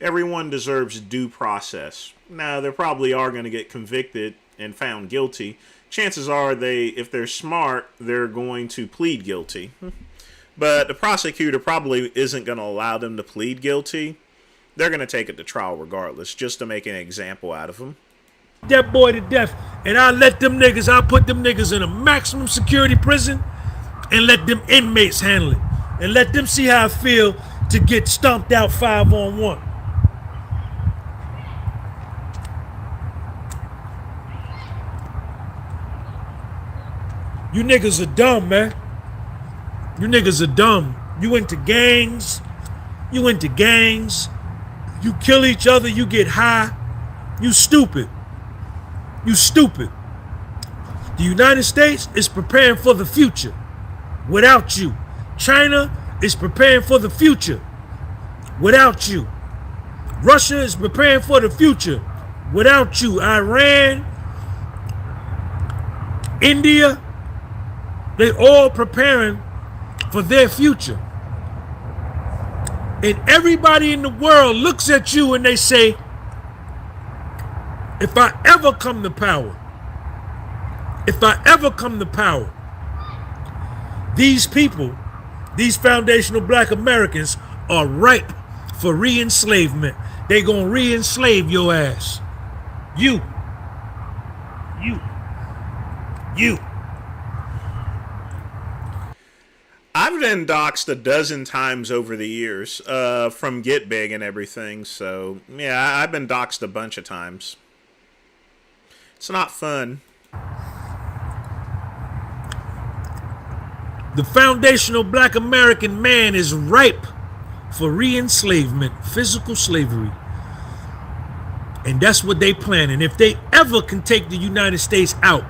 Everyone deserves due process. Now, they probably are going to get convicted and found guilty. Chances are if they're smart, they're going to plead guilty. But the prosecutor probably isn't going to allow them to plead guilty. They're going to take it to trial regardless, just to make an example out of them. That boy to death, and I'll put them niggas in a maximum security prison and let them inmates handle it. And let them see how I feel to get stomped out 5-on-1. You niggas are dumb, man. You niggas are dumb. You into gangs. You kill each other. You get high. You stupid. You stupid. The United States is preparing for the future without you. China is preparing for the future without you. Russia is preparing for the future without you. Iran, India, they all preparing for their future. And everybody in the world looks at you and they say, if I ever come to power, these people, these foundational black Americans are ripe for re-enslavement. They gonna re-enslave your ass. You. I've been doxxed a dozen times over the years from Get Big and everything. So, yeah, I've been doxxed a bunch of times. It's not fun. The foundational black American man is ripe for re-enslavement, physical slavery. And that's what they planning. If they ever can take the United States out,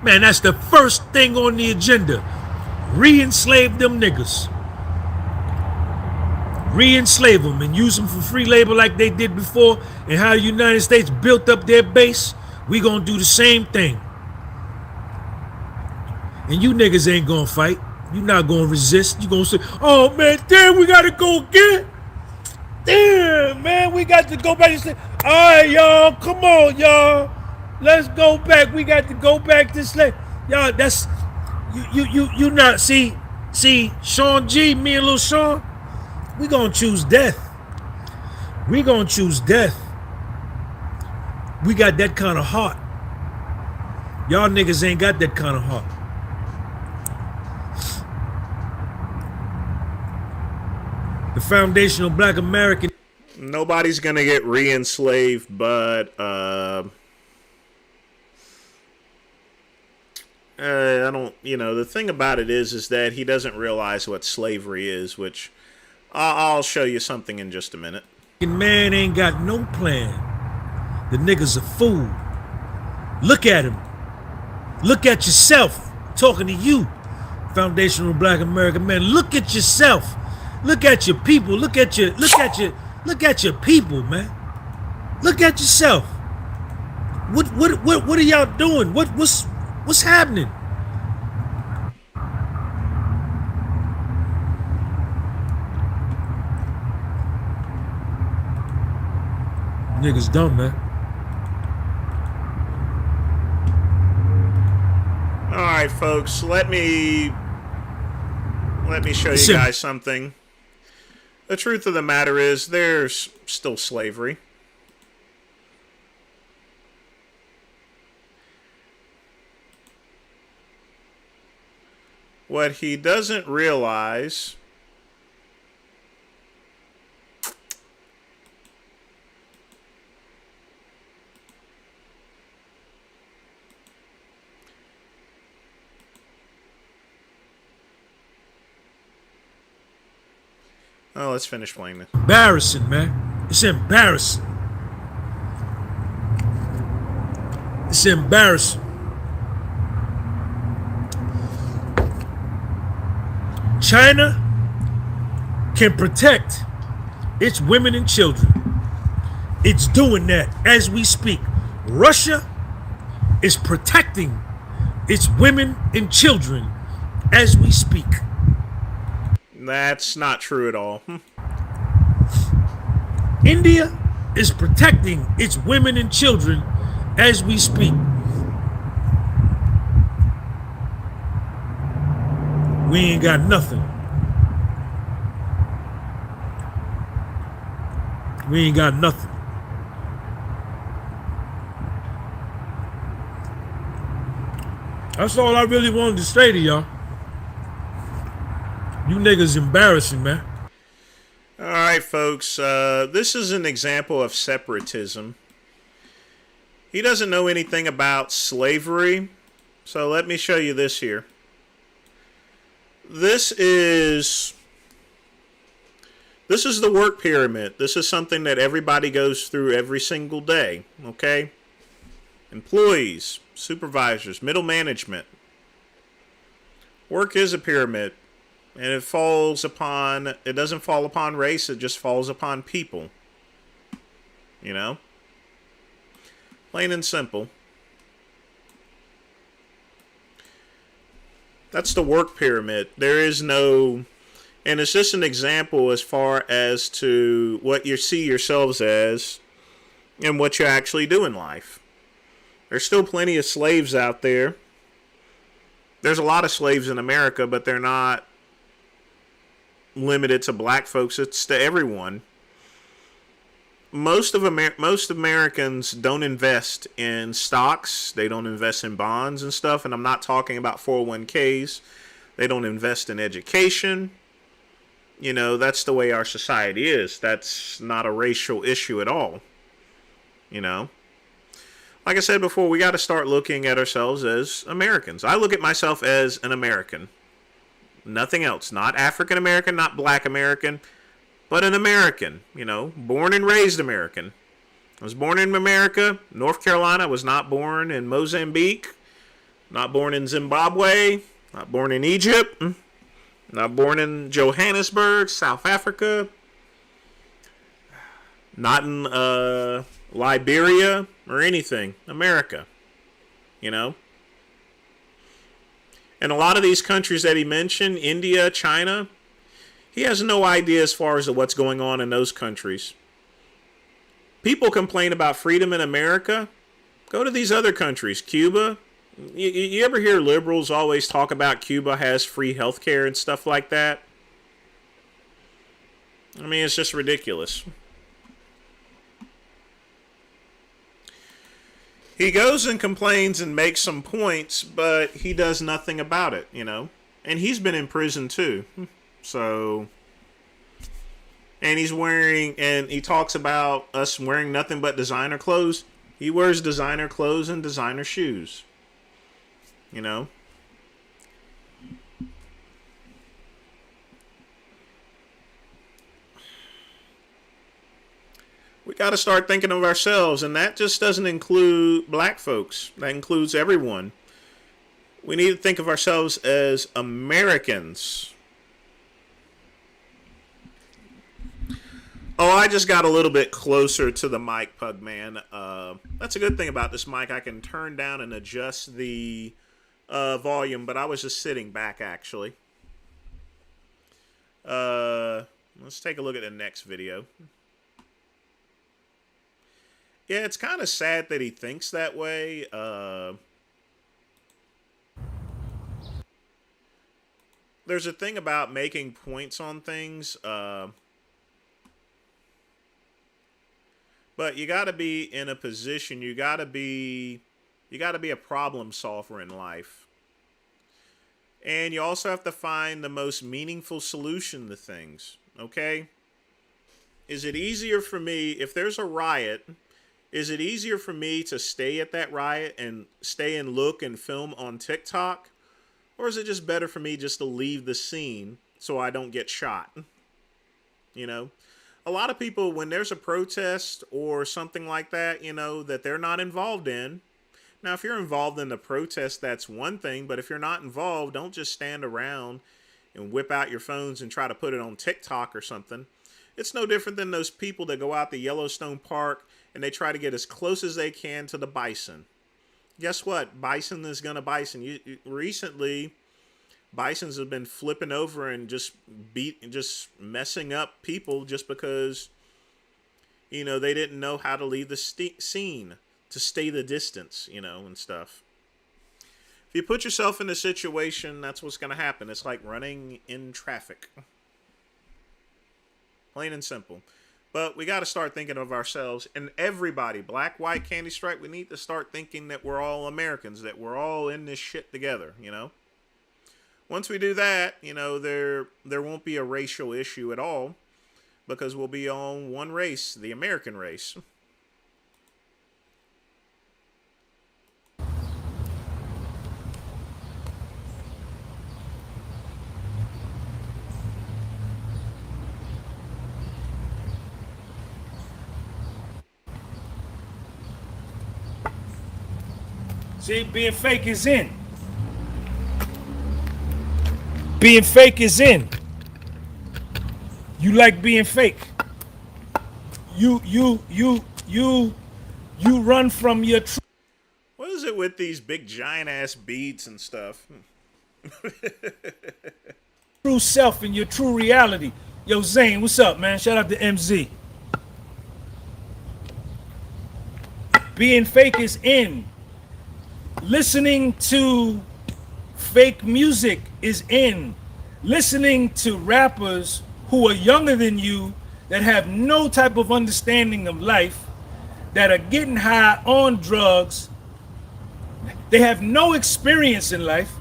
man, that's the first thing on the agenda. Re-enslave them niggas. Re-enslave them and use them for free labor like they did before, and how the United States built up their base. We gonna do the same thing. And you niggas ain't gonna fight. You not gonna resist. You gonna say, oh man, damn, we gotta go again. Damn, man, we got to go back and say, all right, y'all, come on, y'all. Let's go back. We got to go back to slave. Y'all, that's... You not see Sean G, me and Lil Sean, we gonna choose death. We gonna choose death. We got that kind of heart. Y'all niggas ain't got that kind of heart. The foundational black American. Nobody's gonna get re-enslaved, but I don't, the thing about it is that he doesn't realize what slavery is, which I'll show you something in just a minute. Man ain't got no plan. The nigga's a fool. Look at him. Look at yourself. Talking to you, foundational black American man. Look at yourself. Look at your people. Look at your people, man. Look at yourself. What are y'all doing? What's happening? Niggas dumb, man. All right, folks. Let me show you guys something. The truth of the matter is, there's still slavery. What he doesn't realize oh, let's finish playing this. Embarrassing, man. It's embarrassing. It's embarrassing. China can protect its women and children. It's doing that as we speak. Russia is protecting its women and children as we speak. That's not true at all. India is protecting its women and children as we speak. We ain't got nothing. We ain't got nothing. That's all I really wanted to say to y'all. You niggas embarrassing, man. All right, folks. This is an example of separatism. He doesn't know anything about slavery, so let me show you this here. This is the work pyramid. This is something that everybody goes through every single day, okay? Employees, supervisors, middle management. Work is a pyramid, and it doesn't fall upon race, it just falls upon people. You know? Plain and simple. That's the work pyramid. There is no, and it's just an example as far as to what you see yourselves as and what you actually do in life. There's still plenty of slaves out there. There's a lot of slaves in America, but they're not limited to black folks. It's to everyone. Most Americans don't invest in stocks. They don't invest in bonds and stuff. And I'm not talking about 401ks. They don't invest in education. You know, that's the way our society is. That's not a racial issue at all. You know, like I said before, we got to start looking at ourselves as Americans. I look at myself as an American. Nothing else. Not African American, not black American. But an American, you know, born and raised American. I was born in America, North Carolina. I was not born in Mozambique, not born in Zimbabwe, not born in Egypt, not born in Johannesburg, South Africa, not in Liberia or anything. America, you know. And a lot of these countries that he mentioned, India, China, he has no idea as far as what's going on in those countries. People complain about freedom in America. Go to these other countries. Cuba. You ever hear liberals always talk about Cuba has free healthcare and stuff like that? I mean, it's just ridiculous. He goes and complains and makes some points, but he does nothing about it, you know. And he's been in prison too. So, and he's wearing, and he talks about us wearing nothing but designer clothes. He wears designer clothes and designer shoes. You know? We got to start thinking of ourselves, and that just doesn't include black folks. That includes everyone. We need to think of ourselves as Americans. Oh, I just got a little bit closer to the mic, Pugman. That's a good thing about this mic. I can turn down and adjust the volume, but I was just sitting back, actually. Let's take a look at the next video. Yeah, it's kind of sad that he thinks that way. There's a thing about making points on things. But you got to be in a position, you got to be a problem solver in life. And you also have to find the most meaningful solution to things, okay? Is it easier for me, if there's a riot, is it easier for me to stay at that riot and stay and look and film on TikTok? Or is it just better for me just to leave the scene so I don't get shot? You know? A lot of people, when there's a protest or something like that, you know, that they're not involved in. Now, if you're involved in the protest, that's one thing. But if you're not involved, don't just stand around and whip out your phones and try to put it on TikTok or something. It's no different than those people that go out to Yellowstone Park and they try to get as close as they can to the bison. Guess what? Bison is going to bison. Recently, bisons have been flipping over and just messing up people just because, you know, they didn't know how to leave the scene, to stay the distance, you know, and stuff. If you put yourself in a situation, that's what's going to happen. It's like running in traffic. Plain and simple. But we got to start thinking of ourselves and everybody, black, white, candy stripe. We need to start thinking that we're all Americans, that we're all in this shit together, you know. Once we do that, you know, there won't be a racial issue at all because we'll be on one race, the American race. See, being fake is in. Being fake is in. You like being fake. You run from your What is it with these big giant ass beads and stuff? true self and your true reality. Yo, Zane, what's up, man? Shout out to MZ. Being fake is in. Listening to fake music is in. Listening to rappers who are younger than you that have no type of understanding of life, that are getting high on drugs. They have no experience in life,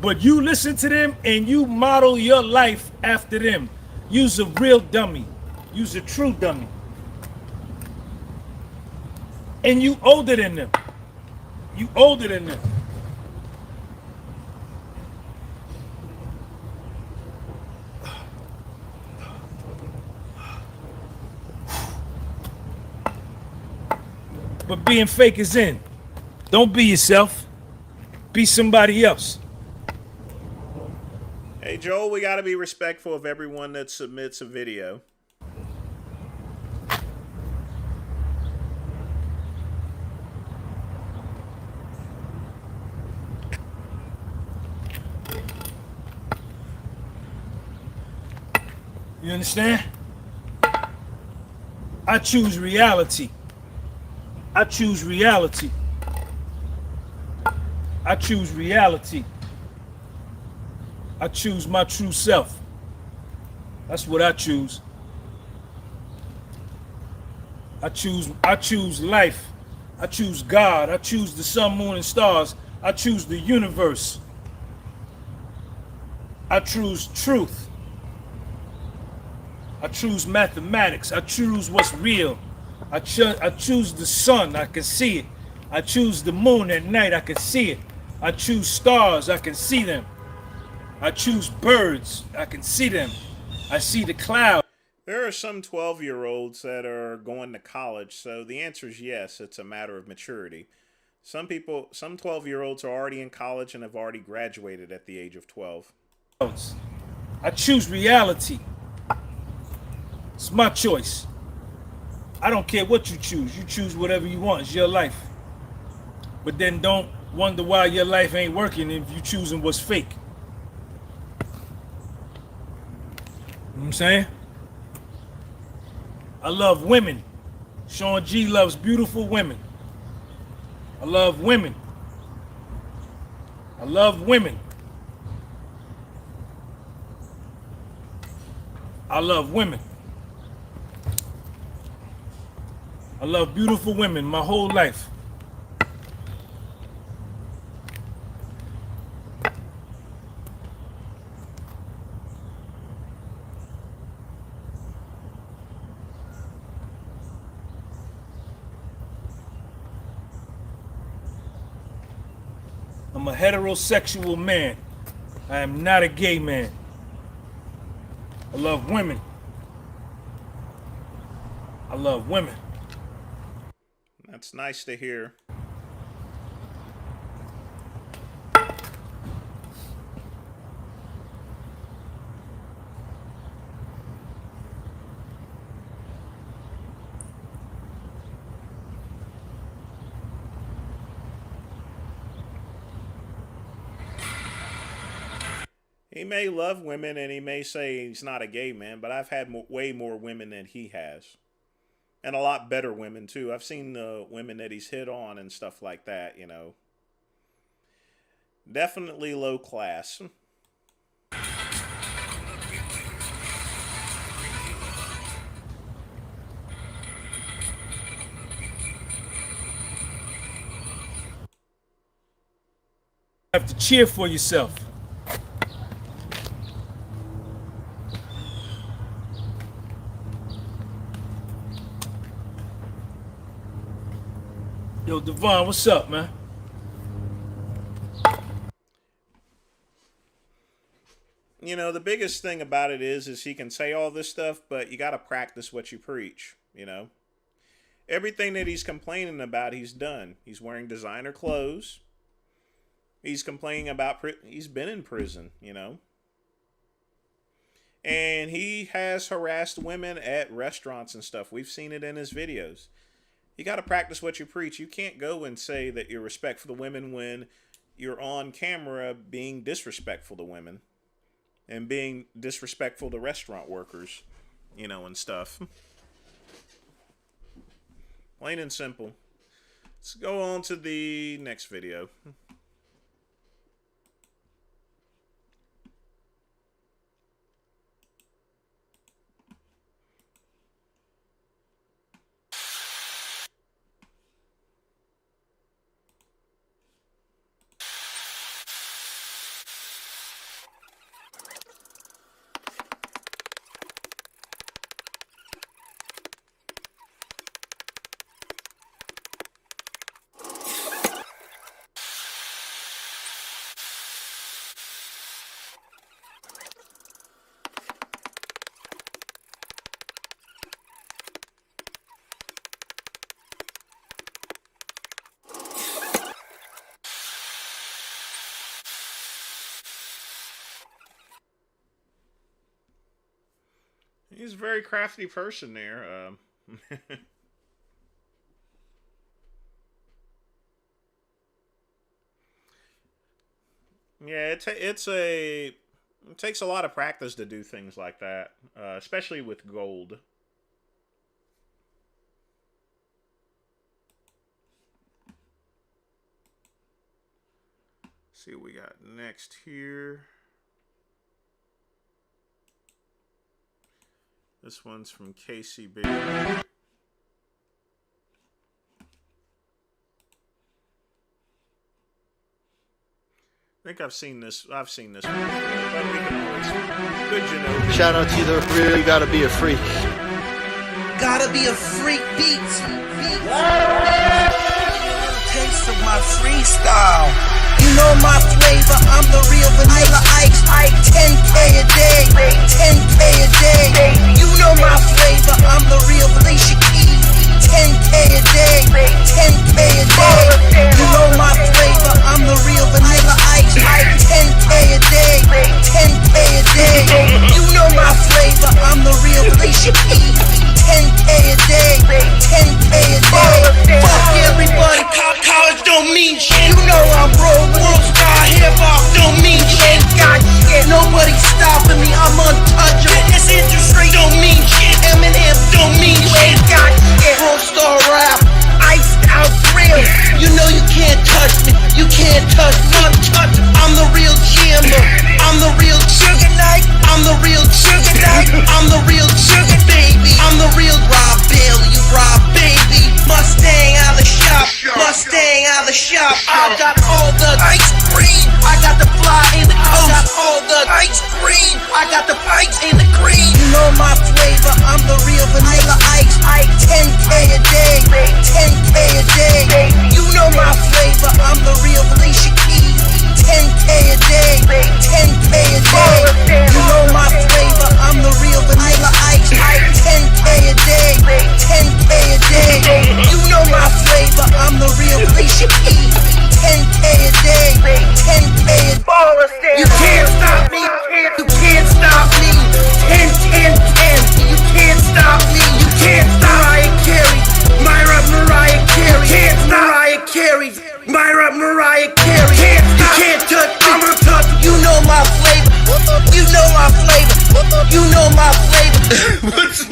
but you listen to them and you model your life after them. You's a real dummy. You's a true dummy. And you older than them. You older than them. But being fake is in. Don't be yourself. Be somebody else. Hey, Joel, we got to be respectful of everyone that submits a video. You understand? I choose reality. I choose reality. I choose reality. I choose my true self. That's what I choose. I choose life. I choose God. I choose the sun, moon, and stars. I choose the universe. I choose truth. I choose mathematics. I choose what's real. I choose the sun. I can see it. I choose the moon at night. I can see it. I choose stars. I can see them. I choose birds. I can see them. I see the cloud. There are some 12-year-olds that are going to college, so the answer is yes, it's a matter of maturity. Some 12-year-olds are already in college and have already graduated at the age of 12. I choose reality. It's my choice. I don't care what you choose. You choose whatever you want. It's your life. But then don't wonder why your life ain't working if you choosing what's fake. You know what I'm saying? I love women. Sean G loves beautiful women. I love women. I love women. I love women. I love beautiful women my whole life. I'm a heterosexual man. I am not a gay man. I love women. I love women. That's nice to hear. He may love women and he may say he's not a gay man, but I've had way more women than he has. And a lot better women, too. I've seen the women that he's hit on and stuff like that, you know. Definitely low class. You have to cheer for yourself. Yo, Devon, what's up, man? You know, the biggest thing about it is he can say all this stuff, but you got to practice what you preach, you know. Everything that he's complaining about, he's done. He's wearing designer clothes. He's complaining about, he's been in prison, you know. And he has harassed women at restaurants and stuff. We've seen it in his videos. You got to practice what you preach. You can't go and say that you're respectful to women when you're on camera being disrespectful to women and being disrespectful to restaurant workers, you know, and stuff. Plain and simple. Let's go on to the next video. He's a very crafty person there. Yeah, it takes a lot of practice to do things like that, especially with gold. Let's see what we got next here. This one's from KCB. I think I've seen this one. But we can always. Good, you know. Shout out to the real, you gotta be a freak. Gotta be a freak beat. Taste of my freestyle. You know my flavor, I'm the real vanilla ice. 10K a day, 10K a day. You know my flavor, I'm the real Felicia Keys. 10K a day, 10K a day. You know my flavor, I'm the real vanilla ice. 10K a day, 10K a day. You know my flavor, I'm the real Felicia Keys. 10K a day, 10K a day. Fuck everybody, college don't mean shit. You know I'm broke, world star, hip hop don't mean shit. Got shit, nobody stopping me, I'm on What's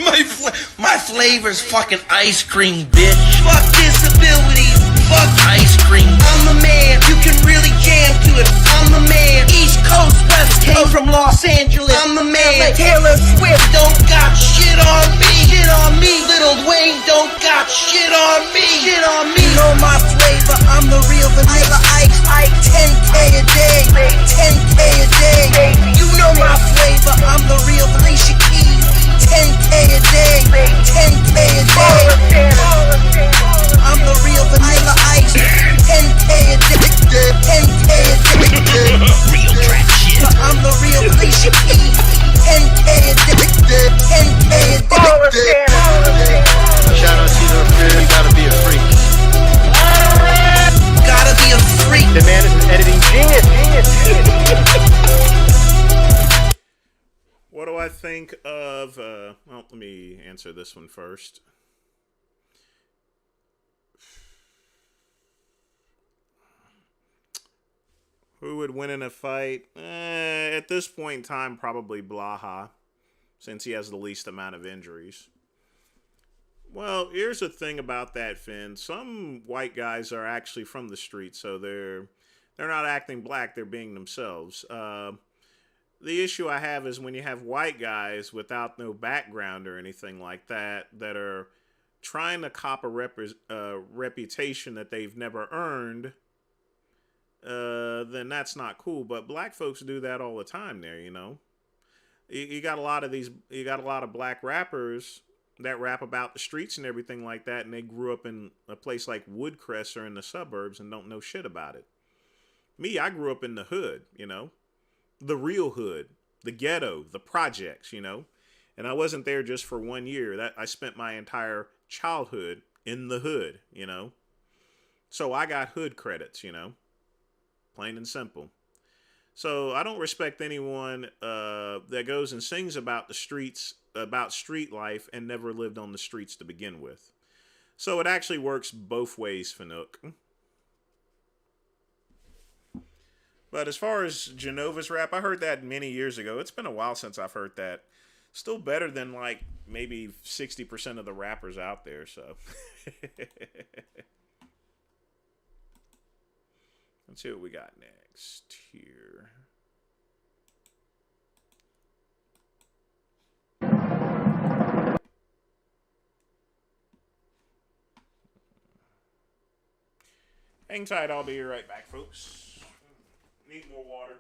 my flavor's fucking ice cream, bitch. Fuck disabilities. Fuck ice cream. I'm the man. You can really jam to it. I'm the man. East Coast, West Coast, from Los Angeles. I'm the man. Taylor Swift don't got shit on me. Shit on me. Lil Wayne don't got shit on me. Shit on me. You know my flavor. I'm the real vanilla ice. 10K a day. 10K a day. You know my flavor. I'm the real Alicia Keys. 10K a day. 10K a day. I'm the real vanilla ice. 10K a day. 10K a day. Real trap shit. I'm the real Alicia Keys. 10K a day. 10K a day. Shout out to the real, gotta be a freak. Gotta be a freak. The man is an editing genius. What do I think of, well, let me answer this one first. Who would win in a fight? At this point in time, probably Blaha, since he has the least amount of injuries. Well, here's the thing about that, Finn. Some white guys are actually from the street, so they're not acting black, they're being themselves. The issue I have is when you have white guys without no background or anything like that that are trying to cop a reputation that they've never earned, then that's not cool. But black folks do that all the time there, you know. You got a lot of black rappers that rap about the streets and everything like that, and they grew up in a place like Woodcrest or in the suburbs and don't know shit about it. Me, I grew up in the hood, you know. The real hood, the ghetto, the projects, you know. And I wasn't there just for 1 year. I spent my entire childhood in the hood, you know. So I got hood credits, you know. Plain and simple. So I don't respect anyone that goes and sings about the streets, about street life, and never lived on the streets to begin with. So it actually works both ways, Fanook. But as far as Genova's rap, I heard that many years ago. It's been a while since I've heard that. Still better than like maybe 60% of the rappers out there, so. Let's see what we got next here. Hang tight, I'll be right back, folks. Need more water.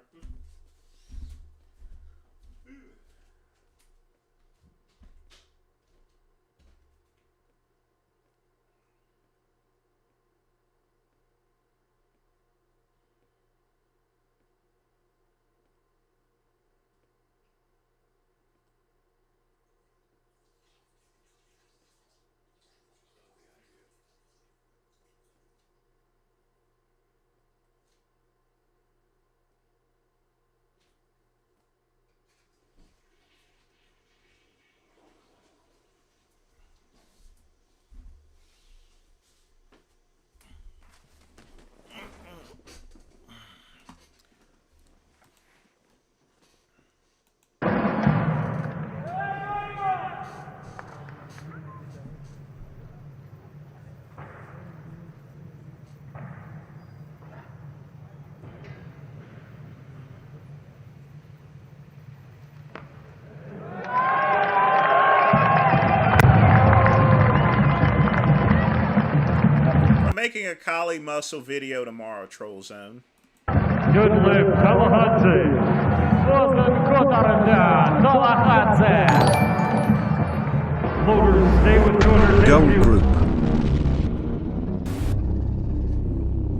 Making a Kali muscle video tomorrow, Troll Zone. Good live Tallahassee. Loaders stay with 200. Gold Group.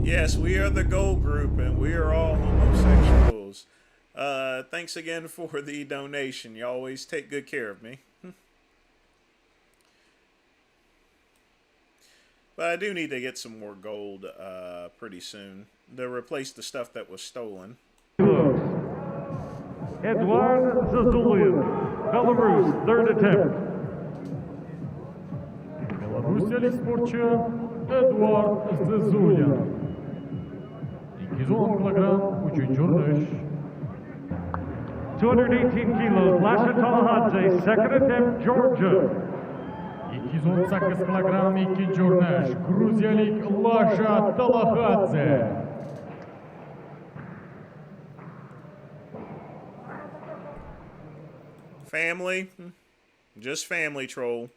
Yes, we are the Gold Group, and we are all homosexuals. Thanks again for the donation. You always take good care of me. But I do need to get some more gold pretty soon to replace the stuff that was stolen. Edward Zazulin, Belarus, third attempt. Belarus спортчу Эдуард Зазулин. 210 килограмм, 3 черныш. 218 kilos, Lasha Tallahassee, second attempt, Georgia. 218 kilogram ikinci urnash, Gruziyalik Lasha Tallahassee. Family, just family, troll.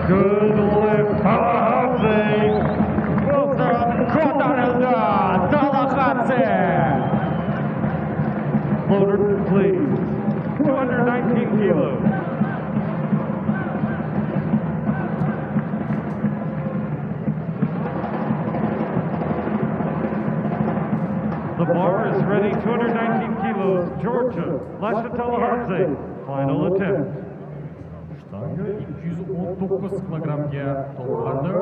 Good lift, Tallahassee. Wilson kotarıldı, Tallahassee. Loader, please. 219 kilos. The bar is ready, 219 kilos, Georgia, Lasha Tallahassee. Final attempt. Штанга 219 kilogramga to'ldirdi.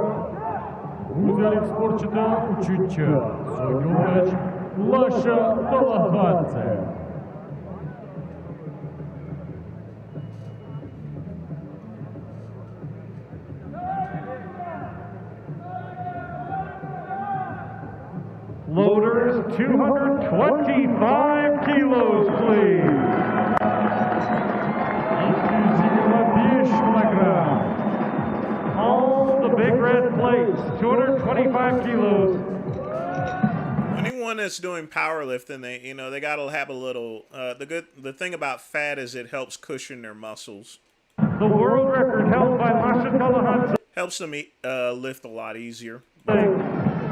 Gruziyalik sportchida uchinchi so'nggi urnash Lasha Tallahassee. Loaders, 225 kilos, please. 225 kilogram. All the big red plates, 225 kilos. Anyone that's doing powerlifting, they gotta have a little. The thing about fat is it helps cushion their muscles. The world record held by Lasha Tallahassee Helps them lift a lot easier.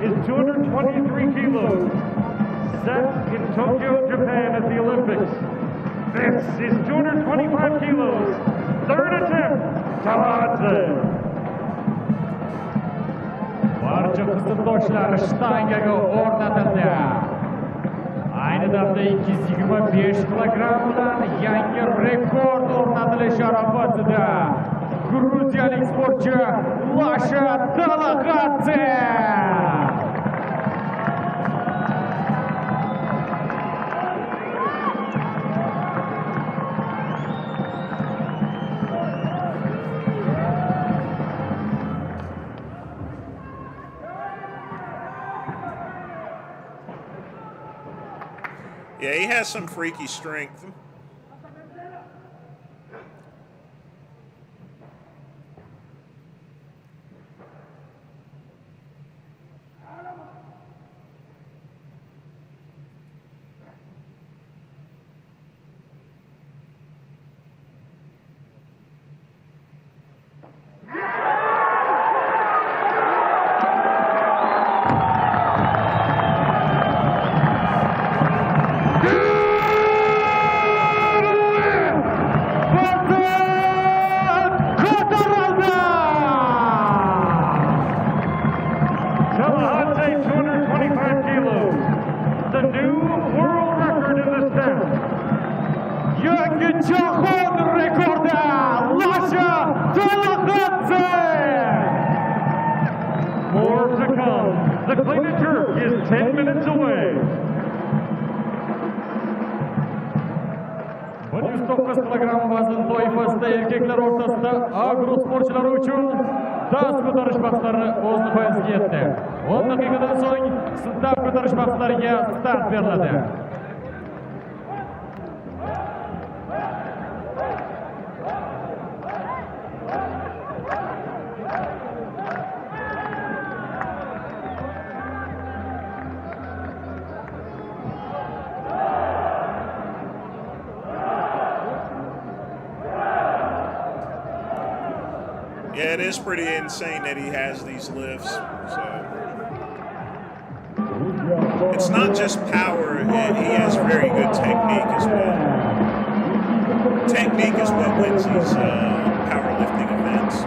is 223 kilos. Set in Tokyo, Japan at the Olympics. This is 225 kilos. Third attempt, Tallahassee. Barcha qismdoshlar shtangaga o'rnatildi. Ayni damda 225 kilogram bilan yangi rekord o'rnatilishi arafatida gruziyalik sportchi Lasha Tallahassee. Yeah, he has some freaky strength. Start beriladi. Yeah, it is pretty insane that he has these lifts. So it's not just power, he has very good technique as well. Technique is what wins these powerlifting events.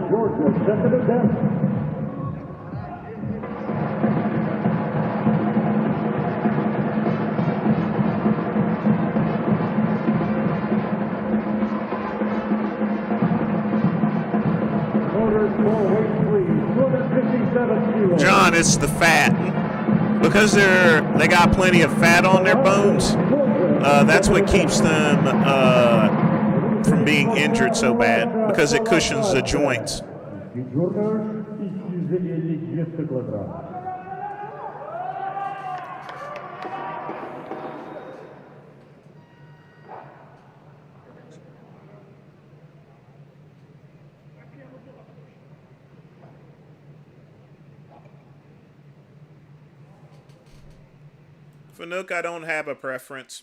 Georgia, second attempt. John, it's the fat. Because they got plenty of fat on their bones, that's what keeps them from being injured so bad, because it cushions the joints. Fanuc, I don't have a preference.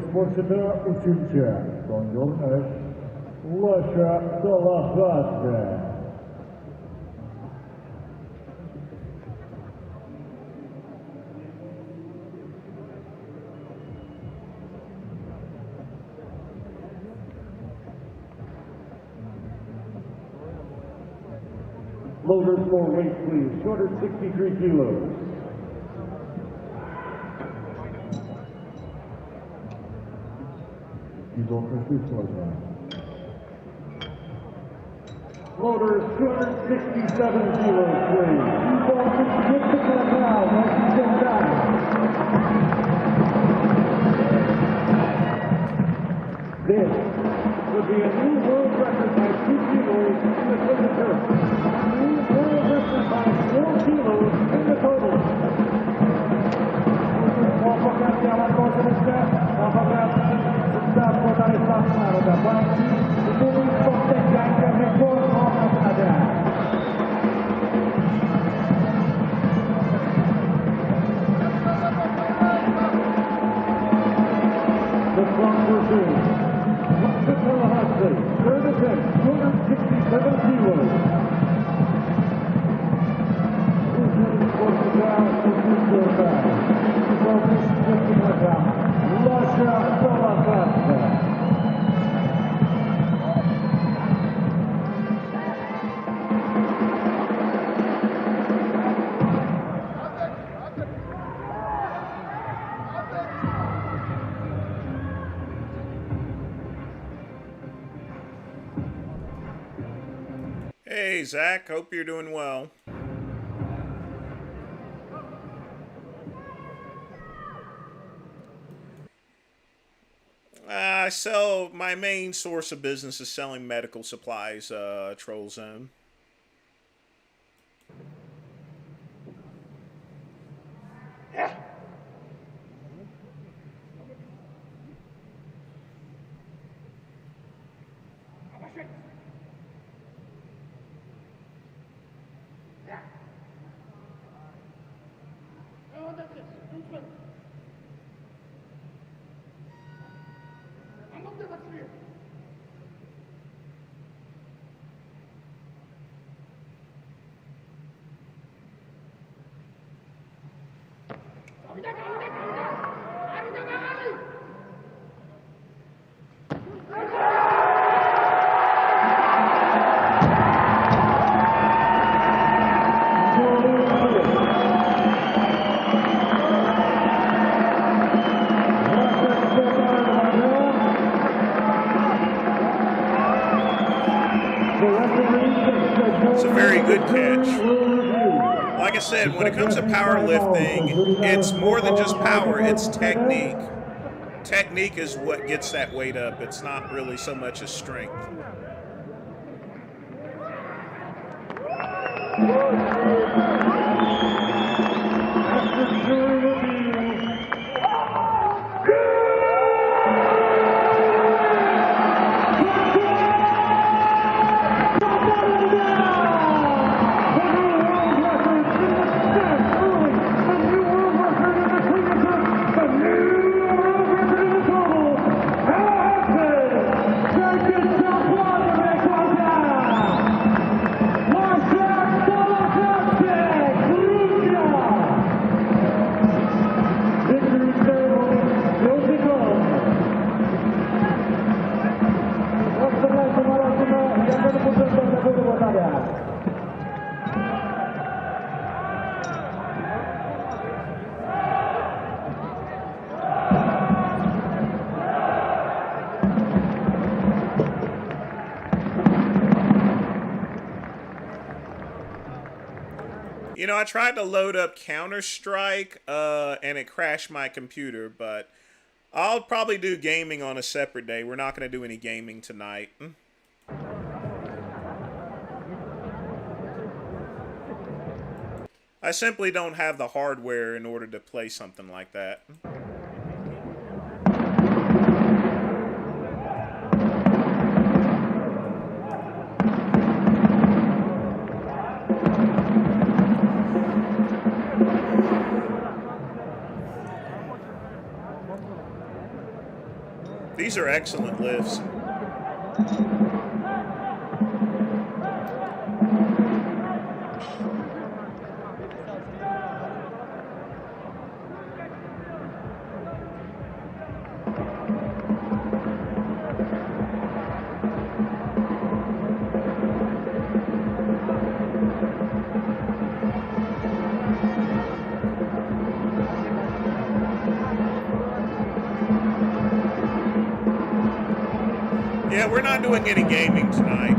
Спортсмена училища, Сондернес, Лаша Салахадзе. Loaders more weight, please. 263 kilos. Loaders 267 kilos, please. This would be a new world record by 2 kilos in the signature. A new world record by 4 kilos in the total. The front pursuit. Third attempt, 267 kilos. Hey, Zach, hope you're doing well. My main source of business is selling medical supplies, Troll Zone. It's a very good catch. Like I I said, when it comes to powerlifting, it's more than just power, it's technique. Technique is what gets that weight up. It's not really so much as strength. You know, I tried to load up Counter-Strike, and it crashed my computer, but I'll probably do gaming on a separate day. We're not going to do any gaming tonight. I simply don't have the hardware in order to play something like that. These are excellent lifts. Yeah, we're not doing any gaming tonight.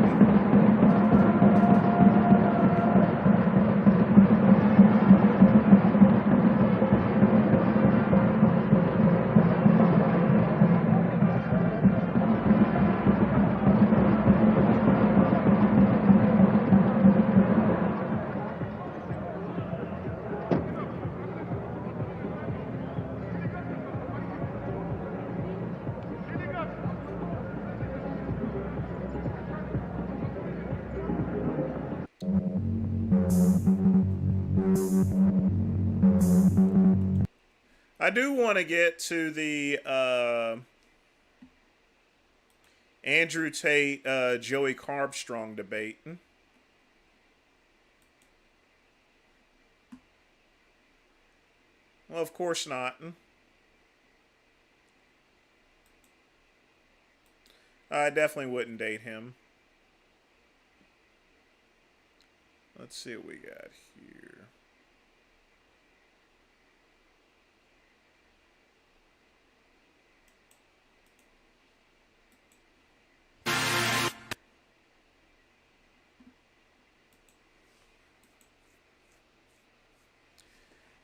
I do want to get to the Andrew Tate, Joey Carbstrong debate. Well, of course not. I definitely wouldn't date him. Let's see what we got here.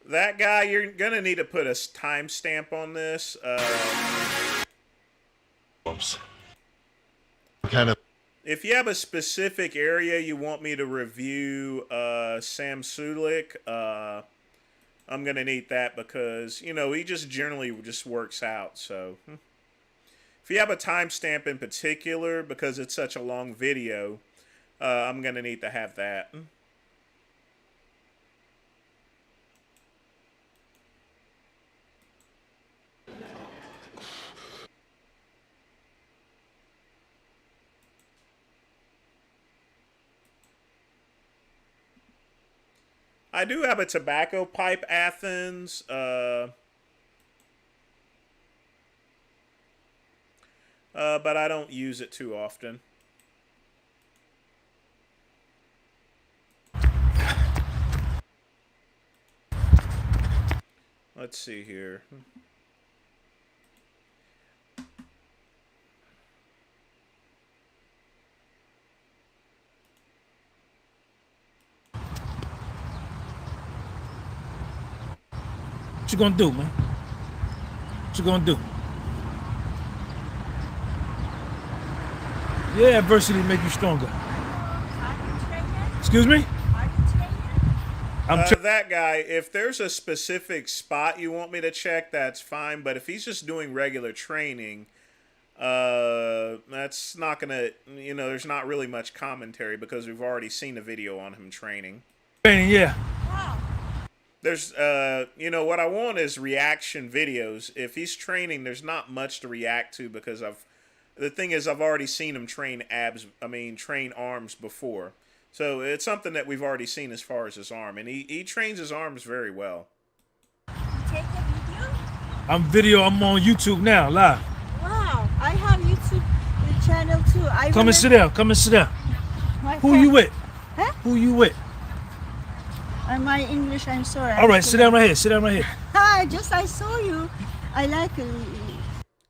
That guy, you're going to need to put a timestamp on this. Kind of. If you have a specific area you want me to review Sam Sulik, I'm going to need that because, you know, he just generally just works out. So if you have a timestamp in particular, because it's such a long video, I'm going to need to have that. I do have a tobacco pipe, Athens. But I don't use it too often. Let's see here. What you gonna do, man? What you gonna do? Yeah, adversity make you stronger. Excuse me? That guy, if there's a specific spot you want me to check, that's fine. But if he's just doing regular training, that's not gonna, there's not really much commentary because we've already seen a video on him training. Yeah. There's, what I want is reaction videos. If he's training, there's not much to react to because the thing is, I've already seen him train train arms before. So it's something that we've already seen as far as his arm. And he trains his arms very well. You take a video? I'm on YouTube now, live. Wow, I have YouTube channel too. Come and sit down. Come and sit down. Who you with? Huh? Who you with? My English, I'm sorry. All right, sit down right here. Sit down right here. Hi, I saw you. I like it.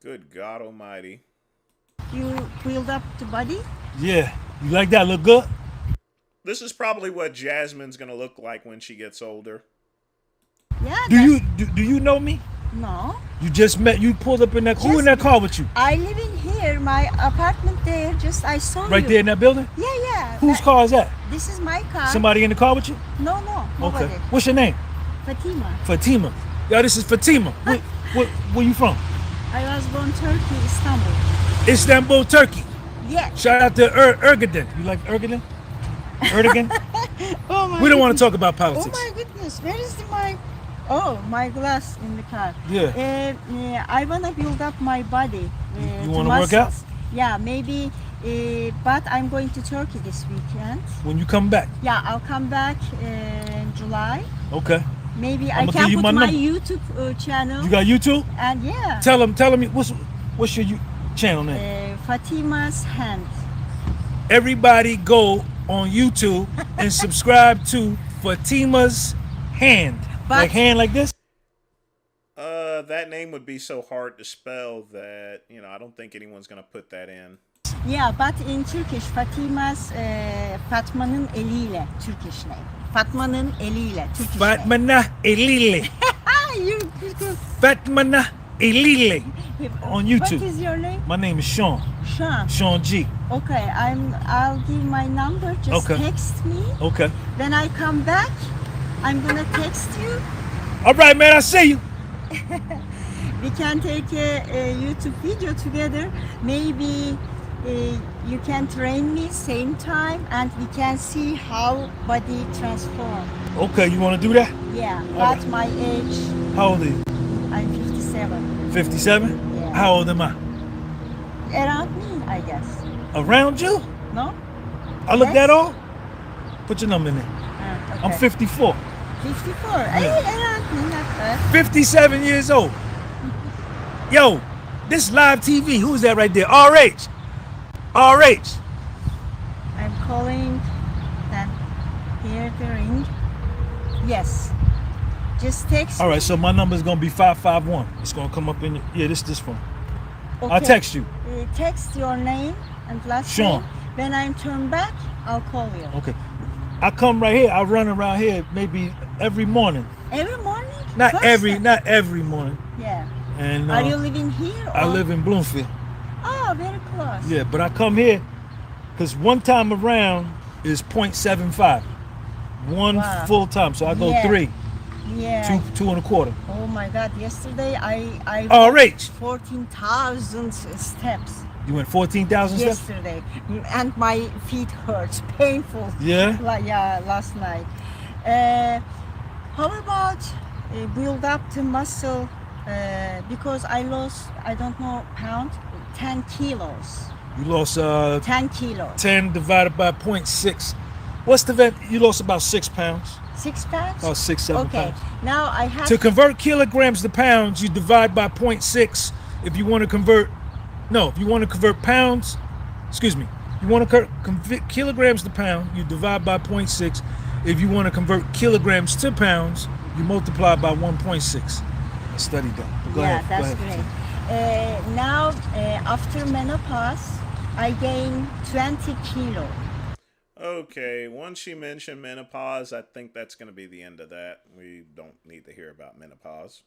Good God almighty. You build up the body? Yeah. You like that? Look good? This is probably what Jasmine's going to look like when she gets older. Yeah. Do you know me? No. You just met. You pulled up in that. Who in that car with you? I live in here. My apartment there. I saw you. Right there in that building? Yeah. Whose car is that? This is my car. Somebody in the car with you? No. Nobody. Okay. What's your name? Fatima. Yo, this is Fatima. Where you from? I was born Turkey, Istanbul. Istanbul, Turkey. Yeah. Shout out to Erdogan. You like Erdogan? Oh my we don't want to talk about politics. Oh my goodness. Where is my glass in the car? Yeah. I want to build up my body. You want to work out? Yeah, maybe. But I'm going to Turkey this weekend. When you come back? Yeah, I'll come back in July. Okay. Maybe I can put my YouTube channel. You got YouTube? And yeah. Tell them what's your channel name? Fatima's Hand. Everybody go on YouTube and subscribe to Fatima's Hand. Like hand like this? That name would be so hard to spell that, I don't think anyone's going to put that in. Yeah, but in Turkish, Fatima's Fatma'nın eliyle, Turkish name. Fatma'nın eliyle, Turkish Fatma'na eliyle. Fatma'na eliyle. On YouTube. What is your name? My name is Sean. Sean G. Okay, I'll give my number. Just text me. Okay. When I come back, I'm gonna text you. All right, man. I see you. We can take a YouTube video together. Maybe you can train me same time, and we can see how body transform. Okay, you want to do that? Yeah. At my age. How old are you? I'm 57. 57? Yeah. How old am I? Around me, I guess. Around you? No. I look that old? Put your number in there. Okay. I'm 54. 54? Hey, around me, not bad. 57 years old. Yo, this live TV. Who's that right there? RH. RH. I'm calling that here the ring. Yes. Just text. All right, so my number is going to be 551. It's going to come up in this phone. Okay. I'll text you. Text your name and last Sean. name. When I turn back, I'll call you. Okay. I come right here. I run around here maybe every morning. Every morning? Not every morning. Yeah. And are you living here? I live in Bloomfield. Oh, very close. Yeah, but I come here because one time around is 0.75. One full time, so I go 3. Yeah. 2 and a quarter. Oh my God! Yesterday I RH. 14,000 steps. You went 14,000 steps? Yesterday, and my feet hurt, painful. Yeah? Last night. How about build up the muscle? Because I lost, I don't know, 10 kilos. You lost 10 kilos. 10 divided by 0.6. What's the vet? You lost about 6 pounds. 6 pounds? About 6, 7 pounds. Okay. Now I have to convert kilograms to pounds, you divide by 0.6. If you want to convert pounds, you want to convert kilograms to pounds, you divide by 0.6. If you want to convert kilograms to pounds, you multiply by 1.6. I studied that. Go ahead. That's great. Now, after menopause, I gain 20 kilos. Okay, once you mention menopause, I think that's going to be the end of that. We don't need to hear about menopause.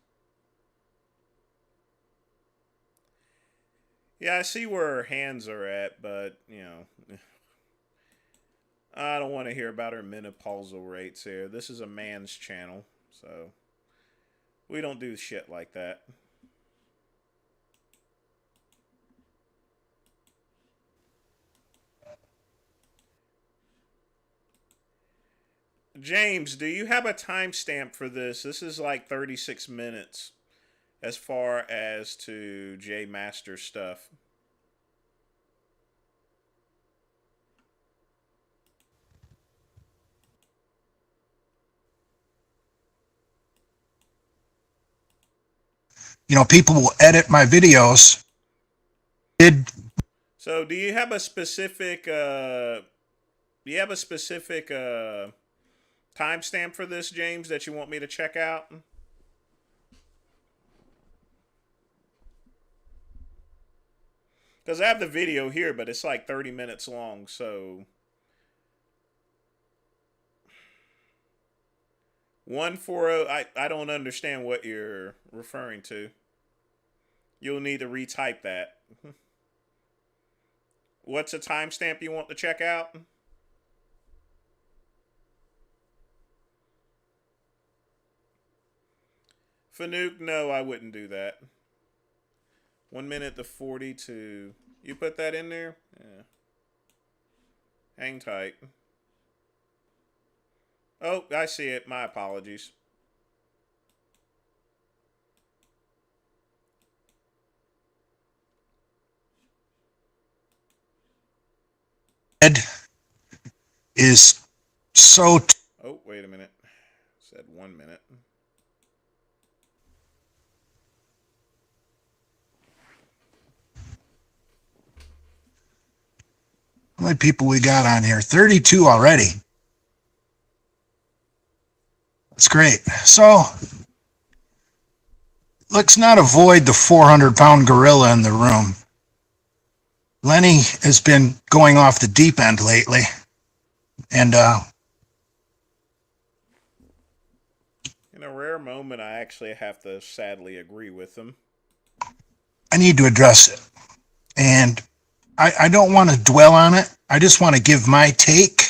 Yeah, I see where her hands are at, but, you know, I don't want to hear about her menopausal rates here. This is a man's channel, so we don't do shit like that. James, do you have a timestamp for this? This is like 36 minutes as far as to J Master stuff. You know, people will edit my videos. So do you have a specific timestamp for this, James, that you want me to check out? Because I have the video here, but it's like 30 minutes long, so 140. I don't understand what you're referring to. You'll need to retype that. What's a timestamp you want to check out? Fanuc, no, I wouldn't do that. 1 minute to 42. You put that in there? Yeah. Hang tight. Oh, I see it. My apologies. Ed is so... Oh, wait a minute. Said 1 minute. How many people we got on here? 32 already. That's great. So, let's not avoid the 400-pound gorilla in the room. Lenny has been going off the deep end lately. And, in a rare moment, I actually have to sadly agree with him. I need to address it. And I don't want to dwell on it. I just want to give my take.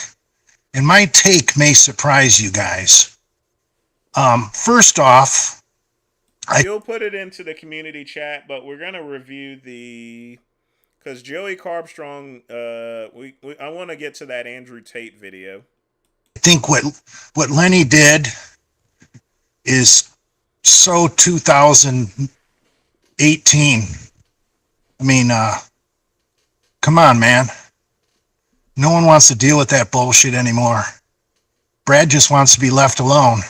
And my take may surprise you guys. First off, You'll put it into the community chat, but we're going to review because Joey Carbstrong, I want to get to that Andrew Tate video. I think what Lenny did is so 2018. I mean, come on, man. No one wants to deal with that bullshit anymore. Brad just wants to be left alone.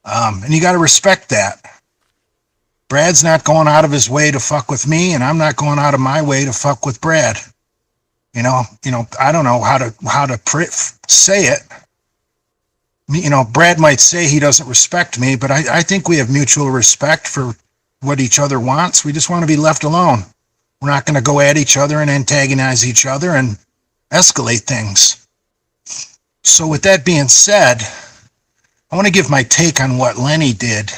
And you got to respect that. Brad's not going out of his way to fuck with me, and I'm not going out of my way to fuck with Brad. You know, I don't know how to say it. You know, Brad might say he doesn't respect me, but I think we have mutual respect for what each other wants. We just want to be left alone. We're not going to go at each other and antagonize each other and escalate things. So with that being said, I want to give my take on what Lenny did.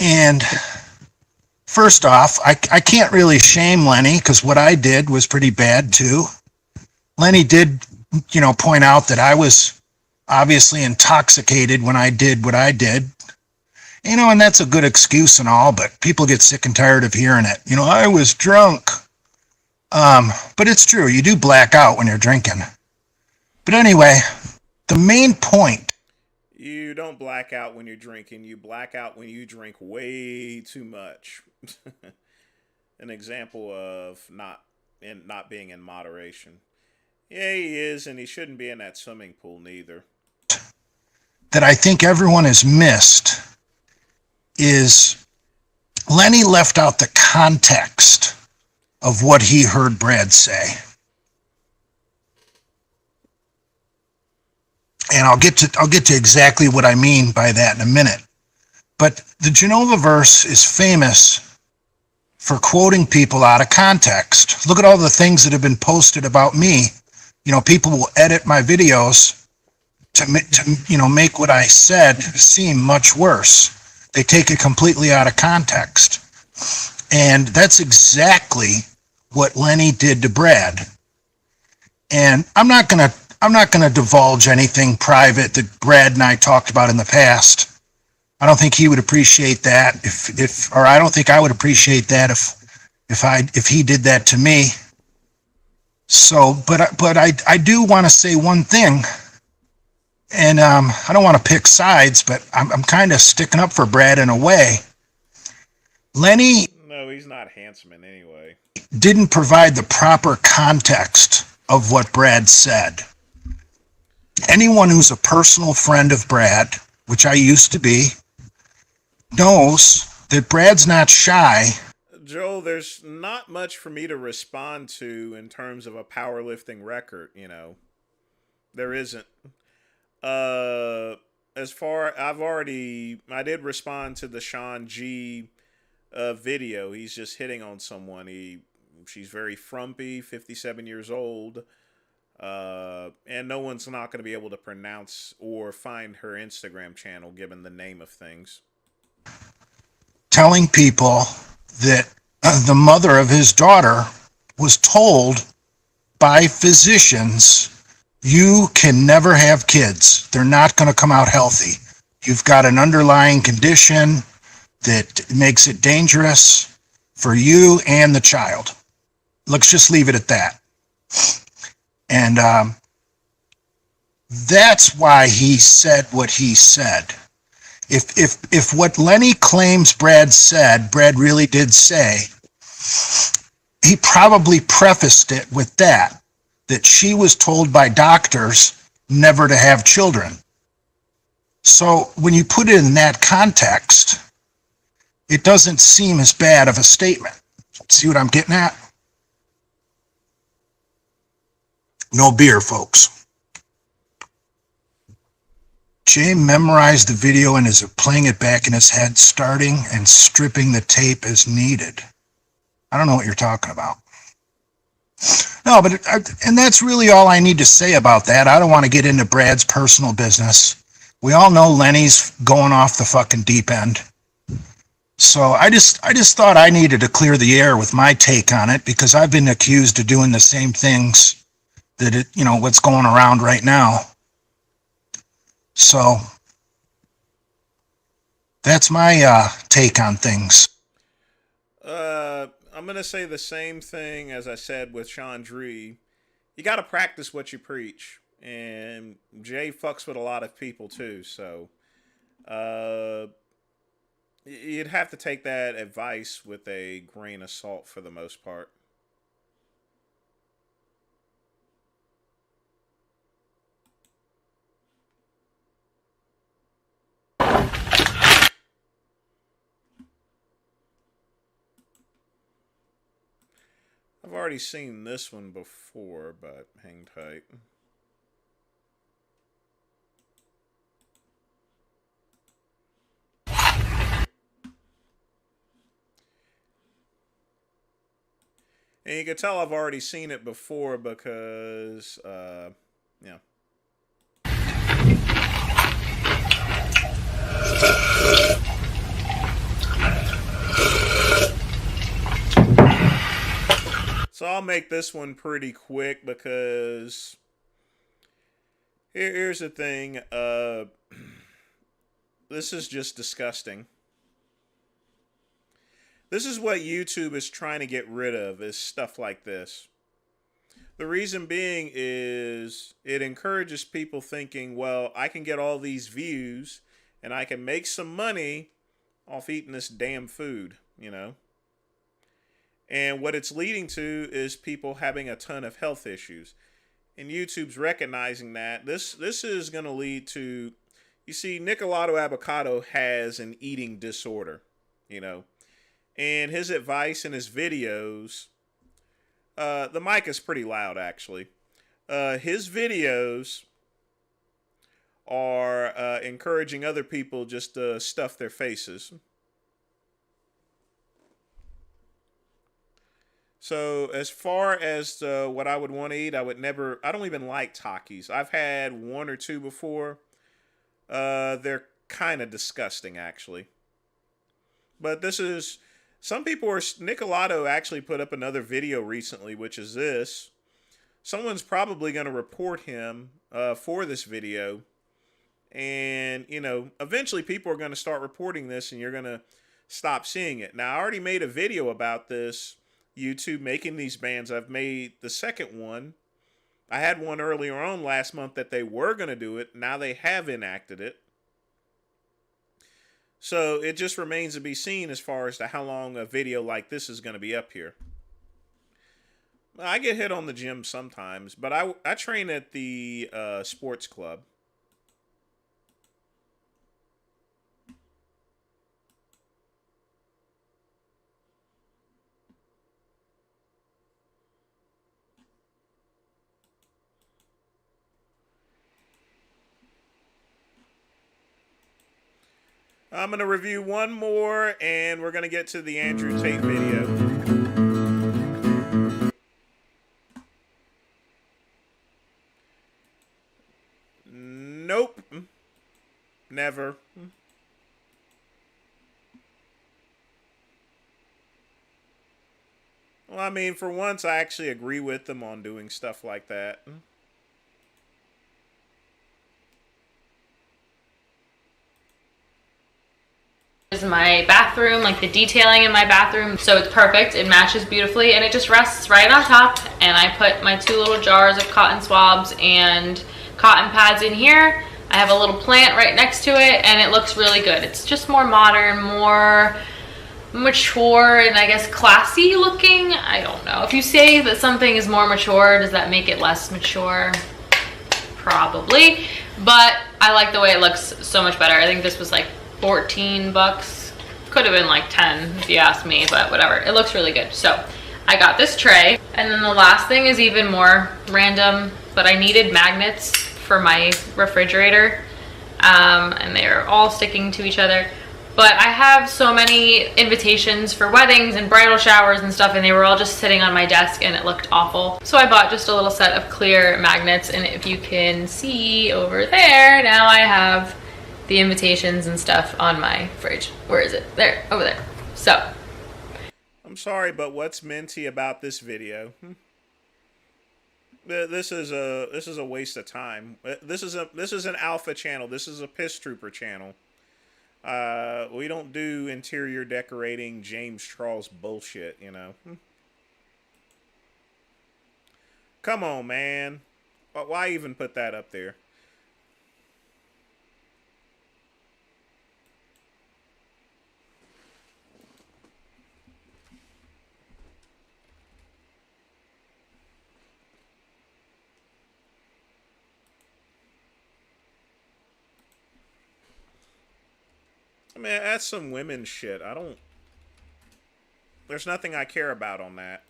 And first off, I can't really shame Lenny because what I did was pretty bad too. Lenny did, point out that I was obviously intoxicated when I did what I did. And that's a good excuse and all, but people get sick and tired of hearing it. I was drunk. But it's true. You do black out when you're drinking. But anyway, the main point. You don't black out when you're drinking. You black out when you drink way too much. An example of not being in moderation. Yeah, he is, and he shouldn't be in that swimming pool neither. That I think everyone has missed is Lenny left out the context of what he heard Brad say. And I'll get to exactly what I mean by that in a minute. But the Genova verse is famous for quoting people out of context. Look at all the things that have been posted about me People will edit my videos to make what I said seem much worse. They take it completely out of context. And that's exactly what Lenny did to Brad. And I'm not gonna divulge anything private that Brad and I talked about in the past. I don't think he would appreciate that or I don't think I would appreciate that if he did that to me. So, but I do want to say one thing, and I don't want to pick sides, but I'm kind of sticking up for Brad in a way. Lenny, no, he's not handsome in any way, didn't provide the proper context of what Brad said. Anyone who's a personal friend of Brad, which I used to be, knows that Brad's not shy. Joel, there's not much for me to respond to in terms of a powerlifting record, There isn't. I did respond to the Sean G video. He's just hitting on someone. She's very frumpy, 57 years old, and no one's not going to be able to pronounce or find her Instagram channel given the name of things. Telling people that the mother of his daughter was told by physicians, you can never have kids. They're not going to come out healthy. You've got an underlying condition that makes it dangerous for you and the child. Let's just leave it at that. And that's why he said what he said. If what Lenny claims Brad said, Brad really did say, he probably prefaced it with that she was told by doctors never to have children. So when you put it in that context, it doesn't seem as bad of a statement. See what I'm getting at? No beer, folks. Jay memorized the video and is playing it back in his head, starting and stripping the tape as needed. I don't know what you're talking about. No, and that's really all I need to say about that. I don't want to get into Brad's personal business. We all know Lenny's going off the fucking deep end. So I just thought I needed to clear the air with my take on it, because I've been accused of doing the same things that what's going around right now. So that's my take on things. I'm going to say the same thing as I said with Sean Dree. You got to practice what you preach. And Jay fucks with a lot of people too. So you'd have to take that advice with a grain of salt for the most part. I've already seen this one before, but hang tight. And you can tell I've already seen it before because, yeah. So I'll make this one pretty quick because here's the thing. This is just disgusting. This is what YouTube is trying to get rid of, is stuff like this. The reason being is it encourages people thinking, well, I can get all these views and I can make some money off eating this damn food, And what it's leading to is people having a ton of health issues. And YouTube's recognizing that. This is going to lead to, you see, Nicolato Avocado has an eating disorder, And his advice in his videos, the mic is pretty loud, actually. His videos are encouraging other people just to stuff their faces. So as far as what I would want to eat, I don't even like Takis. I've had one or two before. They're kind of disgusting, actually. But some people Nicolato actually put up another video recently, which is this. Someone's probably going to report him for this video. And, eventually people are going to start reporting this and you're going to stop seeing it. Now, I already made a video about this, YouTube making these bans. I've made the second one. I had one earlier on last month that they were going to do it. Now they have enacted it. So it just remains to be seen as far as to how long a video like this is going to be up here. I get hit on the gym sometimes, but I train at the sports club. I'm going to review one more, and we're going to get to the Andrew Tate video. Nope. Never. Well, I mean, for once, I actually agree with them on doing stuff like that. Is my bathroom, like the detailing in my bathroom, so it's perfect. It matches beautifully, and it just rests right on top. And I put my 2 little jars of cotton swabs and cotton pads in here. I have a little plant right next to it, and it looks really good. It's just more modern, more mature, and I guess classy looking. I don't know. If you say that something is more mature, does that make it less mature? Probably, but I like the way it looks so much better. I think this was like $14. Could have been like 10 if you ask me, but whatever. It looks really good. So I got this tray, and then the last thing is even more random, but I needed magnets for my refrigerator, and they're all sticking to each other. But I have so many invitations for weddings and bridal showers and stuff, and they were all just sitting on my desk, and it looked awful. So I bought just a little set of clear magnets, and if you can see over there, now I have the invitations and stuff on my fridge. Where is it? There, over there. So I'm sorry, but what's minty about this video? This is a waste of time. This is an alpha channel. This is a piss trooper channel. We don't do interior decorating James Charles bullshit, Come on, man. Why even put that up there? I mean, that's some women's shit. There's nothing I care about on that.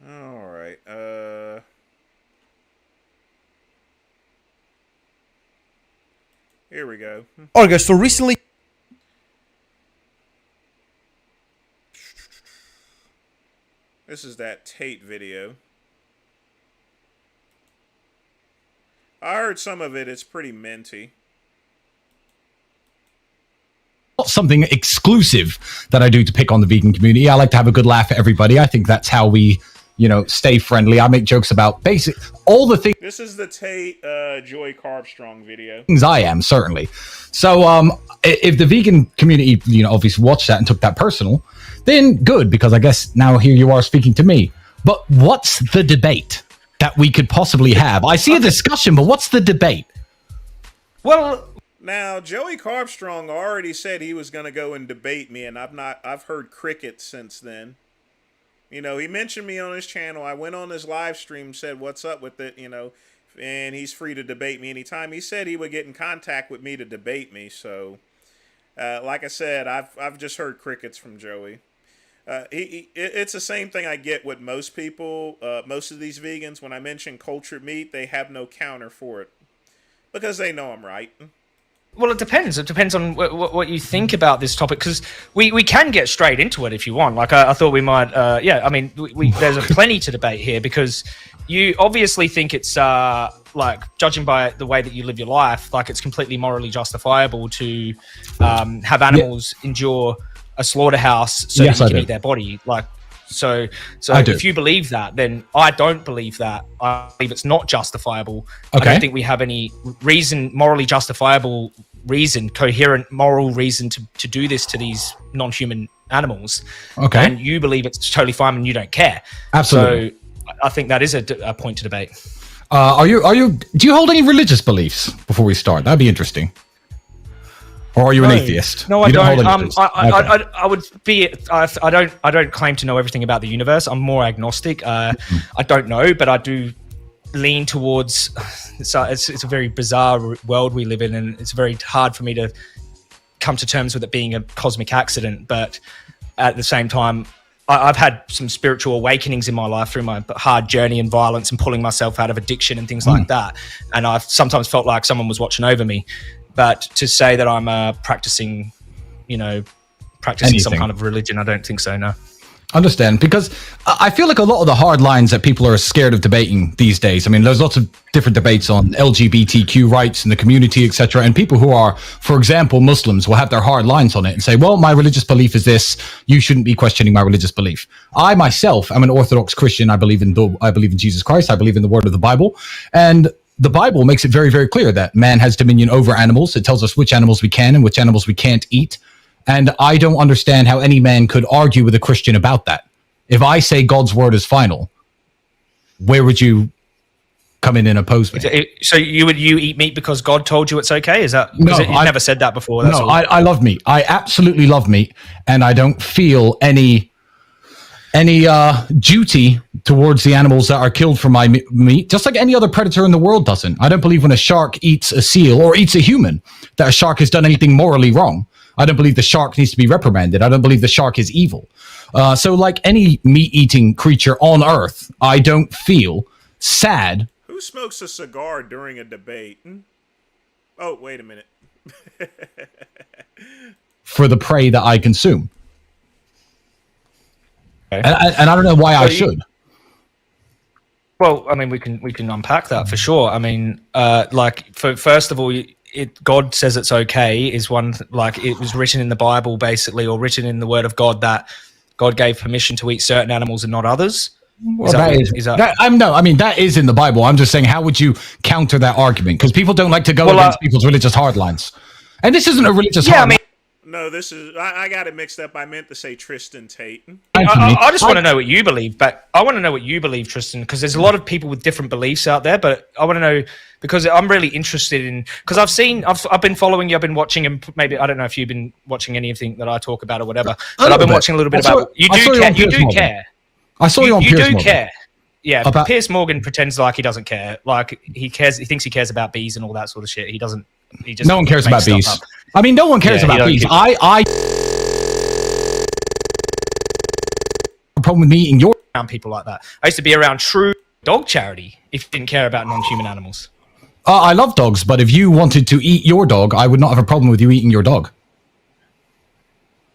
All right. Here we go. Alright guys, so recently This is that Tate video. I heard some of it. It's pretty minty. Not something exclusive that I do to pick on the vegan community. I like to have a good laugh at everybody. I think that's how we, stay friendly. I make jokes about all the things. This is the Tate Joy Carbstrong video. I am, certainly. So if the vegan community, obviously watched that and took that personal, then good, because I guess now here you are speaking to me. But what's the debate that we could possibly have? I see a discussion, but what's the debate? Well, now Joey Carbstrong already said he was going to go and debate me, and I've heard crickets since then. You know, he mentioned me on his channel. I went on his live stream, said, what's up with it, you know, and he's free to debate me anytime. He said he would get in contact with me to debate me. So, like I said, I've just heard crickets from Joey. It's the same thing I get with most people, most of these vegans. When I mention cultured meat, they have no counter for it because they know I'm right. Well, it depends. It depends on what you think about this topic, because we can get straight into it if you want. Like, I thought we might, I mean, there's plenty to debate here, because you obviously think it's, like, judging by the way that you live your life, like it's completely morally justifiable to have animals endure a slaughterhouse so that you can eat their body. Like, so if you believe that, then I don't believe that. I believe it's not justifiable. Okay. I don't think we have any morally justifiable reason, coherent moral reason to do this to these non-human animals. Okay. And you believe it's totally fine and you don't care. Absolutely. So I think that is a point to debate. Do you hold any religious beliefs before we start? That'd be interesting. Or are you an atheist? No, I don't. I would be. I don't claim to know everything about the universe. I'm more agnostic. I don't know, but I do lean towards. It's a very bizarre world we live in, and it's very hard for me to come to terms with it being a cosmic accident. But at the same time, I've had some spiritual awakenings in my life through my hard journey and violence and pulling myself out of addiction and things like that. And I've sometimes felt like someone was watching over me. But to say that I'm practicing some kind of religion, I don't think so, no. Understand, because I feel like a lot of the hard lines that people are scared of debating these days, I mean, there's lots of different debates on LGBTQ rights in the community, etc. And people who are, for example, Muslims will have their hard lines on it and say, well, my religious belief is this. You shouldn't be questioning my religious belief. I myself am an Orthodox Christian. I believe in Jesus Christ. I believe in the word of the Bible. And the Bible makes it very, very clear that man has dominion over animals. It tells us which animals we can and which animals we can't eat. And I don't understand how any man could argue with a Christian about that. If I say God's word is final, where would you come in and oppose me? So you eat meat because God told you it's okay? Is that because you've never said that before? That's all. I love meat. I absolutely love meat, and I don't feel any duty towards the animals that are killed for my meat, just like any other predator in the world doesn't. I don't believe when a shark eats a seal or eats a human that a shark has done anything morally wrong. I don't believe the shark needs to be reprimanded. I don't believe the shark is evil. So like any meat-eating creature on Earth, I don't feel sad. Who smokes a cigar during a debate? Oh, wait a minute. For the prey that I consume. And I don't know why I should. Well, I mean, we can unpack that for sure. I mean, first of all, God says it's okay is one, like it was written in the Bible basically, or written in the Word of God that God gave permission to eat certain animals and not others. Well, that is in the Bible. I'm just saying, how would you counter that argument? Because people don't like to go against people's religious hardlines. And this isn't a religious hardline. No, this is... I got it mixed up. I meant to say Tristan Tate. I just want to know what you believe, but I want to know what you believe, Tristan, because there's a lot of people with different beliefs out there, but I want to know, because I'm really interested in... Because I've been following you, I've been watching, and maybe, I don't know if you've been watching anything that I talk about or whatever, but I've been watching a little bit about... You do care. I saw you on Piers Morgan. You do care. Yeah, but Piers Morgan pretends like he doesn't care. Like, he cares. He thinks he cares about bees and all that sort of shit. He doesn't... No one cares about bees. I mean, no one cares about bees. I problem with me eating your around people like that. I used to be around true dog charity if you didn't care about non-human animals. I love dogs, but if you wanted to eat your dog, I would not have a problem with you eating your dog.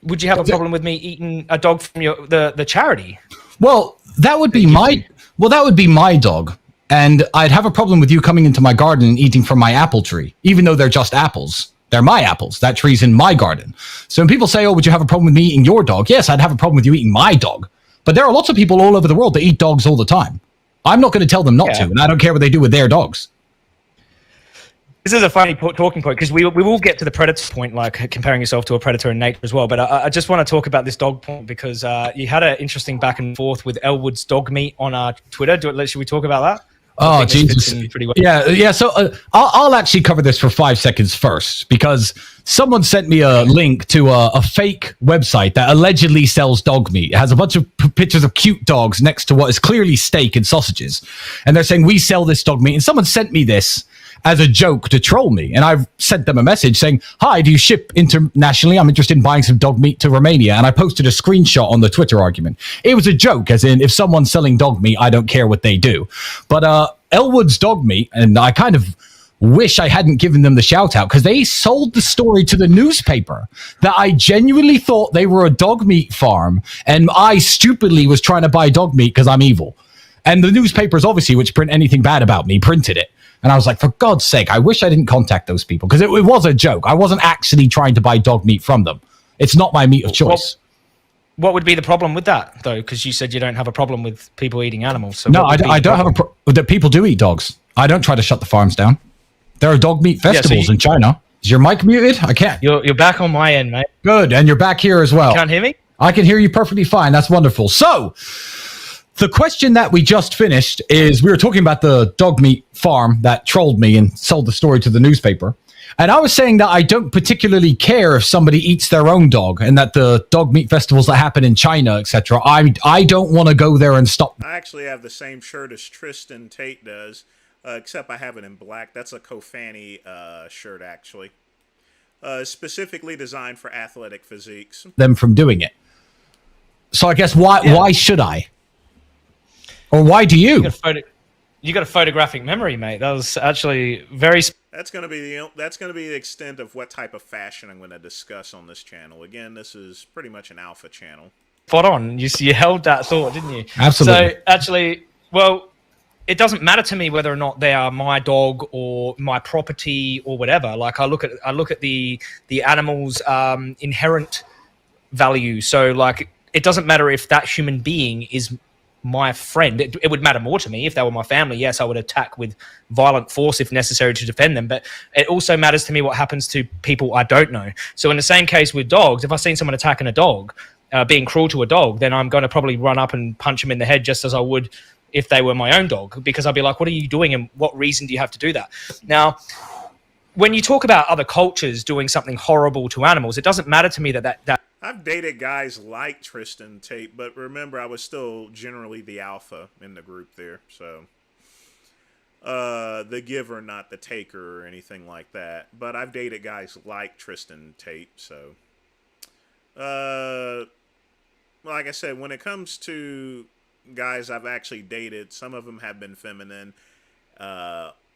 Would you have a problem with me eating a dog from the charity? Well, that would be my dog. And I'd have a problem with you coming into my garden and eating from my apple tree, even though they're just apples. They're my apples. That tree's in my garden. So when people say, oh, would you have a problem with me eating your dog? Yes, I'd have a problem with you eating my dog. But there are lots of people all over the world that eat dogs all the time. I'm not going to tell them not to, and I don't care what they do with their dogs. This is a funny talking point, because we will get to the predator point, like comparing yourself to a predator in nature as well. But I just want to talk about this dog point, because you had an interesting back and forth with Elwood's dog meat on Twitter. Should we talk about that? Oh, Jesus. Well. Yeah. So I'll actually cover this for 5 seconds first, because someone sent me a link to a fake website that allegedly sells dog meat. It has a bunch of pictures of cute dogs next to what is clearly steak and sausages. And they're saying, we sell this dog meat. And someone sent me this as a joke to troll me. And I've sent them a message saying, hi, do you ship internationally? I'm interested in buying some dog meat to Romania. And I posted a screenshot on the Twitter argument. It was a joke, as in, if someone's selling dog meat, I don't care what they do. But Elwood's Dog Meat, and I kind of wish I hadn't given them the shout out, because they sold the story to the newspaper that I genuinely thought they were a dog meat farm, and I stupidly was trying to buy dog meat because I'm evil. And the newspapers, obviously, which print anything bad about me, printed it. And I was like, for God's sake, I wish I didn't contact those people, because it was a joke. I wasn't actually trying to buy dog meat from them. It's not my meat of choice. What would be the problem with that, though? Because you said you don't have a problem with people eating animals. So no, I don't have a problem. That people do eat dogs. I don't try to shut the farms down. There are dog meat festivals in China. Is your mic muted? I can't. You're back on my end, mate. Good, and you're back here as well. You can't hear me? I can hear you perfectly fine. That's wonderful. So, the question that we just finished is, we were talking about the dog meat farm that trolled me and sold the story to the newspaper. And I was saying that I don't particularly care if somebody eats their own dog, and that the dog meat festivals that happen in China, etc., I don't want to go there and stop. I actually have the same shirt as Tristan Tate does, except I have it in black. That's a Kofani shirt, actually. Specifically designed for athletic physiques. Them from doing it. So I guess why should I? Or why do you? You got a photographic memory, mate. That was actually very. That's going to be the extent of what type of fashion I'm going to discuss on this channel. Again, this is pretty much an alpha channel. Spot on. You held that thought, didn't you? Absolutely. So actually, well, it doesn't matter to me whether or not they are my dog or my property or whatever. Like I look at the animal's inherent value. So like, it doesn't matter if that human being is my friend. It would matter more to me if they were my family. Yes, I would attack with violent force if necessary to defend them, but it also matters to me what happens to people I don't know. So in the same case with dogs, if I've seen someone attacking a dog, being cruel to a dog, then I'm going to probably run up and punch him in the head just as I would if they were my own dog, because I'd be like, what are you doing and what reason do you have to do that? Now, when you talk about other cultures doing something horrible to animals, it doesn't matter to me that I've dated guys like Tristan Tate, but remember, I was still generally the alpha in the group there. So, the giver, not the taker or anything like that. But I've dated guys like Tristan Tate. So, like I said, when it comes to guys I've actually dated, some of them have been feminine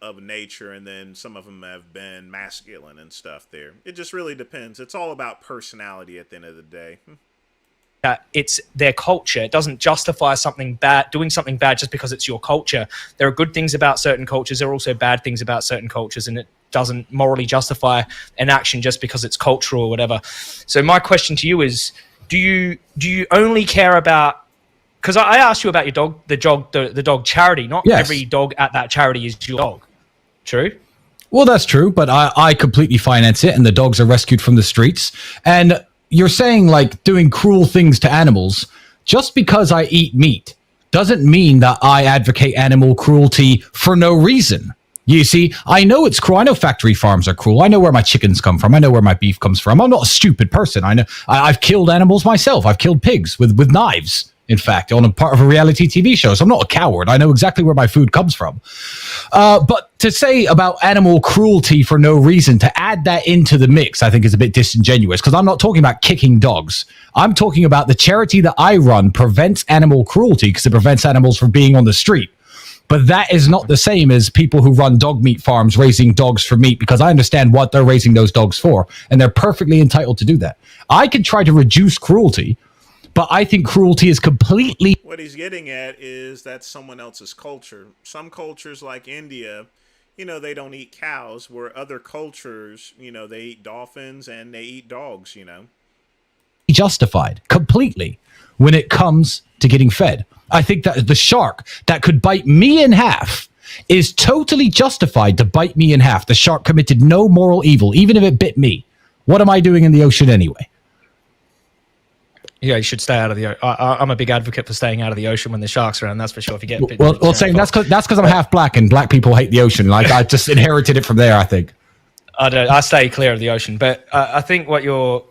of nature, and then some of them have been masculine and stuff there. It just really depends. It's all about personality at the end of the day. It's their culture. It doesn't justify something bad, doing something bad just because it's your culture. There are good things about certain cultures. There are also bad things about certain cultures, and it doesn't morally justify an action just because it's cultural or whatever. So my question to you is, do you only care about, because I asked you about your dog, the dog charity. Not every dog at that charity is your dog. True? Well, that's true, but I completely finance it, and the dogs are rescued from the streets. And you're saying, like, doing cruel things to animals, just because I eat meat doesn't mean that I advocate animal cruelty for no reason. You see, I know it's cruel. I know factory farms are cruel. I know where my chickens come from. I know where my beef comes from. I'm not a stupid person. I know I've killed animals myself. I've killed pigs with knives. In fact, on a part of a reality TV show. So I'm not a coward. I know exactly where my food comes from. But to say about animal cruelty for no reason, to add that into the mix, I think is a bit disingenuous, because I'm not talking about kicking dogs. I'm talking about the charity that I run prevents animal cruelty because it prevents animals from being on the street. But that is not the same as people who run dog meat farms raising dogs for meat, because I understand what they're raising those dogs for, and they're perfectly entitled to do that. I can try to reduce cruelty, but I think cruelty is completely... What he's getting at is that's someone else's culture. Some cultures like India, they don't eat cows, where other cultures, they eat dolphins and they eat dogs, Justified completely when it comes to getting fed. I think that the shark that could bite me in half is totally justified to bite me in half. The shark committed no moral evil, even if it bit me. What am I doing in the ocean anyway? Yeah, you should stay out of the. I'm a big advocate for staying out of the ocean when the sharks are around. That's for sure. If you get well, saying that's because I'm half black and black people hate the ocean. Like I just inherited it from there. I think. I stay clear of the ocean, but I think what you're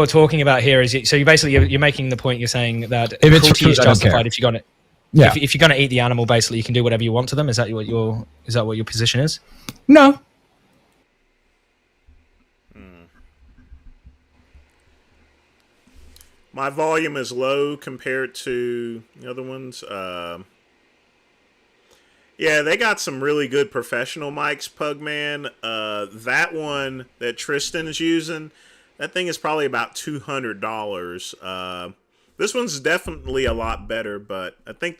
talking about here is so you're making the point. You're saying that if it's cruelty is justified if you're going to. Yeah. If you're going to eat the animal, basically, you can do whatever you want to them. Is that what your position is? No. My volume is low compared to the other ones. Yeah, they got some really good professional mics, Pugman. That one that Tristan is using, that thing is probably about $200. This one's definitely a lot better, but I think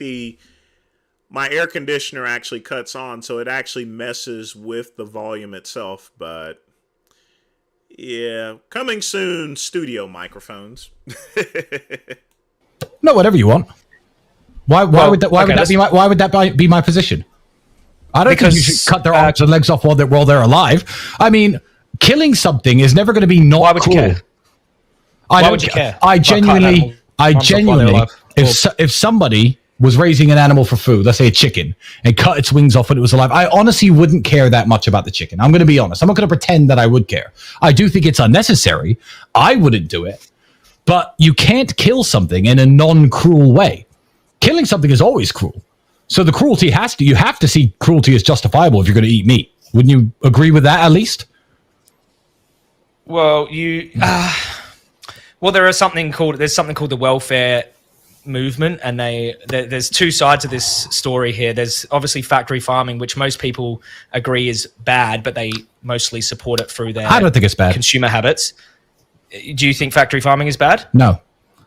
my air conditioner actually cuts on, so it actually messes with the volume itself. But yeah, coming soon, studio microphones. No, whatever you want. Why would that be my position? I don't think you should cut their arms and legs off while they're alive. I mean, killing something is never going to be not cool. Why would you care? I genuinely, if somebody was raising an animal for food, let's say a chicken, and cut its wings off when it was alive, I honestly wouldn't care that much about the chicken. I'm going to be honest. I'm not going to pretend that I would care. I do think it's unnecessary. I wouldn't do it. But you can't kill something in a non-cruel way. Killing something is always cruel. So the cruelty you have to see cruelty as justifiable if you're going to eat meat. Wouldn't you agree with that at least? Well, there's something called the welfare movement, and there's two sides of this story here. There's obviously factory farming, which most people agree is bad, but they mostly support it through their I don't think it's bad. Consumer habits. Do you think factory farming is bad? No.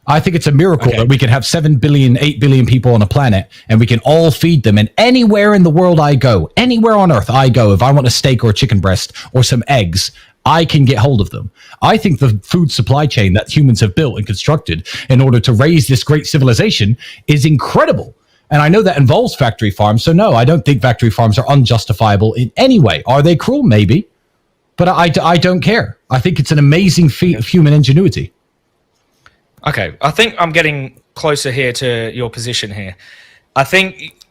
I think it's a miracle that we can have 7 billion, 8 billion people on a planet and we can all feed them. And anywhere in the world I go, anywhere on earth I go, if I want a steak or a chicken breast or some eggs, I can get hold of them. I think the food supply chain that humans have built and constructed in order to raise this great civilization is incredible. And I know that involves factory farms. So no, I don't think factory farms are unjustifiable in any way. Are they cruel? Maybe. But I don't care. I think it's an amazing feat of human ingenuity. Okay, I think I'm getting closer here to your position here. I think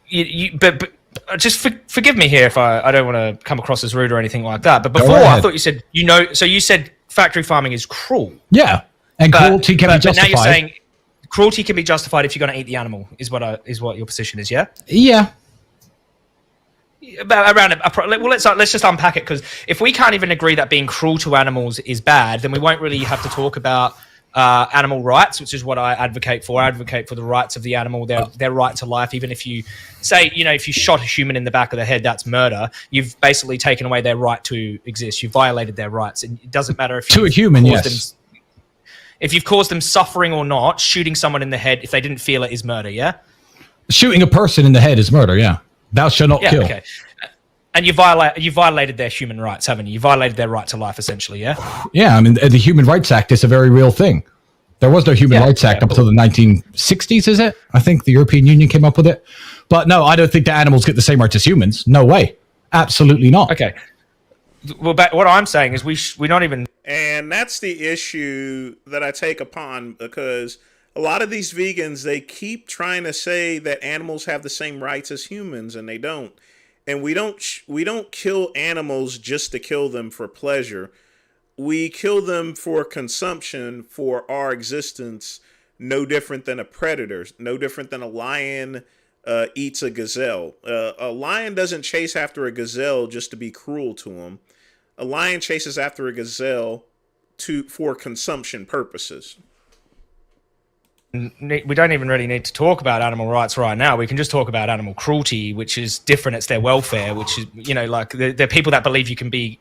but just forgive me here if I don't want to come across as rude or anything like that. But before I thought you said so you said factory farming is cruel. Yeah, and cruelty can be justified. But now you're saying cruelty can be justified if you're going to eat the animal. Is what your position is? Yeah. Yeah. Let's just unpack it, because if we can't even agree that being cruel to animals is bad, then we won't really have to talk about animal rights, which is what I advocate for. I advocate for the rights of the animal, their right to life. Even if you say, if you shot a human in the back of the head, that's murder. You've basically taken away their right to exist. You've violated their rights, and it doesn't matter if to a human, yes. If you've caused them suffering or not, shooting someone in the head if they didn't feel it is murder. Yeah. Shooting a person in the head is murder. Yeah. Thou shalt not kill. Okay. And you violated their human rights, haven't you? You violated their right to life, essentially, yeah? Yeah, I mean, the Human Rights Act is a very real thing. There was no Human Rights Act up until the 1960s, is it? I think the European Union came up with it. But no, I don't think that animals get the same rights as humans. No way. Absolutely not. Okay. Well, what I'm saying is we're not even... And that's the issue that I take upon, because a lot of these vegans, they keep trying to say that animals have the same rights as humans, and they don't. And we don't kill animals just to kill them for pleasure. We kill them for consumption, for our existence, no different than a predator, no different than a lion eats a gazelle. A lion doesn't chase after a gazelle just to be cruel to him. A lion chases after a gazelle for consumption purposes. We don't even really need to talk about animal rights right now. We can just talk about animal cruelty, which is different. It's their welfare, which is, like they're people that believe you can be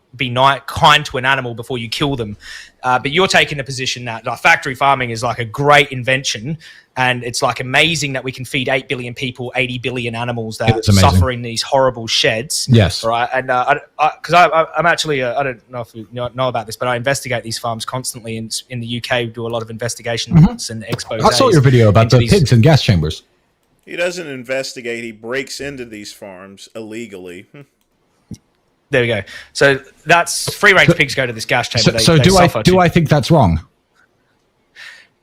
kind to an animal before you kill them. But you're taking the position that factory farming is like a great invention, and it's like amazing that we can feed 8 billion people, 80 billion animals that suffer in these horrible sheds. Yes. Right. And because I'm actually, I don't know if you know about this, but I investigate these farms constantly in the UK. We do a lot of investigations and expos. I saw your video about the pigs in gas chambers. He doesn't investigate. He breaks into these farms illegally. There we go. So that's free-range pigs go to this gas chamber. So do I think that's wrong?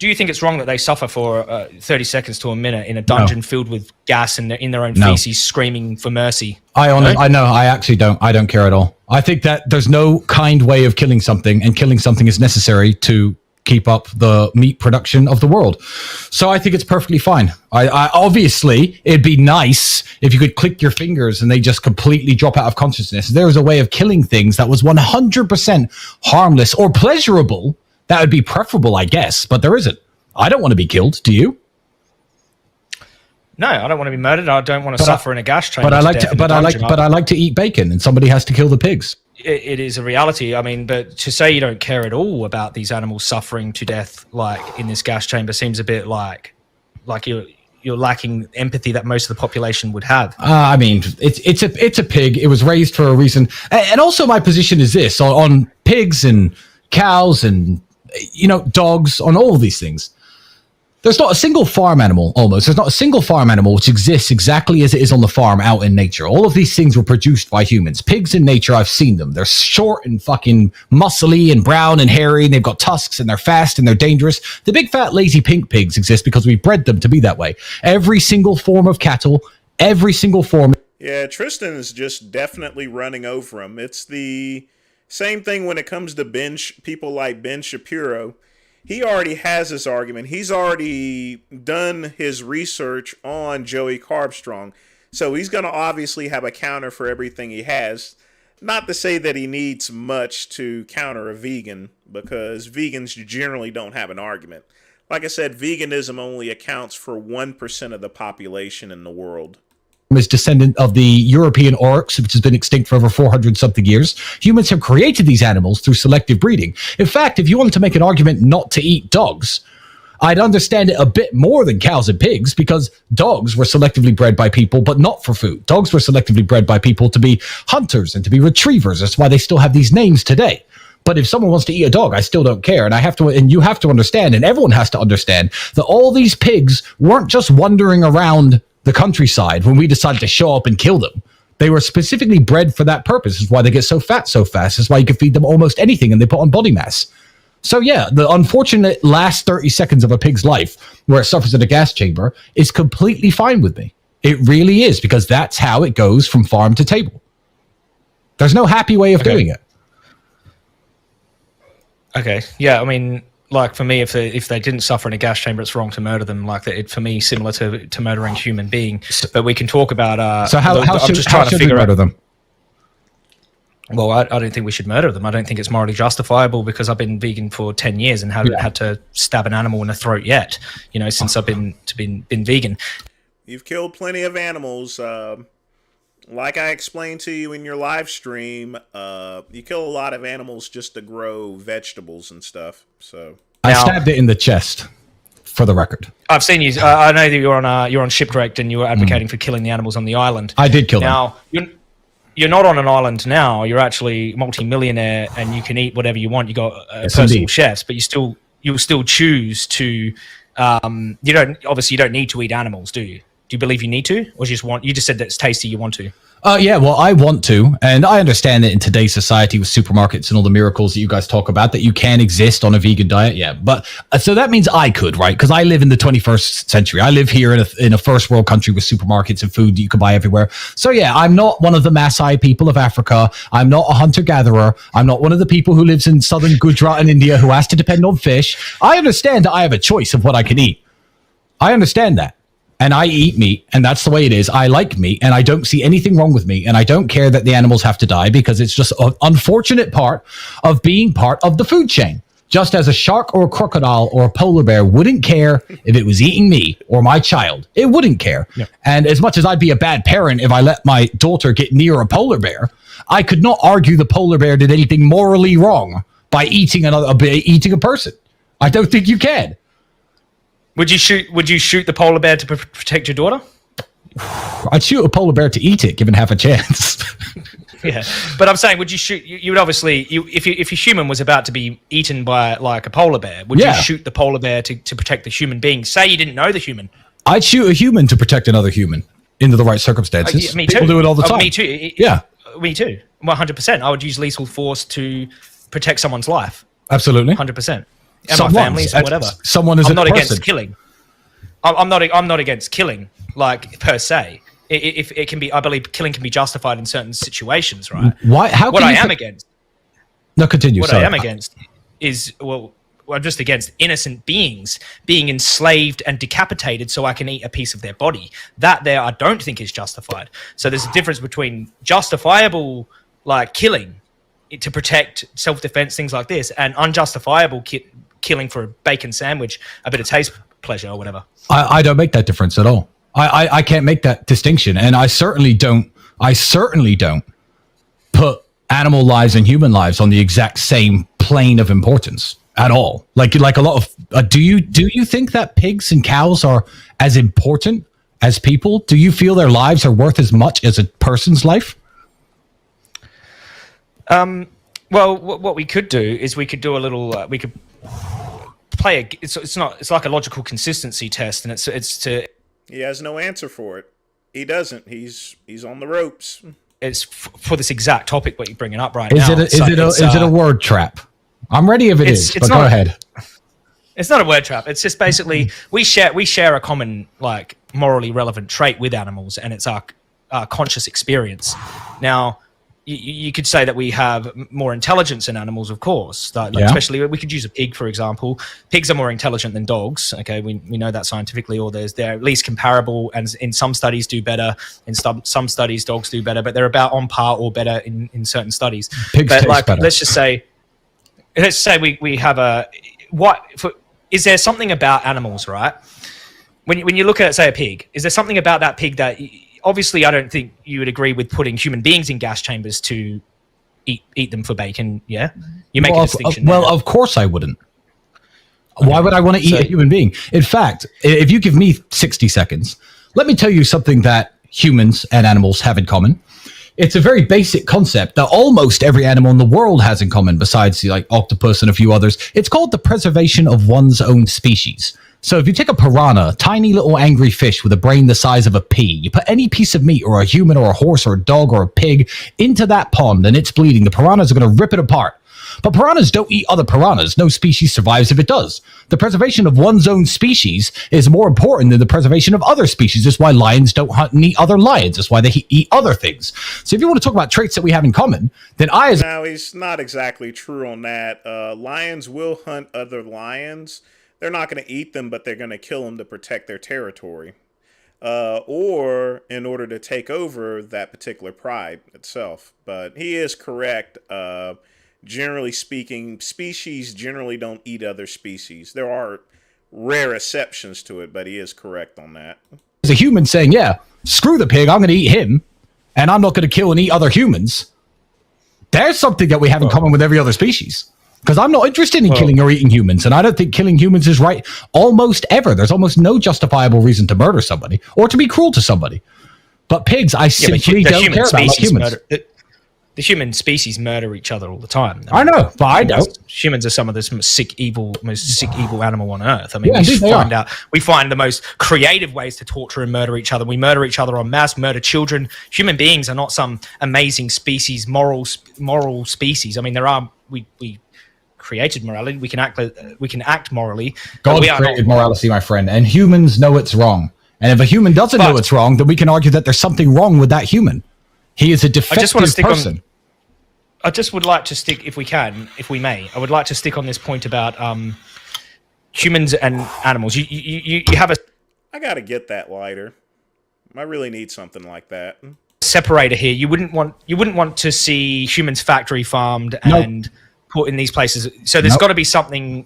Do you think it's wrong that they suffer for 30 seconds to a minute in a dungeon filled with gas and in their own feces, screaming for mercy? I know. I actually don't. I don't care at all. I think that there's no kind way of killing something, and killing something is necessary to keep up the meat production of the world. So I think it's perfectly fine. I obviously, it'd be nice if you could click your fingers and they just completely drop out of consciousness. If there was a way of killing things that was 100% harmless or pleasurable, that would be preferable, I guess, but there isn't. I don't want to be killed. Do you? No, I don't want to be murdered. I don't want to suffer in a gas chamber. But I like to eat bacon, and somebody has to kill the pigs. It is a reality. I mean, but to say you don't care at all about these animals suffering to death, like in this gas chamber, seems a bit like you're lacking empathy that most of the population would have. I mean, it's a pig. It was raised for a reason, and also my position is this on pigs and cows and dogs, on all of these things. There's not a single farm animal, There's not a single farm animal which exists exactly as it is on the farm out in nature. All of these things were produced by humans. Pigs in nature, I've seen them. They're short and fucking muscly and brown and hairy, and they've got tusks, and they're fast and they're dangerous. The big fat lazy pink pigs exist because we bred them to be that way. Every single form of cattle, every single form. Yeah, Tristan is just definitely running over him. It's the same thing when it comes to people like Ben Shapiro. He already has his argument. He's already done his research on Joey Carbstrong. So he's going to obviously have a counter for everything he has. Not to say that he needs much to counter a vegan, because vegans generally don't have an argument. Like I said, veganism only accounts for 1% of the population in the world. Is descendant of the European oryx, which has been extinct for over 400 something years. Humans have created these animals through selective breeding. In fact, if you wanted to make an argument not to eat dogs, I'd understand it a bit more than cows and pigs, because dogs were selectively bred by people, but not for food. Dogs were selectively bred by people to be hunters and to be retrievers. That's why they still have these names today. But if someone wants to eat a dog, I still don't care. And you have to understand, and everyone has to understand, that all these pigs weren't just wandering around the countryside when we decided to show up and kill them. They were specifically bred for that purpose. That's why they get so fat so fast. That's why you can feed them almost anything and they put on body mass. So yeah, the unfortunate last 30 seconds of a pig's life where it suffers in a gas chamber is completely fine with me. It really is, because that's how it goes from farm to table. There's no happy way of doing it. Okay. Yeah, I mean, like for me, if they didn't suffer in a gas chamber, it's wrong to murder them. Like it, for me, similar to murdering a human being. But we can talk about. So how should we murder them? Well, I don't think we should murder them. I don't think it's morally justifiable, because I've been vegan for 10 years and haven't had to stab an animal in the throat yet. Since I've been vegan. You've killed plenty of animals. Like I explained to you in your live stream, you kill a lot of animals just to grow vegetables and stuff. So I stabbed it in the chest, for the record. I've seen you. I know that you're on Shipwrecked and you were advocating for killing the animals on the island. I did kill them. Now you're not on an island now. You're actually multi-millionaire and you can eat whatever you want. You got personal chefs, but you'll still choose to. You don't need to eat animals, do you? Do you believe you need to, or you just said that it's tasty, you want to? Yeah, well, I want to, and I understand that in today's society with supermarkets and all the miracles that you guys talk about, that you can exist on a vegan diet. Yeah, but so that means I could, right? Because I live in the 21st century. I live here in a first world country with supermarkets and food that you can buy everywhere. So yeah, I'm not one of the Maasai people of Africa. I'm not a hunter-gatherer. I'm not one of the people who lives in southern Gujarat in India who has to depend on fish. I understand that I have a choice of what I can eat. I understand that. And I eat meat, and that's the way it is. I like meat, and I don't see anything wrong with meat, and I don't care that the animals have to die, because it's just an unfortunate part of being part of the food chain. Just as a shark or a crocodile or a polar bear wouldn't care if it was eating me or my child. It wouldn't care. Yeah. And as much as I'd be a bad parent if I let my daughter get near a polar bear, I could not argue the polar bear did anything morally wrong by eating a person. I don't think you can. Would you shoot the polar bear to protect your daughter? I'd shoot a polar bear to eat it, given half a chance. Yeah, but I'm saying, would you shoot? You would obviously, if a human was about to be eaten by like a polar bear, would you shoot the polar bear to protect the human being? Say you didn't know the human. I'd shoot a human to protect another human into the right circumstances. Me too. People do it all the time. Me too. Yeah, me too. 100%. I would use lethal force to protect someone's life. Absolutely. 100%. and my families and whatever. Someone is I'm not person. against killing. I'm not against killing, like per se. If it can be, I believe killing can be justified in certain situations, right? Why? How? What I am against. No, continue. What I am against is I'm just against innocent beings being enslaved and decapitated so I can eat a piece of their body. That there, I don't think is justified. So there's a difference between justifiable, like killing to protect self-defense, things like this, and unjustifiable killing for a bacon sandwich, a bit of taste pleasure or whatever. I don't make that difference at all. I can't make that distinction, and I certainly don't put animal lives and human lives on the exact same plane of importance at all. Like a lot of do you think that pigs and cows are as important as people? Do you feel their lives are worth as much as a person's life? Well, what we could do is we could do a little. We could play it's like a logical consistency test, and it's to. He has no answer for it. He doesn't. He's on the ropes. It's for this exact topic what you're bringing up right now. Is it a word trap? I'm ready if it is. But go ahead. It's not a word trap. It's just basically we share a common like morally relevant trait with animals, and it's our conscious experience. Now, you could say that we have more intelligence in animals, of course. Especially, we could use a pig, for example. Pigs are more intelligent than dogs. Okay, we know that scientifically, or they're at least comparable, and in some studies do better. In some studies, dogs do better, but they're about on par or better in certain studies. Pigs but taste better. let's say we have is there something about animals, right? When you look at, say, a pig, is there something about that pig that obviously I don't think you would agree with putting human beings in gas chambers to eat them for bacon, yeah? You make a distinction there. Of course I wouldn't. Why would I want to eat a human being? In fact, if you give me 60 seconds, let me tell you something that humans and animals have in common. It's a very basic concept that almost every animal in the world has in common, besides like octopus and a few others. It's called the preservation of one's own species. So if you take a piranha, tiny little angry fish with a brain the size of a pea, you put any piece of meat or a human or a horse or a dog or a pig into that pond and it's bleeding, the piranhas are going to rip it apart. But piranhas don't eat other piranhas. No species survives if it does. The preservation of one's own species is more important than the preservation of other species. That's why lions don't hunt and eat other lions. That's why they eat other things. So if you want to talk about traits that we have in common, then Now, he's not exactly true on that. Lions will hunt other lions. They're not going to eat them, but they're going to kill them to protect their territory. Or in order to take over that particular pride itself. But he is correct. Generally speaking, species generally don't eat other species. There are rare exceptions to it, but he is correct on that. As a human saying, yeah, screw the pig, I'm going to eat him, and I'm not going to kill and eat other humans. There's something that we have in common with every other species. Because I'm not interested in killing or eating humans, and I don't think killing humans is right almost ever. There's almost no justifiable reason to murder somebody or to be cruel to somebody. But pigs, I simply don't care about like humans. The human species murder each other all the time. I know, but I don't. Humans are some of the most sick, evil animal on earth. I mean, yeah, we find the most creative ways to torture and murder each other. We murder each other en masse, murder children. Human beings are not some amazing species, moral species. I mean, we created morality. We can act morally. God created morality, my friend, and humans know it's wrong. And if a human doesn't know it's wrong, then we can argue that there's something wrong with that human. He is a defective person. I just would like to stick, if we may, I would like to stick on this point about humans and animals. You have a... I got to get that lighter. I really need something like that. Separator here. You wouldn't want to see humans factory farmed and put in these places. So there's got to be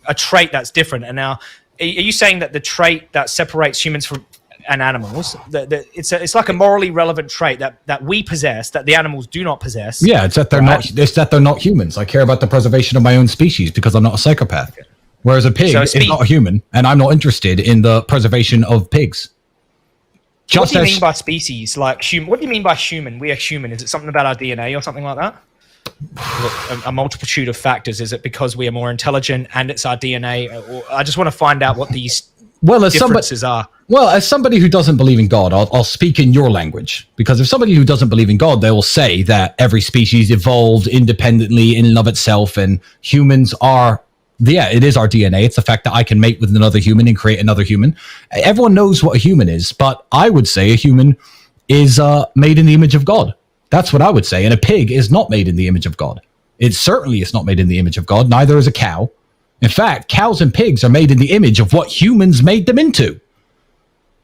a trait that's different. And now, are you saying that the trait that separates humans from and animals, it's like a morally relevant trait that we possess that the animals do not possess? Yeah, it's that they're not humans. I care about the preservation of my own species because I'm not a psychopath. Whereas a pig is not a human, and I'm not interested in the preservation of pigs. What do you mean by species? Like what do you mean by human? We are human. Is it something about our DNA or something like that? A multitude of factors. Is it because we are more intelligent and it's our DNA? Or I just want to find out what these differences are. Well, as somebody who doesn't believe in God, I'll speak in your language. Because if somebody who doesn't believe in God, they will say that every species evolved independently in and of itself, and humans are Yeah, it is our DNA. It's the fact that I can mate with another human and create another human. Everyone knows what a human is, but I would say a human is made in the image of God. That's what I would say. And a pig is not made in the image of God. It certainly is not made in the image of God. Neither is a cow. In fact, cows and pigs are made in the image of what humans made them into.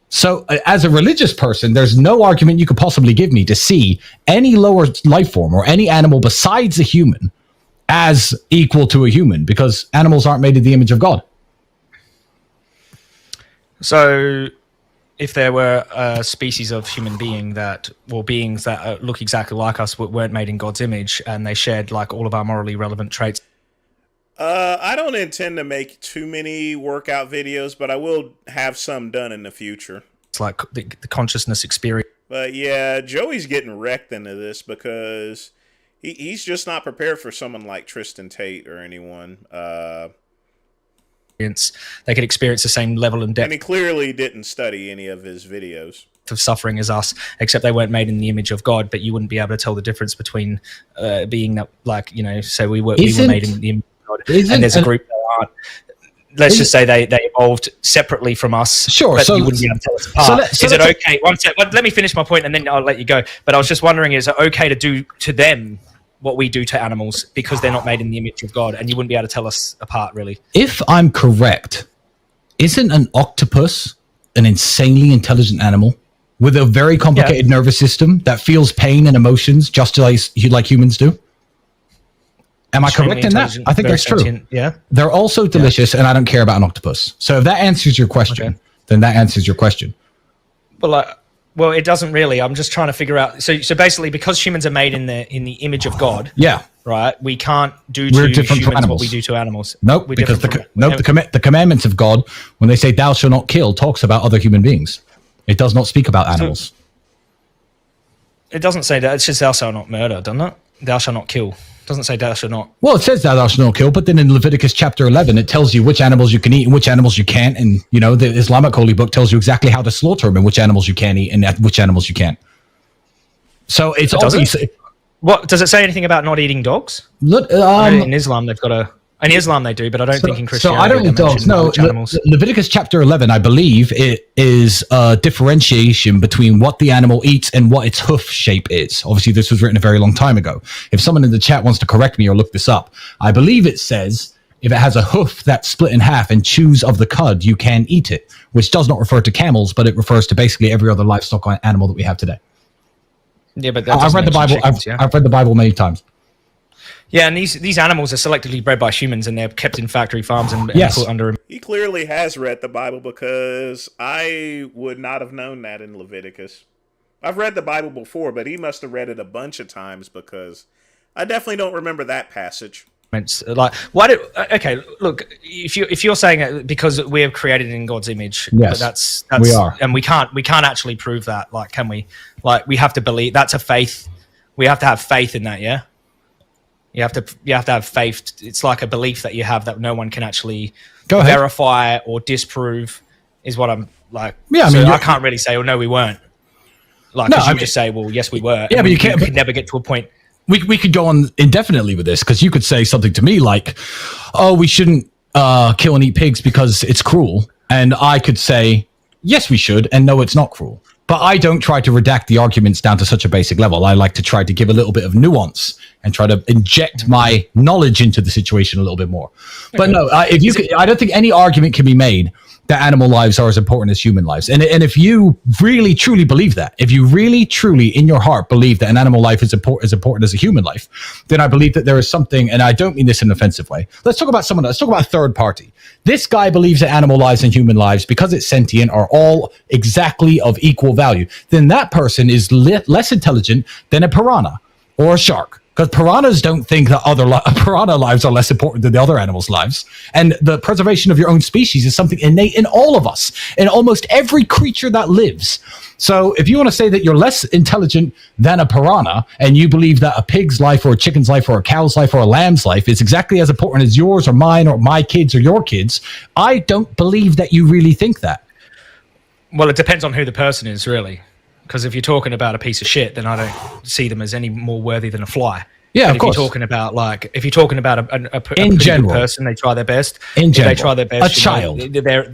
So as a religious person, there's no argument you could possibly give me to see any lower life form or any animal besides a human as equal to a human, because animals aren't made in the image of God. So if there were a species of human beings that look exactly like us but weren't made in God's image, and they shared like all of our morally relevant traits. I don't intend to make too many workout videos, but I will have some done in the future. It's like the consciousness experience. But yeah, Joey's getting wrecked into this because he's just not prepared for someone like Tristan Tate or anyone. They could experience the same level and depth. And he clearly didn't study any of his videos. Of suffering as us, except they weren't made in the image of God. But you wouldn't be able to tell the difference between being that, like, you know, so we were made in the image of God, and there's a group that aren't. Let's just say they evolved separately from us. Sure, but so you wouldn't be able to tell us apart. Is it okay? One sec, let me finish my point, and then I'll let you go. But I was just wondering, is it okay to do to them what we do to animals because they're not made in the image of God, and you wouldn't be able to tell us apart, really? If I'm correct, isn't an octopus an insanely intelligent animal with a very complicated nervous system that feels pain and emotions just like humans do? Am I correct in that? I think that's true. Yeah. They're also delicious, and I don't care about an octopus. So if that answers your question, then that answers your question. Well, it doesn't really. I'm just trying to figure out. So basically, because humans are made in the image of God. Yeah. Right. We can't do We're to different from humans animals. what we do to animals. Nope. We're Because different the commandments of God, when they say "Thou shalt not kill," talks about other human beings. It does not speak about animals. It doesn't say that. It says "Thou shalt not murder," doesn't it? "Thou shalt not kill." It doesn't say "Thou shalt not." Well, it says "Thou shalt not kill," but then in Leviticus chapter 11, it tells you which animals you can eat and which animals you can't. And, you know, the Islamic holy book tells you exactly how to slaughter them and which animals you can eat and which animals you can't. So it's obviously... What does it say anything about not eating dogs? Look, in Islam, they've got a... In Islam, they do, but I don't think in Christianity. So I don't eat dogs. No, Leviticus chapter 11, I believe it is a differentiation between what the animal eats and what its hoof shape is. Obviously, this was written a very long time ago. If someone in the chat wants to correct me or look this up, I believe it says if it has a hoof that's split in half and chews of the cud, you can eat it, which does not refer to camels, but it refers to basically every other livestock animal that we have today. Yeah, but I've read the Bible. I've read the Bible many times. Yeah, and these animals are selectively bred by humans, and they're kept in factory farms and put under. He clearly has read the Bible because I would not have known that in Leviticus. I've read the Bible before, but he must have read it a bunch of times because I definitely don't remember that passage. Like, why do? Okay, look, if you're saying it because we are created in God's image, yes, that's we are, and we can't actually prove that. Like, can we? Like, we have to believe that's a faith. We have to have faith in that. Yeah. You have to have faith. It's like a belief that you have that no one can actually verify or disprove. Is what I'm like. Yeah, I mean, I can't really say, "Oh no, we weren't." Like, no, you just say, "Well, yes, we were." Yeah, but you can't. We could never get to a point. We could go on indefinitely with this because you could say something to me like, "Oh, we shouldn't kill and eat pigs because it's cruel," and I could say, "Yes, we should," and no, it's not cruel. But I don't try to redact the arguments down to such a basic level. I like to try to give a little bit of nuance and try to inject my knowledge into the situation a little bit more. But no, I don't think any argument can be made that animal lives are as important as human lives. And if you really truly believe that, if you really truly in your heart believe that an animal life is as important as a human life, then I believe that there is something, and I don't mean this in an offensive way. Let's talk about someone else. Let's talk about a third party. This guy believes that animal lives and human lives, because it's sentient, are all exactly of equal value. Then that person is less intelligent than a piranha or a shark. Because piranhas don't think that piranha lives are less important than the other animals' lives. And the preservation of your own species is something innate in all of us, in almost every creature that lives. So if you want to say that you're less intelligent than a piranha, and you believe that a pig's life or a chicken's life or a cow's life or a lamb's life is exactly as important as yours or mine or my kids or your kids, I don't believe that you really think that. Well, it depends on who the person is, really. Because if you're talking about a piece of shit, then I don't see them as any more worthy than a fly. Yeah, but of course. If you're talking about a in general person, they try their best. In general, they try their best. A child, they're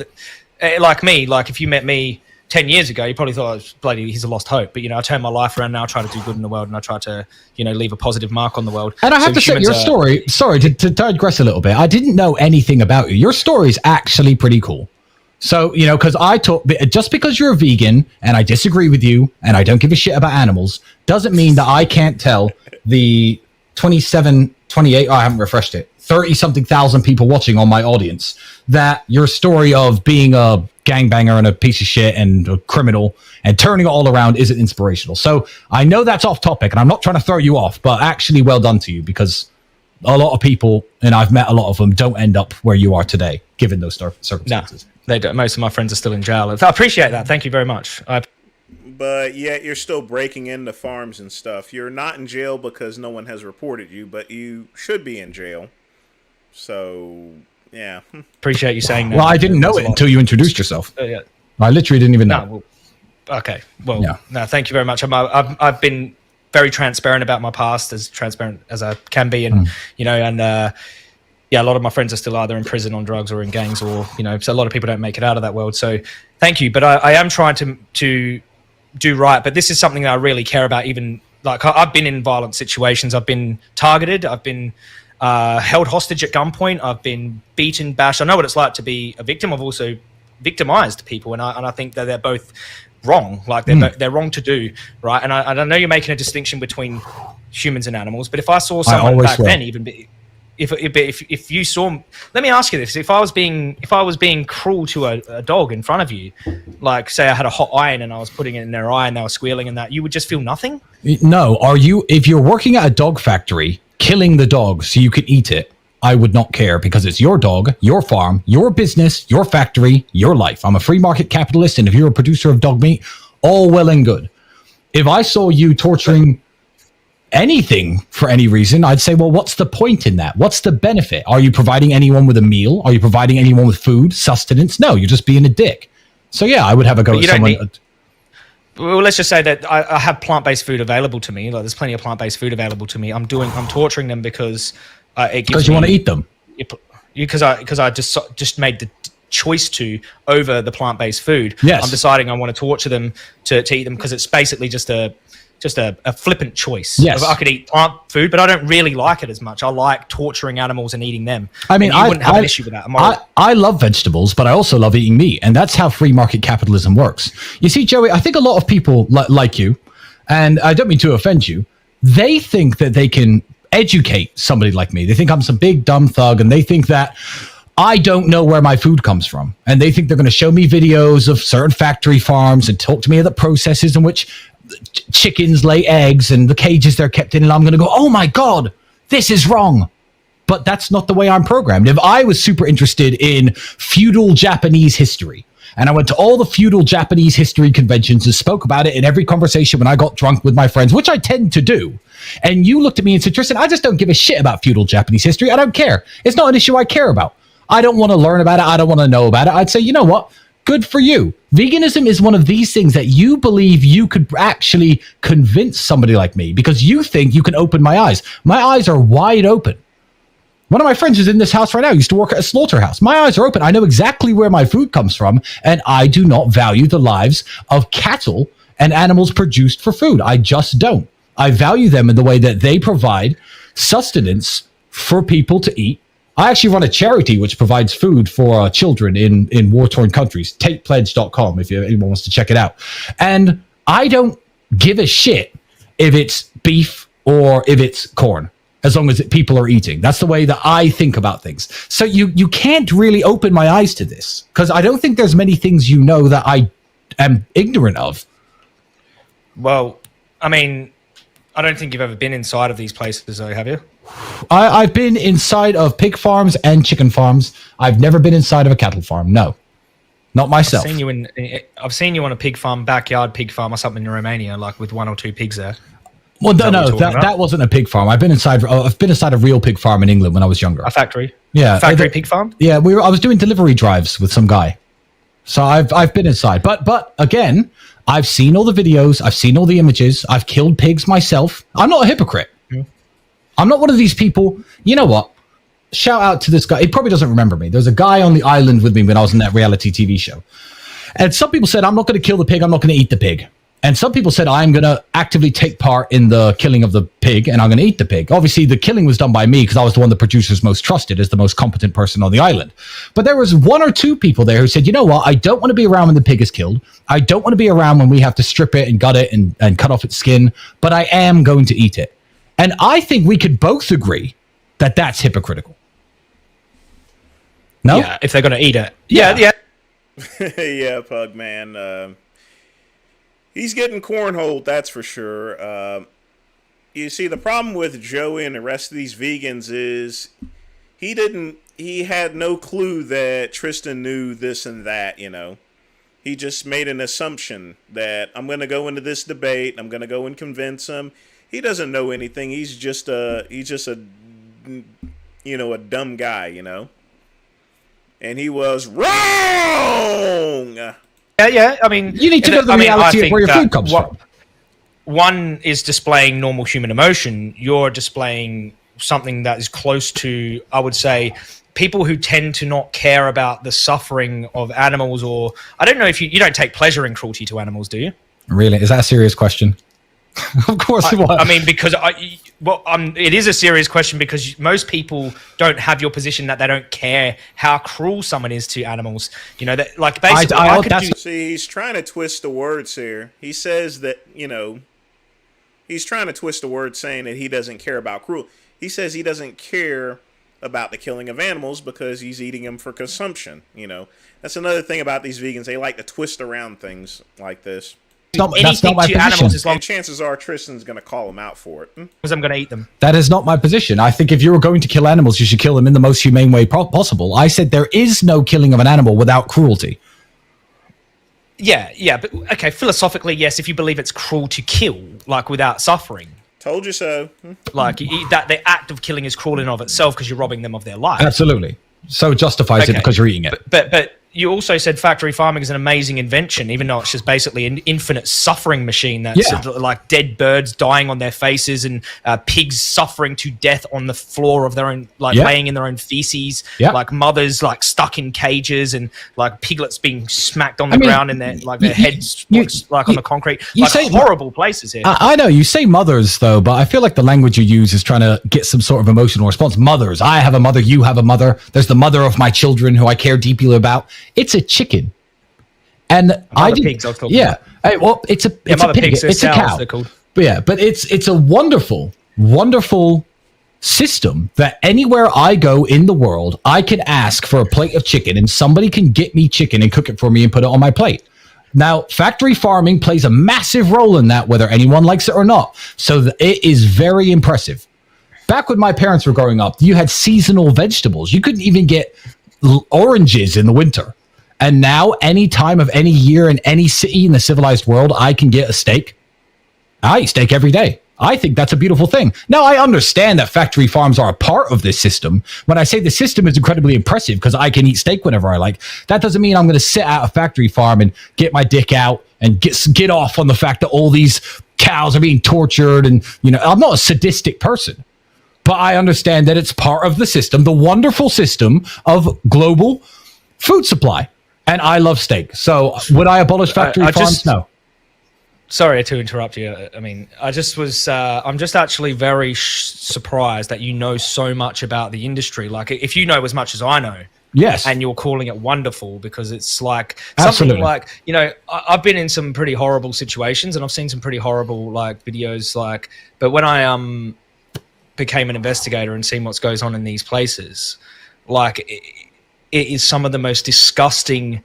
like me. Like if you met me 10 years ago, you probably thought, bloody, he's a lost hope. But, I turn my life around now, I try to do good in the world, and I try to, leave a positive mark on the world. And I have to say, your story, sorry to digress a little bit, I didn't know anything about you. Your story is actually pretty cool. So, because just because you're a vegan and I disagree with you and I don't give a shit about animals, doesn't mean that I can't tell the 27, 28, I haven't refreshed it, 30-something thousand people watching on my audience that your story of being a gangbanger and a piece of shit and a criminal and turning it all around isn't inspirational. So I know that's off topic and I'm not trying to throw you off, but actually well done to you, because a lot of people, and I've met a lot of them, don't end up where you are today, given those circumstances. No, they don't. Most of my friends are still in jail. I appreciate that. Thank you very much. But yet you're still breaking into farms and stuff. You're not in jail because no one has reported you, but you should be in jail. So, yeah. Appreciate you saying that. Well, I didn't know it until you introduced yourself. Yeah. I literally didn't even know. Okay. Well, no, thank you very much. I've been very transparent about my past, as transparent as I can be. And, a lot of my friends are still either in prison on drugs or in gangs, or, so a lot of people don't make it out of that world. So thank you. But I am trying to do right. But this is something that I really care about. Even like I've been in violent situations. I've been targeted. I've been held hostage at gunpoint. I've been beaten, bashed. I know what it's like to be a victim. I've also victimized people, and I think that they're both wrong. Like they're wrong to do, right? And I know you're making a distinction between humans and animals, but if I saw someone back then, if you saw, let me ask you this: if I was being cruel to a dog in front of you, like say I had a hot iron and I was putting it in their eye and they were squealing and that, you would just feel nothing? No. If you're working at a dog factory, killing the dog so you can eat it, I would not care, because it's your dog, your farm, your business, your factory, your life. I'm a free market capitalist, and if you're a producer of dog meat, all well and good. If I saw you torturing anything for any reason, I'd say, well, what's the point in that? What's the benefit? Are you providing anyone with a meal? Are you providing anyone with food, sustenance? No, you're just being a dick. So yeah, I would have a go at someone. Well, let's just say that I have plant-based food available to me. Like, there's plenty of plant-based food available to me. I'm torturing them because it gives because you want to eat them. Because I just made the choice to over the plant-based food. Yes. I'm deciding I want to torture them to eat them, because it's basically just a flippant choice. Yes. I could eat plant food, but I don't really like it as much. I like torturing animals and eating them. I mean, you wouldn't have an issue with that. I love vegetables, but I also love eating meat, and that's how free market capitalism works. You see, Joey, I think a lot of people like you, and I don't mean to offend you, they think that they can educate somebody like me. They think I'm some big dumb thug, and they think that I don't know where my food comes from. And they think they're going to show me videos of certain factory farms and talk to me about the processes in which chickens lay eggs and the cages they're kept in, and I'm going to go, oh my God, this is wrong. But that's not the way I'm programmed. If I was super interested in feudal Japanese history, and I went to all the feudal Japanese history conventions and spoke about it in every conversation when I got drunk with my friends, which I tend to do, and you looked at me and said, Tristan, I just don't give a shit about feudal Japanese history. I don't care. It's not an issue I care about. I don't want to learn about it. I don't want to know about it. I'd say, you know what? Good for you. Veganism is one of these things that you believe you could actually convince somebody like me, because you think you can open my eyes. My eyes are wide open. One of my friends who's in this house right now used to work at a slaughterhouse. My eyes are open. I know exactly where my food comes from, and I do not value the lives of cattle and animals produced for food. I just don't. I value them in the way that they provide sustenance for people to eat. I actually run a charity which provides food for children in war-torn countries, tatepledge.com, if anyone wants to check it out. And I don't give a shit if it's beef or if it's corn, as long as people are eating. That's the way that I think about things. So you can't really open my eyes to this, because I don't think there's many things you know that I am ignorant of. Well, I mean, I don't think you've ever been inside of these places, though, have you? I've been inside of pig farms and chicken farms. I've never been inside of a cattle farm. No, not myself. I've seen you on a pig farm, backyard pig farm or something in Romania, like with 1 or 2 pigs there. Well, that wasn't a pig farm. I've been inside a real pig farm in England when I was younger. A factory? Yeah. Factory pig farm? Yeah, I was doing delivery drives with some guy. So I've been inside. But again, I've seen all the videos. I've seen all the images. I've killed pigs myself. I'm not a hypocrite. I'm not one of these people. You know what? Shout out to this guy. He probably doesn't remember me. There's a guy on the island with me when I was in that reality TV show. And some people said, I'm not going to kill the pig. I'm not going to eat the pig. And some people said, I'm going to actively take part in the killing of the pig and I'm going to eat the pig. Obviously, the killing was done by me because I was the one the producers most trusted as the most competent person on the island. But there was 1 or 2 people there who said, you know what? I don't want to be around when the pig is killed. I don't want to be around when we have to strip it and gut it and cut off its skin. But I am going to eat it. And I think we could both agree that that's hypocritical. No? Yeah, if they're going to eat it. Yeah. Yeah, Pug Man. He's getting cornholed, that's for sure. You see, the problem with Joey and the rest of these vegans is he had no clue that Tristan knew this and that, you know. He just made an assumption that I'm going to go into this debate, I'm going to go and convince him. He doesn't know anything. He's just a dumb guy, you know. And he was wrong. Yeah. I mean, you need to know the reality of where your food comes from. One is displaying normal human emotion. You're displaying something that is close to, I would say, people who tend to not care about the suffering of animals. Or I don't know if you don't take pleasure in cruelty to animals, do you? Really? Is that a serious question? Of course it was. I mean, because it is a serious question because most people don't have your position that they don't care how cruel someone is to animals. You know, that like basically. See, he's trying to twist the words here. He says that, you know, he's trying to twist the words saying that he doesn't care about cruelty. He says he doesn't care about the killing of animals because he's eating them for consumption. You know, that's another thing about these vegans. They like to twist around things like this. That's not my position. And chances are Tristan's going to call him out for it. Because I'm going to eat them. That is not my position. I think if you were going to kill animals, you should kill them in the most humane way possible. I said there is no killing of an animal without cruelty. Yeah, but okay, philosophically, yes, if you believe it's cruel to kill, like without suffering. Told you so. Like that the act of killing is cruel in and of itself because you're robbing them of their life. Absolutely. So it justifies it because you're eating it. But you also said factory farming is an amazing invention, even though it's just basically an infinite suffering machine that's like dead birds dying on their faces and pigs suffering to death on the floor of their own, like laying in their own feces, like mothers like stuck in cages and like piglets being smacked on the ground and their heads on the concrete. You say horrible places here. I know you say mothers though, but I feel like the language you use is trying to get some sort of emotional response. Mothers, I have a mother, you have a mother. There's the mother of my children who I care deeply about. It's a chicken, and pigs I was talking about. Well, it's a pig. It's a cow. But it's a wonderful system that anywhere I go in the world, I can ask for a plate of chicken, and somebody can get me chicken and cook it for me and put it on my plate. Now, factory farming plays a massive role in that, whether anyone likes it or not. So it is very impressive. Back when my parents were growing up, you had seasonal vegetables. You couldn't even get oranges in the winter. And now, any time of any year in any city in the civilized world, I can get a steak. I eat steak every day. I think that's a beautiful thing. Now, I understand that factory farms are a part of this system. When I say the system is incredibly impressive because I can eat steak whenever I like, that doesn't mean I'm going to sit at a factory farm and get my dick out and get off on the fact that all these cows are being tortured. And, you know, I'm not a sadistic person. But I understand that it's part of the system, the wonderful system of global food supply. And I love steak. So would I abolish factory farms? No. Sorry to interrupt you. I mean, I'm just actually very surprised that you know so much about the industry. Like, if you know as much as I know. Yes. And you're calling it wonderful because it's like Absolutely. Something like, you know, I've been in some pretty horrible situations and I've seen some pretty horrible like videos like, but when I became an investigator and seen what goes on in these places, like it is some of the most disgusting,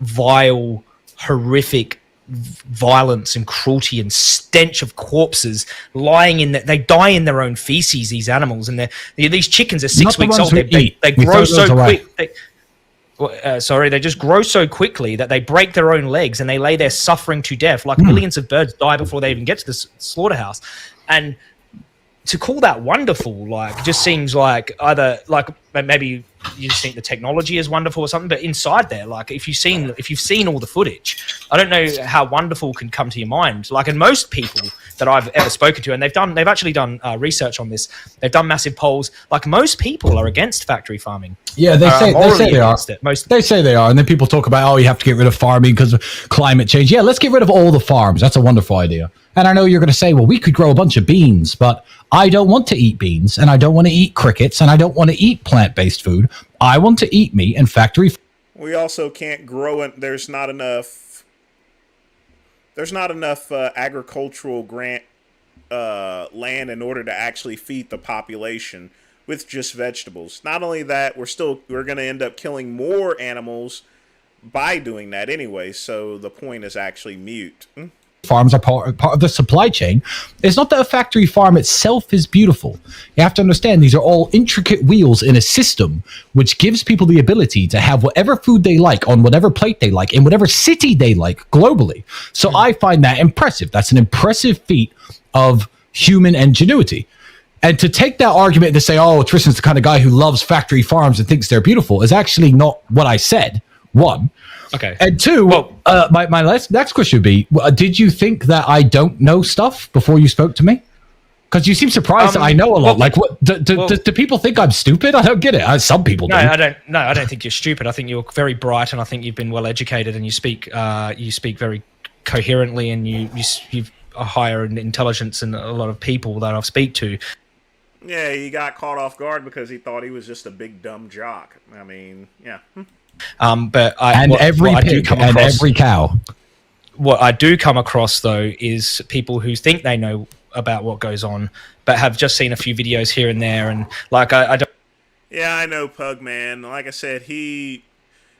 vile, horrific violence and cruelty and stench of corpses lying in they die in their own feces, these animals, and these chickens are 6 weeks old. They grow so quick. They just grow so quickly that they break their own legs and they lay there suffering to death. Like millions of birds die before they even get to the slaughterhouse. And to call that wonderful, like, just seems like either like maybe you just think the technology is wonderful or something. But inside there, like if you've seen all the footage, I don't know how wonderful can come to your mind. Like, and most people that I've ever spoken to, and they've actually done research on this. They've done massive polls. Like, most people are against factory farming. Yeah, they say they are. They say they are, and then people talk about, oh, you have to get rid of farming because of climate change. Yeah, let's get rid of all the farms. That's a wonderful idea. And I know you're going to say, well, we could grow a bunch of beans, but I don't want to eat beans, and I don't want to eat crickets, and I don't want to eat plant-based food. I want to eat meat and factory. We also can't grow it. There's not enough agricultural land in order to actually feed the population with just vegetables. Not only that, we're going to end up killing more animals by doing that anyway. So the point is actually mute. Farms are part of the supply chain. It's not that a factory farm itself is beautiful. You have to understand these are all intricate wheels in a system which gives people the ability to have whatever food they like on whatever plate they like in whatever city they like globally. So I find that impressive. That's an impressive feat of human ingenuity. And to take that argument to say, oh, Tristan's the kind of guy who loves factory farms and thinks they're beautiful is actually not what I said, one. Okay. And two, my next question would be, did you think that I don't know stuff before you spoke to me? Because you seem surprised that I know a lot. Like, what do people think I'm stupid? I don't get it. Some people do. I don't think you're stupid. I think you're very bright, and I think you've been well educated, and you speak very coherently, and you've a higher intelligence than a lot of people that I've speak to. Yeah, he got caught off guard because he thought he was just a big dumb jock. I mean, yeah. But every cow. What I do come across though is people who think they know about what goes on, but have just seen a few videos here and there, and like I don't. Yeah, I know, Pug Man. Like I said,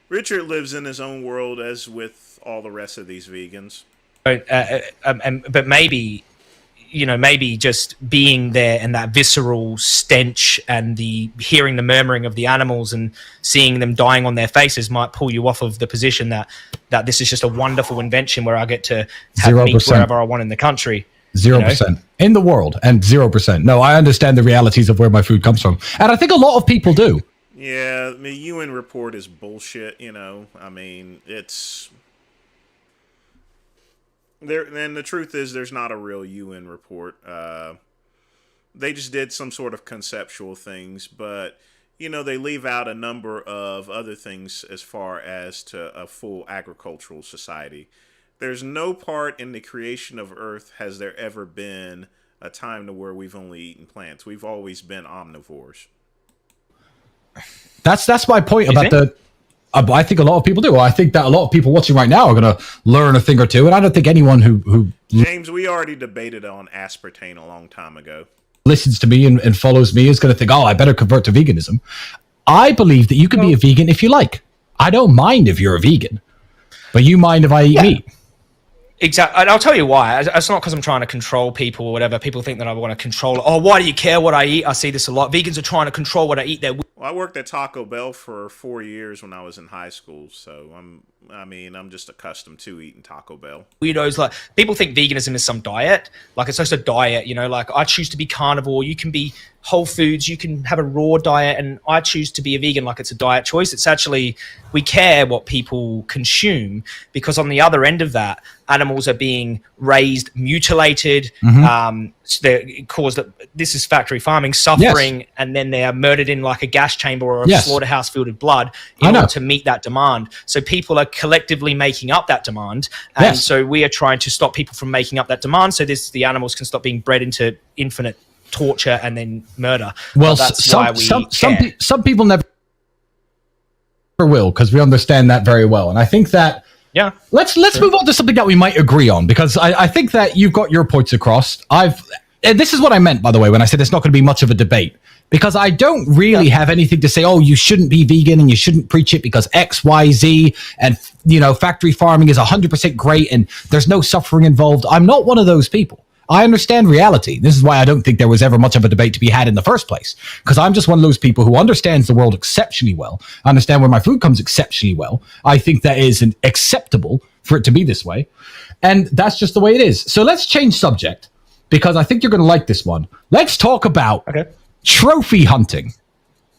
Richard lives in his own world, as with all the rest of these vegans. But maybe, maybe just being there and that visceral stench and hearing the murmuring of the animals and seeing them dying on their faces might pull you off of the position that this is just a wonderful invention where I get to have 0%. Meat wherever I want in the country. 0% in the world, and 0%. No, I understand the realities of where my food comes from, and I think a lot of people do. Yeah, the UN report is bullshit. I mean, it's. And the truth is, there's not a real UN report. They just did some sort of conceptual things, but they leave out a number of other things as far as to a full agricultural society. There's no part in the creation of Earth has there ever been a time to where we've only eaten plants. We've always been omnivores. That's my point about I think a lot of people do. I think that a lot of people watching right now are going to learn a thing or two, and I don't think anyone who James, we already debated on aspartame a long time ago. Listens to me and follows me is going to think, oh, I better convert to veganism. I believe that you can be a vegan if you like. I don't mind if you're a vegan, but you mind if I eat meat. Exactly. And I'll tell you why. It's not because I'm trying to control people or whatever. People think that I want to control. Oh, why do you care what I eat? I see this a lot. Vegans are trying to control what I eat. Well, I worked at Taco Bell for 4 years when I was in high school, so I'm just accustomed to eating Taco Bell. Weirdos, like, people think veganism is some diet. Like, it's just a diet, like, I choose to be carnivore. You can be whole foods. You can have a raw diet, and I choose to be a vegan like it's a diet choice. It's actually, we care what people consume, because on the other end of that, animals are being raised, mutilated, this is factory farming, suffering, and then they are murdered in like a gas chamber or a slaughterhouse filled with blood in order to meet that demand. So people are collectively making up that demand, and so we are trying to stop people from making up that demand, so the animals can stop being bred into infinite torture and then murder. Well, some people never will, because we understand that very well, and I think that let's move on to something that we might agree on, because I think that you've got your points across. And this is what I meant, by the way, when I said it's not going to be much of a debate, because I don't really have anything to say, oh, you shouldn't be vegan and you shouldn't preach it because X, Y, Z, and factory farming is 100% great and there's no suffering involved. I'm not one of those people. I understand reality. This is why I don't think there was ever much of a debate to be had in the first place, because I'm just one of those people who understands the world exceptionally well. I understand where my food comes exceptionally well. I think that is acceptable for it to be this way, and that's just the way it is. So let's change subject, because I think you're going to like this one. Let's talk about trophy hunting.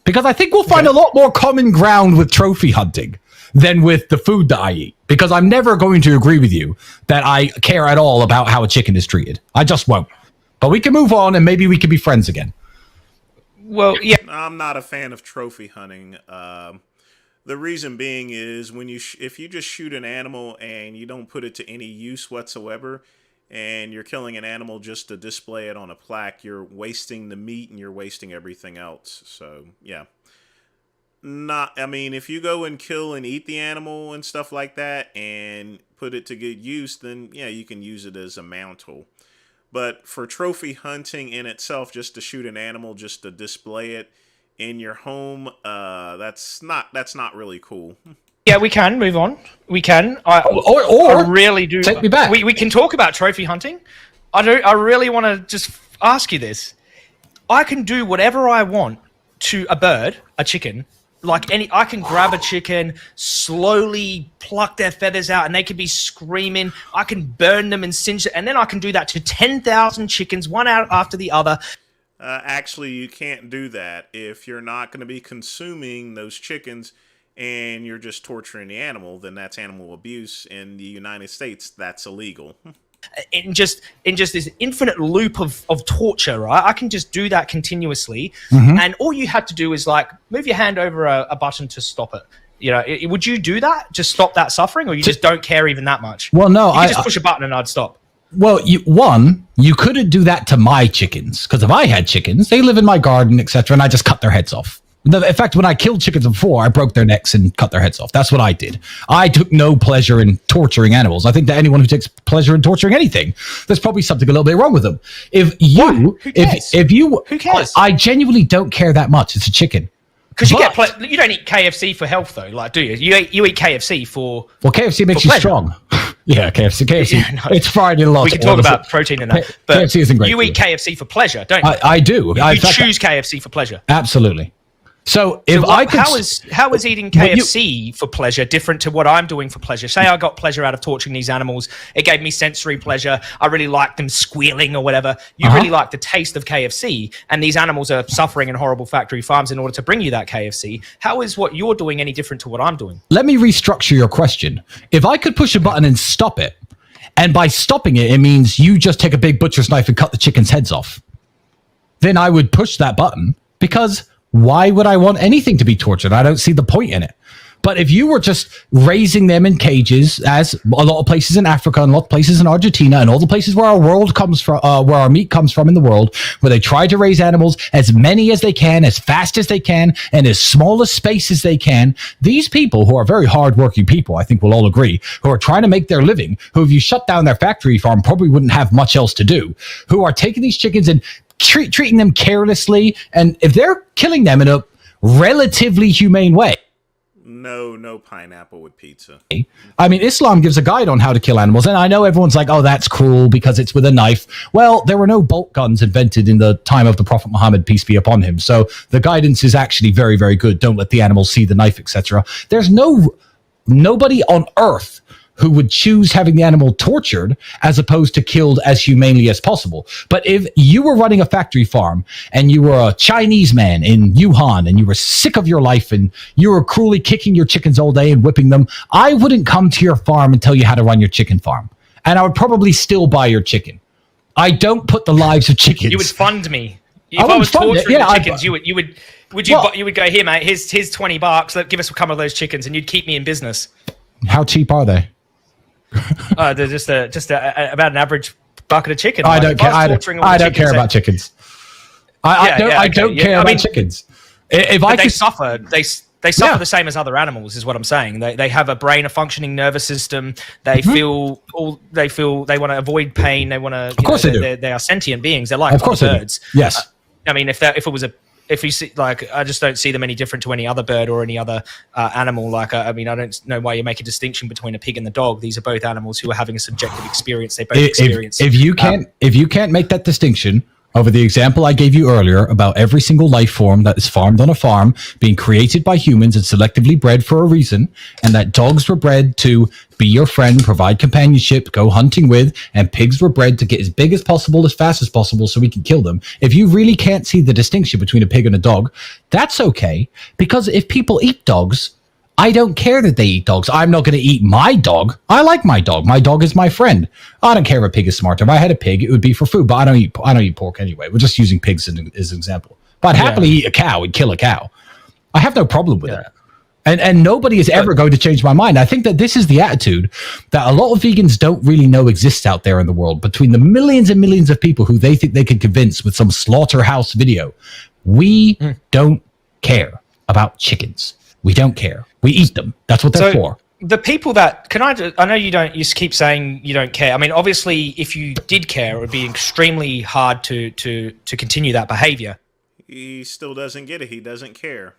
because I think we'll find a lot more common ground with trophy hunting than with the food that I eat. Because I'm never going to agree with you that I care at all about how a chicken is treated. I just won't. But we can move on, and maybe we can be friends again. Well, yeah. I'm not a fan of trophy hunting. The reason being is when if you just shoot an animal and you don't put it to any use whatsoever, and you're killing an animal just to display it on a plaque, you're wasting the meat and you're wasting everything else. So yeah, if you go and kill and eat the animal and stuff like that and put it to good use, then yeah, you can use it as a mantle. But for trophy hunting in itself, just to shoot an animal, just to display it in your home, that's not really cool. Yeah, we can move on. We can. I really do. Take me back. We can talk about trophy hunting. I really want to just ask you this. I can do whatever I want to a bird, a chicken. I can grab a chicken, slowly pluck their feathers out, and they could be screaming. I can burn them and singe it, and then I can do that to 10,000 chickens, one out after the other. Actually, you can't do that if you're not going to be consuming those chickens and you're just torturing the animal. Then that's animal abuse. In the United States, that's illegal. In just this infinite loop of torture, right? I can just do that continuously, and all you had to do is move your hand over a button to stop it. Would you do that? Just stop that suffering, or you just don't care even that much? Well, no, you just push a button and I'd stop. Well, you couldn't do that to my chickens, because if I had chickens, they live in my garden, etc., and I just cut their heads off. In fact, when I killed chickens before, I broke their necks and cut their heads off. That's what I did. I took no pleasure in torturing animals. I think that anyone who takes pleasure in torturing anything, there's probably something a little bit wrong with them. Who cares? I genuinely don't care that much. It's a chicken. Because you don't eat KFC for health, though, do you? You eat KFC for KFC makes you strong. Yeah, KFC. Yeah, no. It's fried in a lot. We can talk about protein in that. But KFC isn't great. You eat KFC for pleasure, don't you? I do. You choose KFC for pleasure. Absolutely. How is eating KFC for pleasure different to what I'm doing for pleasure? Say I got pleasure out of torturing these animals. It gave me sensory pleasure. I really liked them squealing or whatever. You really like the taste of KFC, and these animals are suffering in horrible factory farms in order to bring you that KFC. How is what you're doing any different to what I'm doing? Let me restructure your question. If I could push a button and stop it, and by stopping it, it means you just take a big butcher's knife and cut the chicken's heads off, then I would push that button, because why would I want anything to be tortured? I don't see the point in it. But if you were just raising them in cages, as a lot of places in Africa and a lot of places in Argentina and all the places where our world comes from, where our meat comes from in the world, where they try to raise animals as many as they can, as fast as they can, and as small a space as they can, these people who are very hardworking people, I think we'll all agree, who are trying to make their living, who if you shut down their factory farm probably wouldn't have much else to do, who are taking these chickens and treating them carelessly, and if they're killing them in a relatively humane way. No pineapple with pizza. I mean, Islam gives a guide on how to kill animals, and I know everyone's like, oh, that's cruel because it's with a knife. Well, there were no bolt guns invented in the time of the Prophet Muhammad, peace be upon him. So the guidance is actually very, very good. Don't let the animals see the knife, etc. There's nobody on earth who would choose having the animal tortured as opposed to killed as humanely as possible. But if you were running a factory farm and you were a Chinese man in Wuhan and you were sick of your life and you were cruelly kicking your chickens all day and whipping them, I wouldn't come to your farm and tell you how to run your chicken farm. And I would probably still buy your chicken. I don't put the lives of chickens. You would fund me. If I was torturing the chickens, you would go, here, mate, here's $20. Give us a couple of those chickens, and you'd keep me in business. How cheap are they? They're just about an average bucket of chicken. I don't care. I don't care about chickens. I don't care about chickens. If I they suffer. They suffer the same as other animals, is what I'm saying. They have a brain, a functioning nervous system. They feel they want to avoid pain. They want to. Of course they do. They are sentient beings. They're like birds. Yes. I mean, if you see, I just don't see them any different to any other bird or any other animal. I don't know why you make a distinction between a pig and the dog. These are both animals who are having a subjective experience. They both experience. If you can't make that distinction, over the example I gave you earlier about every single life form that is farmed on a farm being created by humans and selectively bred for a reason, and that dogs were bred to be your friend, provide companionship, go hunting with, and pigs were bred to get as big as possible, as fast as possible so we can kill them. If you really can't see the distinction between a pig and a dog, that's okay, because if people eat dogs, I don't care that they eat dogs. I'm not going to eat my dog. I like my dog. My dog is my friend. I don't care if a pig is smarter. If I had a pig, it would be for food, but I don't eat pork anyway. We're just using pigs as an example. But I'd happily eat a cow and kill a cow. I have no problem with it. And nobody is ever going to change my mind. I think that this is the attitude that a lot of vegans don't really know exists out there in the world, between the millions and millions of people who they think they can convince with some slaughterhouse video. We don't care about chickens. We don't care. We eat them. That's what they're for. The people that I know you don't. You keep saying you don't care. I mean, obviously, if you did care, it would be extremely hard to continue that behavior. He still doesn't get it. He doesn't care.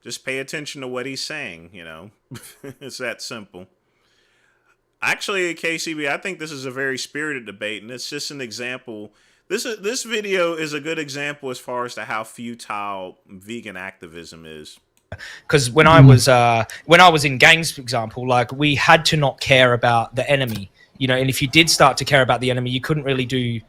Just pay attention to what he's saying. It's that simple. Actually, KCB, I think this is a very spirited debate, and it's just an example. This video is a good example as far as to how futile vegan activism is. Because when I was in gangs, for example, like we had to not care about the enemy, and if you did start to care about the enemy, you couldn't really do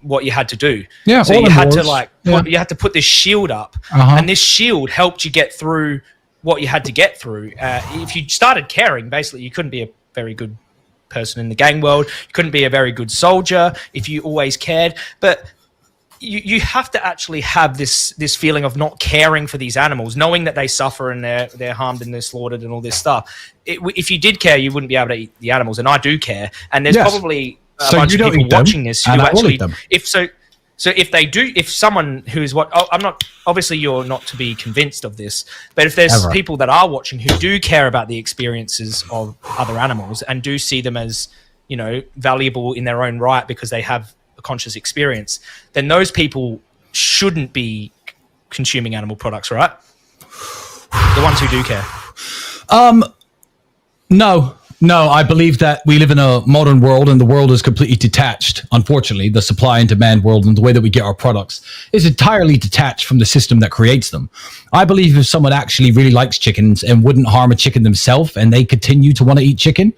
what you had to do. Yeah, so you had to you had to put this shield up, and this shield helped you get through what you had to get through. If you started caring, basically, you couldn't be a very good person in the gang world. You couldn't be a very good soldier if you always cared. But you have to actually have this feeling of not caring for these animals, knowing that they suffer and they're harmed and they're slaughtered and all this stuff. If you did care, you wouldn't be able to eat the animals, and I do care. And there's probably a bunch of people watching this who actually, if someone who is I'm not, obviously you're not to be convinced of this, but if there's people that are watching who do care about the experiences of other animals and do see them as, valuable in their own right because they have a conscious experience, then those people shouldn't be consuming animal products, right? The ones who do care. No, I believe that we live in a modern world and the world is completely detached. Unfortunately, the supply and demand world and the way that we get our products is entirely detached from the system that creates them. I believe if someone actually really likes chickens and wouldn't harm a chicken themselves and they continue to want to eat chicken,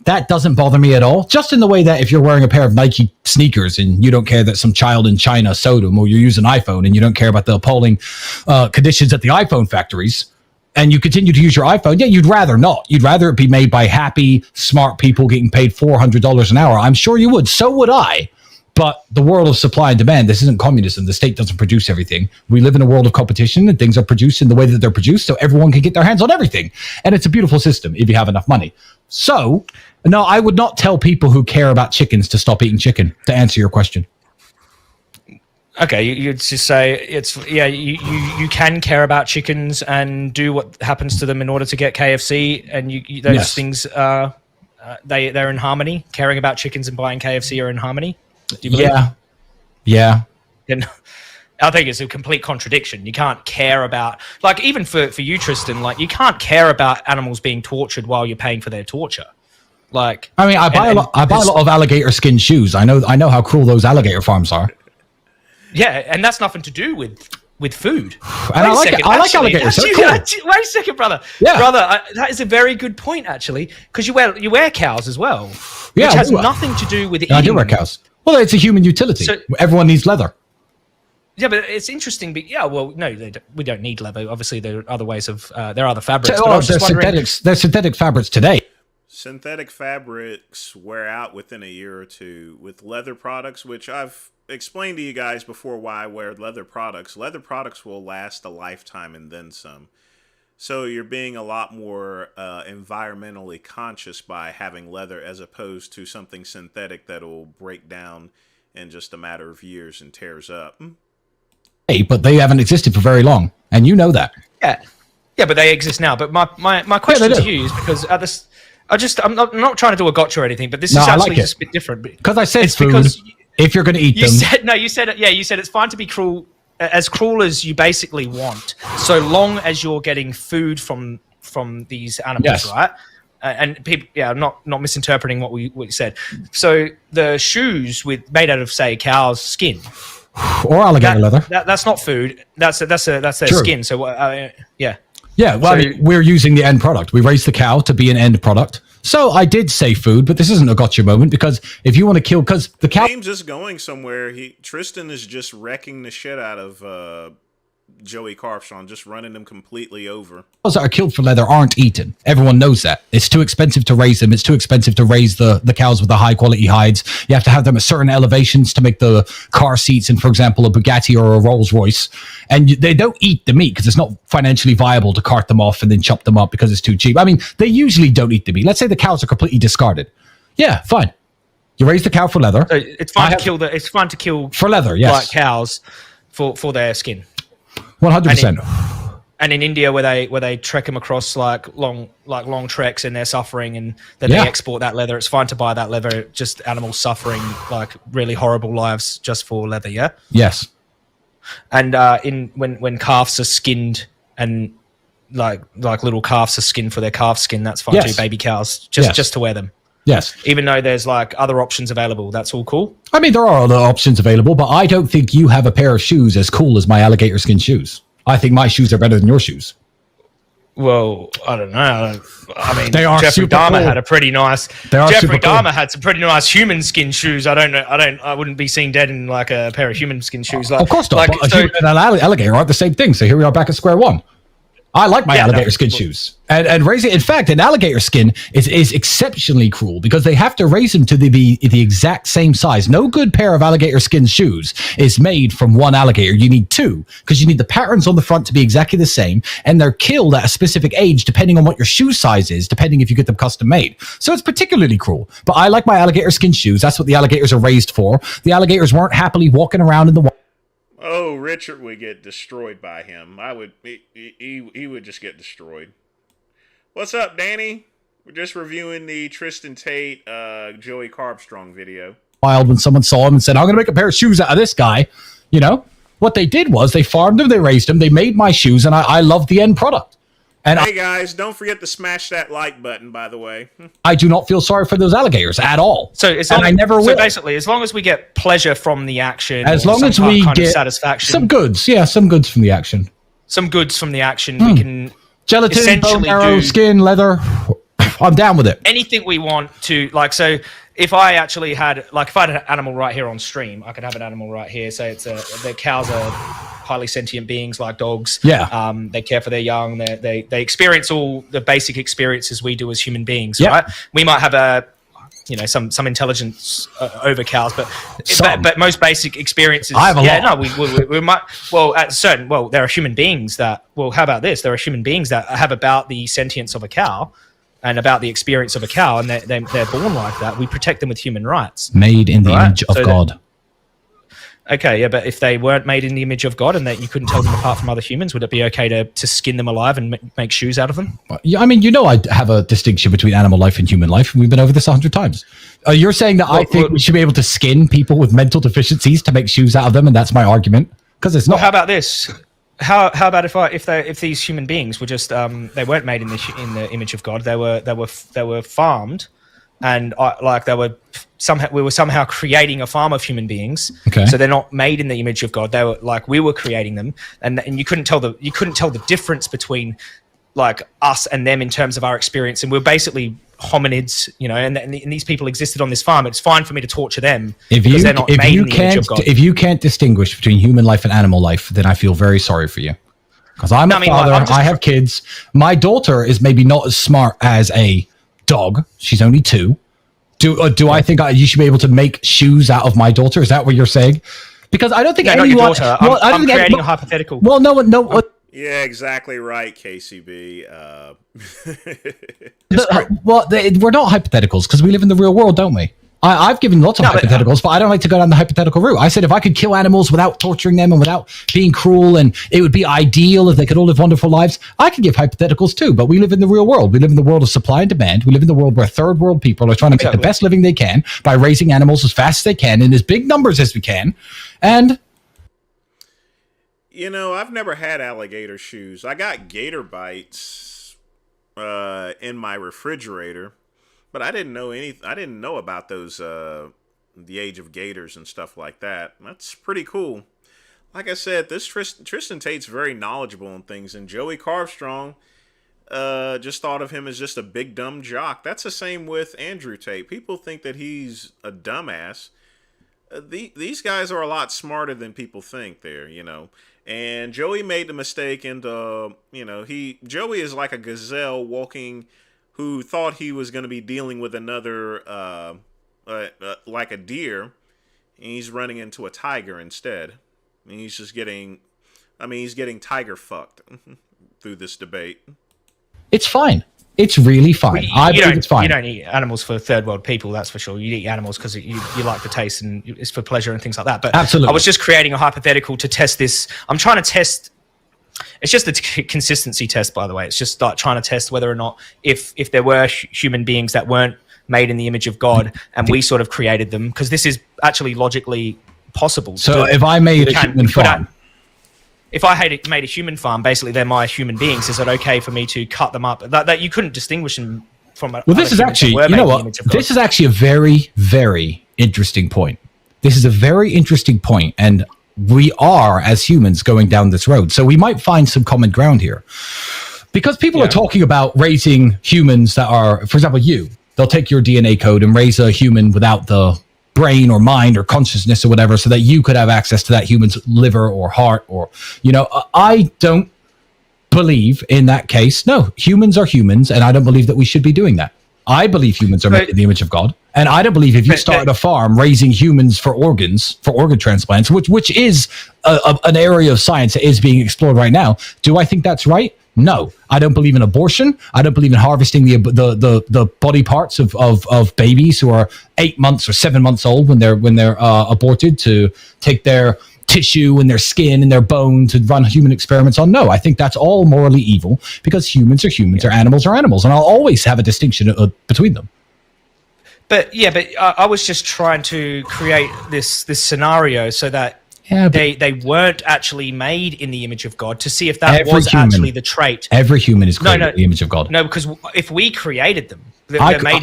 that doesn't bother me at all. Just in the way that if you're wearing a pair of Nike sneakers and you don't care that some child in China sewed them, or you use an iPhone and you don't care about the appalling conditions at the iPhone factories, and you continue to use your iPhone, you'd rather not. You'd rather it be made by happy, smart people getting paid $400 an hour. I'm sure you would. So would I. But the world of supply and demand, this isn't communism. The state doesn't produce everything. We live in a world of competition and things are produced in the way that they're produced so everyone can get their hands on everything. And it's a beautiful system if you have enough money. So, no, I would not tell people who care about chickens to stop eating chicken, to answer your question. Okay, you'd just say you can care about chickens and do what happens to them in order to get KFC, and those things they're in harmony. Caring about chickens and buying KFC are in harmony. Do you believe? Yeah. And I think it's a complete contradiction. You can't care about, like, even for you, Tristan, like, you can't care about animals being tortured while you're paying for their torture. Like, I mean, I buy a lot of alligator skin shoes. I know how cruel those alligator farms are. Yeah, and that's nothing to do with food. And I like alligators. Cool. Wait a second, brother. Yeah. Brother, that is a very good point, actually, because you wear cows as well, yeah, which has nothing to do with eating. I do wear cows. Well, it's a human utility. So, everyone needs leather. Yeah, but it's interesting. But we don't need leather. Obviously, there are other ways of there are other fabrics. There's synthetic fabrics today. Synthetic fabrics wear out within a year or two. With leather products, which I've explained to you guys before why I wear leather products. Leather products will last a lifetime and then some. So you're being a lot more environmentally conscious by having leather as opposed to something synthetic that will break down in just a matter of years and tears up. Hey, but they haven't existed for very long, and you know that. Yeah, but they exist now. But my question to you is because I'm not trying to do a gotcha or anything, but this is actually just a bit different. Because I said food. Because if you're going to eat them, you said it's fine to be cruel, as cruel as you basically want, so long as you're getting food from these animals, right? and people, I'm not misinterpreting what you said. So the shoes made out of, say, cow's skin or alligator leather. That's not food. That's their skin. So yeah. Yeah, well, I mean, we're using the end product. We raised the cow to be an end product. So I did say food, but this isn't a gotcha moment, because if you want to kill, because the cow... Game's just going somewhere. Tristan is just wrecking the shit out of Joey Carbstrong, just running them completely over. Cows that are killed for leather aren't eaten. Everyone knows that. It's too expensive to raise them. It's too expensive to raise the cows with the high quality hides. You have to have them at certain elevations to make the car seats in, for example, a Bugatti or a Rolls Royce. And they don't eat the meat because it's not financially viable to cart them off and then chop them up because it's too cheap. I mean, they usually don't eat the meat. Let's say the cows are completely discarded. Yeah, fine. You raise the cow for leather. So it's fine to kill for leather, yes. Like cows for their skin. 100%. And in India, where they trek them across like long treks and they're suffering, and then they export that leather. It's fine to buy that leather. Just animals suffering like really horrible lives just for leather. Yeah. Yes. And when calves are skinned and like little calves are skinned for their calf skin, that's fine too. Baby cows just to wear them. Yes. Even though there's like other options available, that's all cool. I mean, there are other options available, but I don't think you have a pair of shoes as cool as my alligator skin shoes. I think my shoes are better than your shoes. Well, I don't know. I mean, they are Jeffrey super Dahmer cool. had a pretty nice. Jeffrey Dahmer had some pretty nice human skin shoes. I wouldn't be seen dead in like a pair of human skin shoes. Like, of course not. Like, but a human and an alligator aren't the same thing. So here we are back at square one. I like my alligator skin shoes. And raising, in fact, an alligator skin is exceptionally cruel because they have to raise them to the exact same size. No good pair of alligator skin shoes is made from one alligator. You need two because you need the patterns on the front to be exactly the same, and they're killed at a specific age depending on what your shoe size is, depending if you get them custom made. So it's particularly cruel. But I like my alligator skin shoes. That's what the alligators are raised for. The alligators weren't happily walking around in the wild. Oh, Richard would get destroyed by him. He would just get destroyed. What's up, Danny? We're just reviewing the Tristan Tate, Joey Carbstrong video. Wild when someone saw him and said, I'm going to make a pair of shoes out of this guy. You know, what they did was they farmed them, they raised them, they made my shoes, and I love the end product. And hey guys, don't forget to smash that like button, by the way. I do not feel sorry for those alligators at all. So I never will. So basically, as long as we get pleasure from the action, as long as we get satisfaction, some goods, some goods from the action. Some goods from the action, we can gelatin, bone marrow, skin, leather. I'm down with it. Anything we want to, like, so if I actually had, like, if I had an animal right here on stream, I could have an animal right here. So it's the cows are highly sentient beings like dogs. Yeah. They care for their young. They experience all the basic experiences we do as human beings. Right. We might have some intelligence over cows, but most basic experiences. I have a lot. No, we might. Well, there are human beings that. Well, how about this? There are human beings that have about the sentience of a cow. And about the experience of a cow, and they're born like that. We protect them with human rights. Made in the image of God. Okay, yeah, but if they weren't made in the image of God and that you couldn't tell them apart from other humans, would it be okay to skin them alive and make shoes out of them? Yeah, I mean, I have a distinction between animal life and human life. We've been over this 100 times. You're saying that I think we should be able to skin people with mental deficiencies to make shoes out of them, and that's my argument? Because it's not. Well, how about this? How about if these human beings were just they weren't made in the image of God, they were farmed, and we were somehow creating a farm of human beings. Okay. So they're not made in the image of God. They were like we were creating them, and you couldn't tell the difference between like us and them in terms of our experience, and we're basically hominids, and these people existed on this farm. It's fine for me to torture them because they're not made in the image of God. If you can't distinguish between human life and animal life, then I feel very sorry for you. Because I'm a father, I have kids. My daughter is maybe not as smart as a dog. She's only 2. Do I think you should be able to make shoes out of my daughter? Is that what you're saying? Because I don't think anyone... Not your daughter. I'm creating a hypothetical. Well, no. Yeah, exactly right, KCB. We're not hypotheticals because we live in the real world, don't we? I've given lots of hypotheticals, but I don't like to go down the hypothetical route. I said if I could kill animals without torturing them and without being cruel, and it would be ideal if they could all live wonderful lives, I could give hypotheticals too, but we live in the real world. We live in the world of supply and demand. We live in the world where third world people are trying to make the best living they can by raising animals as fast as they can in as big numbers as we can. And... I've never had alligator shoes. I got gator bites in my refrigerator, but I didn't know about those the age of gators and stuff like that. That's pretty cool. Like I said, this Tristan Tate's very knowledgeable in things, and Joey Carbstrong just thought of him as just a big dumb jock. That's the same with Andrew Tate. People think that he's a dumbass. These guys are a lot smarter than people think there, you know. And Joey made the mistake, and Joey is like a gazelle walking, who thought he was going to be dealing with another like a deer, and he's running into a tiger instead. And he's just getting tiger fucked through this debate. It's fine. It's really fine. I believe it's fine. You don't eat animals for third world people, that's for sure. You eat animals because you like the taste and it's for pleasure and things like that. But absolutely. I was just creating a hypothetical to test this. I'm trying to test. It's just a consistency test, by the way. It's just like trying to test whether or not if there were human beings that weren't made in the image of God and we sort of created them, because this is actually logically possible. So if I made a human farm. If I made a human farm, basically they're my human beings. Is it okay for me to cut them up? That you couldn't distinguish them from. Well, this is actually, you know what? This is actually a very, very interesting point. This is a very interesting point, and we are, as humans, going down this road. So we might find some common ground here, because people are talking about raising humans that are, for example, they'll take your DNA code and raise a human without the brain or mind or consciousness or whatever, so that you could have access to that human's liver or heart, or, you know, I don't believe in that case. No, humans are humans, and I don't believe that we should be doing that. I believe humans are made in the image of God, and I don't believe if you started a farm raising humans for organs, for organ transplants, which is an area of science that is being explored right now. Do I think that's right? No, I don't believe in abortion. I don't believe in harvesting the body parts of babies who are 8 months or 7 months old when they're aborted, to take their tissue and their skin and their bone to run human experiments on. No, I think that's all morally evil, because humans are humans, or animals are animals, and I'll always have a distinction between them. But I was just trying to create this scenario so that they weren't actually made in the image of God, to see if that was actually the trait. Every human is created in the image of God. No, because if we created them, they're made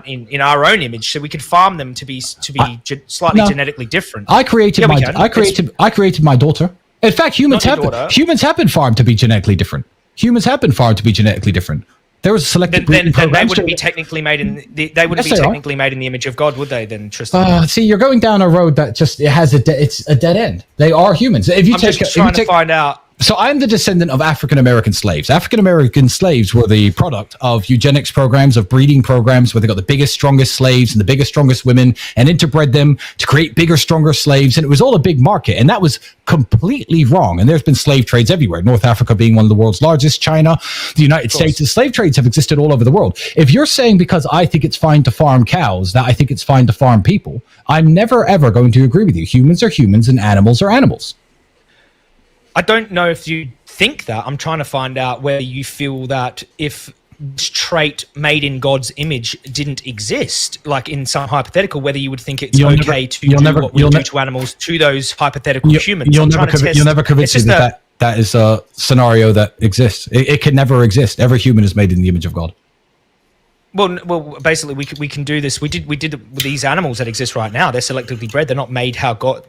in our own image, so we could farm them to be slightly genetically different. I created my daughter. In fact, humans have been farmed to be genetically different. Humans have been farmed to be genetically different. There was selected breeding programs. They wouldn't be technically made in the image of God, would they? Then, Tristan. See, you're going down a road that just it's a dead end. They are humans. If you I'm just trying to find out. So I'm the descendant of African-American slaves. African-American slaves were the product of eugenics programs, of breeding programs, where they got the biggest, strongest slaves and the biggest, strongest women and interbred them to create bigger, stronger slaves. And it was all a big market. And that was completely wrong. And there's been slave trades everywhere. North Africa being one of the world's largest, China, the United States. The slave trades have existed all over the world. If you're saying because I think it's fine to farm cows, that I think it's fine to farm people, I'm never, ever going to agree with you. Humans are humans and animals are animals. I don't know if you think that. I'm trying to find out whether you feel that if this trait made in God's image didn't exist, like in some hypothetical, whether you would think it's okay to do what we do to animals to those hypothetical humans. You'll never convince me that is a scenario that exists. It can never exist. Every human is made in the image of God. Well, basically, we can do this. We did with these animals that exist right now. They're selectively bred. They're not made how God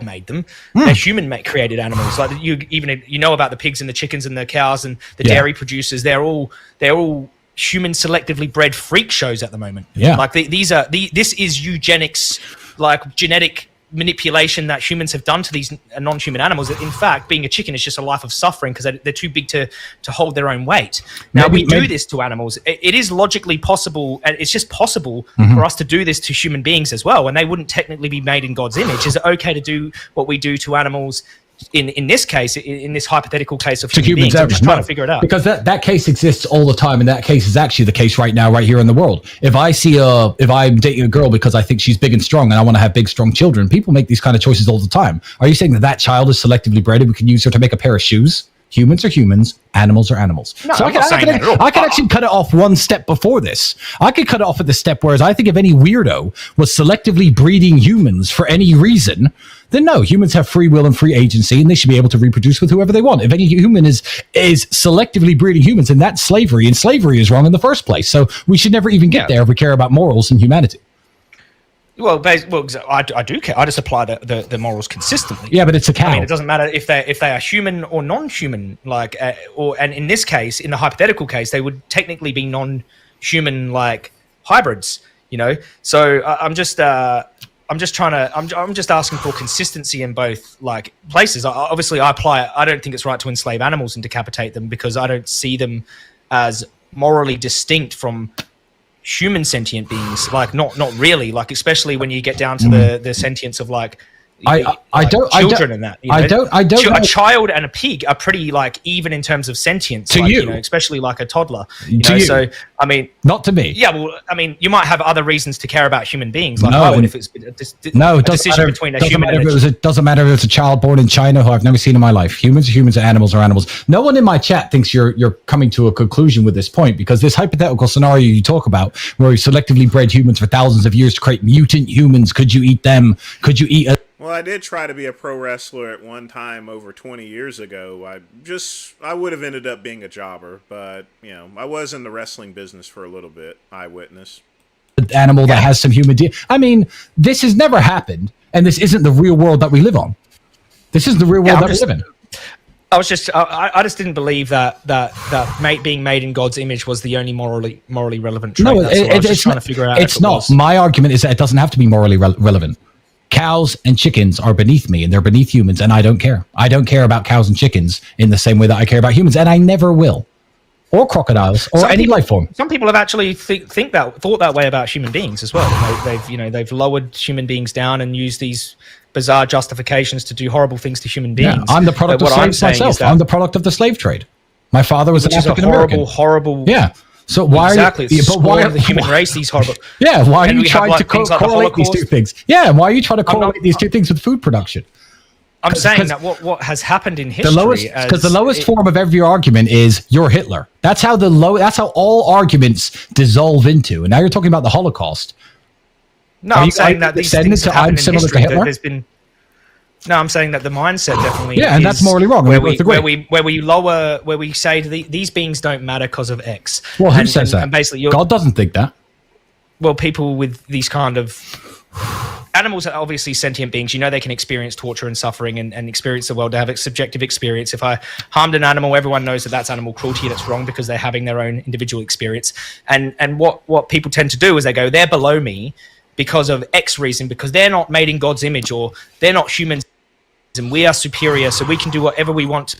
made them. They're human created animals. Like you know about the pigs and the chickens and the cows and the dairy producers. They're all human selectively bred freak shows at the moment. Yeah, like this is eugenics, like genetic manipulation that humans have done to these non-human animals. In fact, being a chicken is just a life of suffering because they're too big to hold their own weight. Now, we do this to animals. It is logically possible, and it's just possible for us to do this to human beings as well, and they wouldn't technically be made in God's image. Is it okay to do what we do to animals in this case, in this hypothetical case of human beings? I'm just trying to figure it out. Because that case exists all the time, and that case is actually the case right now, right here in the world. If I'm dating a girl because I think she's big and strong and I want to have big, strong children, people make these kind of choices all the time. Are you saying that child is selectively bred and we can use her to make a pair of shoes? Humans are humans, animals are animals. No, so I'm not saying that at all. I could actually cut it off one step before this. I could cut it off at the step whereas I think if any weirdo was selectively breeding humans for any reason, then no, humans have free will and free agency, and they should be able to reproduce with whoever they want. If any human is selectively breeding humans, then that's slavery, and slavery is wrong in the first place. So we should never even get there if we care about morals and humanity. Well, I do care. I just apply the morals consistently. Yeah, but it's a cow. I mean, it doesn't matter if they are human or non-human. And in this case, in the hypothetical case, they would technically be non-human like hybrids. So I'm just asking for consistency in both like places. Obviously, I don't think it's right to enslave animals and decapitate them because I don't see them as morally distinct from human sentient beings, like not really, like especially when you get down to the sentience of like children and that. I don't. A child and a pig are pretty like even in terms of sentience. To you, especially like a toddler. To you. So I mean, not to me. Yeah, well, I mean, you might have other reasons to care about human beings. Like No, I would if it's a decision between a human and it doesn't matter if it's a child born in China who I've never seen in my life. Humans are humans, animals are animals. No one in my chat thinks you're coming to a conclusion with this point, because this hypothetical scenario you talk about, where we selectively bred humans for thousands of years to create mutant humans, could you eat them? Could you eat a Well, I did try to be a pro wrestler at one time over 20 years ago. I would have ended up being a jobber, but, I was in the wrestling business for a little bit. Eyewitness. animal that has some human I mean, this has never happened, and this isn't the real world that we live on. This is the real world that we live in. I just didn't believe that being made in God's image was the only morally relevant trait. No, That's what I was just trying to figure out. It's not. My argument is that it doesn't have to be morally relevant. Cows and chickens are beneath me, and they're beneath humans, and I don't care. I don't care about cows and chickens in the same way that I care about humans, and I never will. Or crocodiles, or any life form. Some people have actually thought that way about human beings as well. They've lowered human beings down and used these bizarre justifications to do horrible things to human beings. Yeah, I'm the product of slaves myself. I'm the product of the slave trade. My father was an African American. Horrible. Yeah. So why exactly? Why are the human race these horrible? Yeah. Why are you trying to correlate correlate these two things? Yeah. Why are you trying to correlate these two things with food production? I'm saying that what has happened in history, because the lowest form of every argument is you're Hitler. That's how that's how all arguments dissolve into. And now you're talking about the Holocaust. No, I'm saying that these things have happened in history. There's been. No, I'm saying that the mindset definitely. Yeah, and that's morally wrong. Where we say these beings don't matter because of X. Well, who says that? And basically, God doesn't think that. Well, people with these kind of animals are obviously sentient beings. They can experience torture and suffering and experience the world. They have a subjective experience. If I harmed an animal, everyone knows that that's animal cruelty and it's wrong because they're having their own individual experience. And what people tend to do is they go, they're below me because of X reason, because they're not made in God's image, or they're not humans and we are superior, so we can do whatever we want.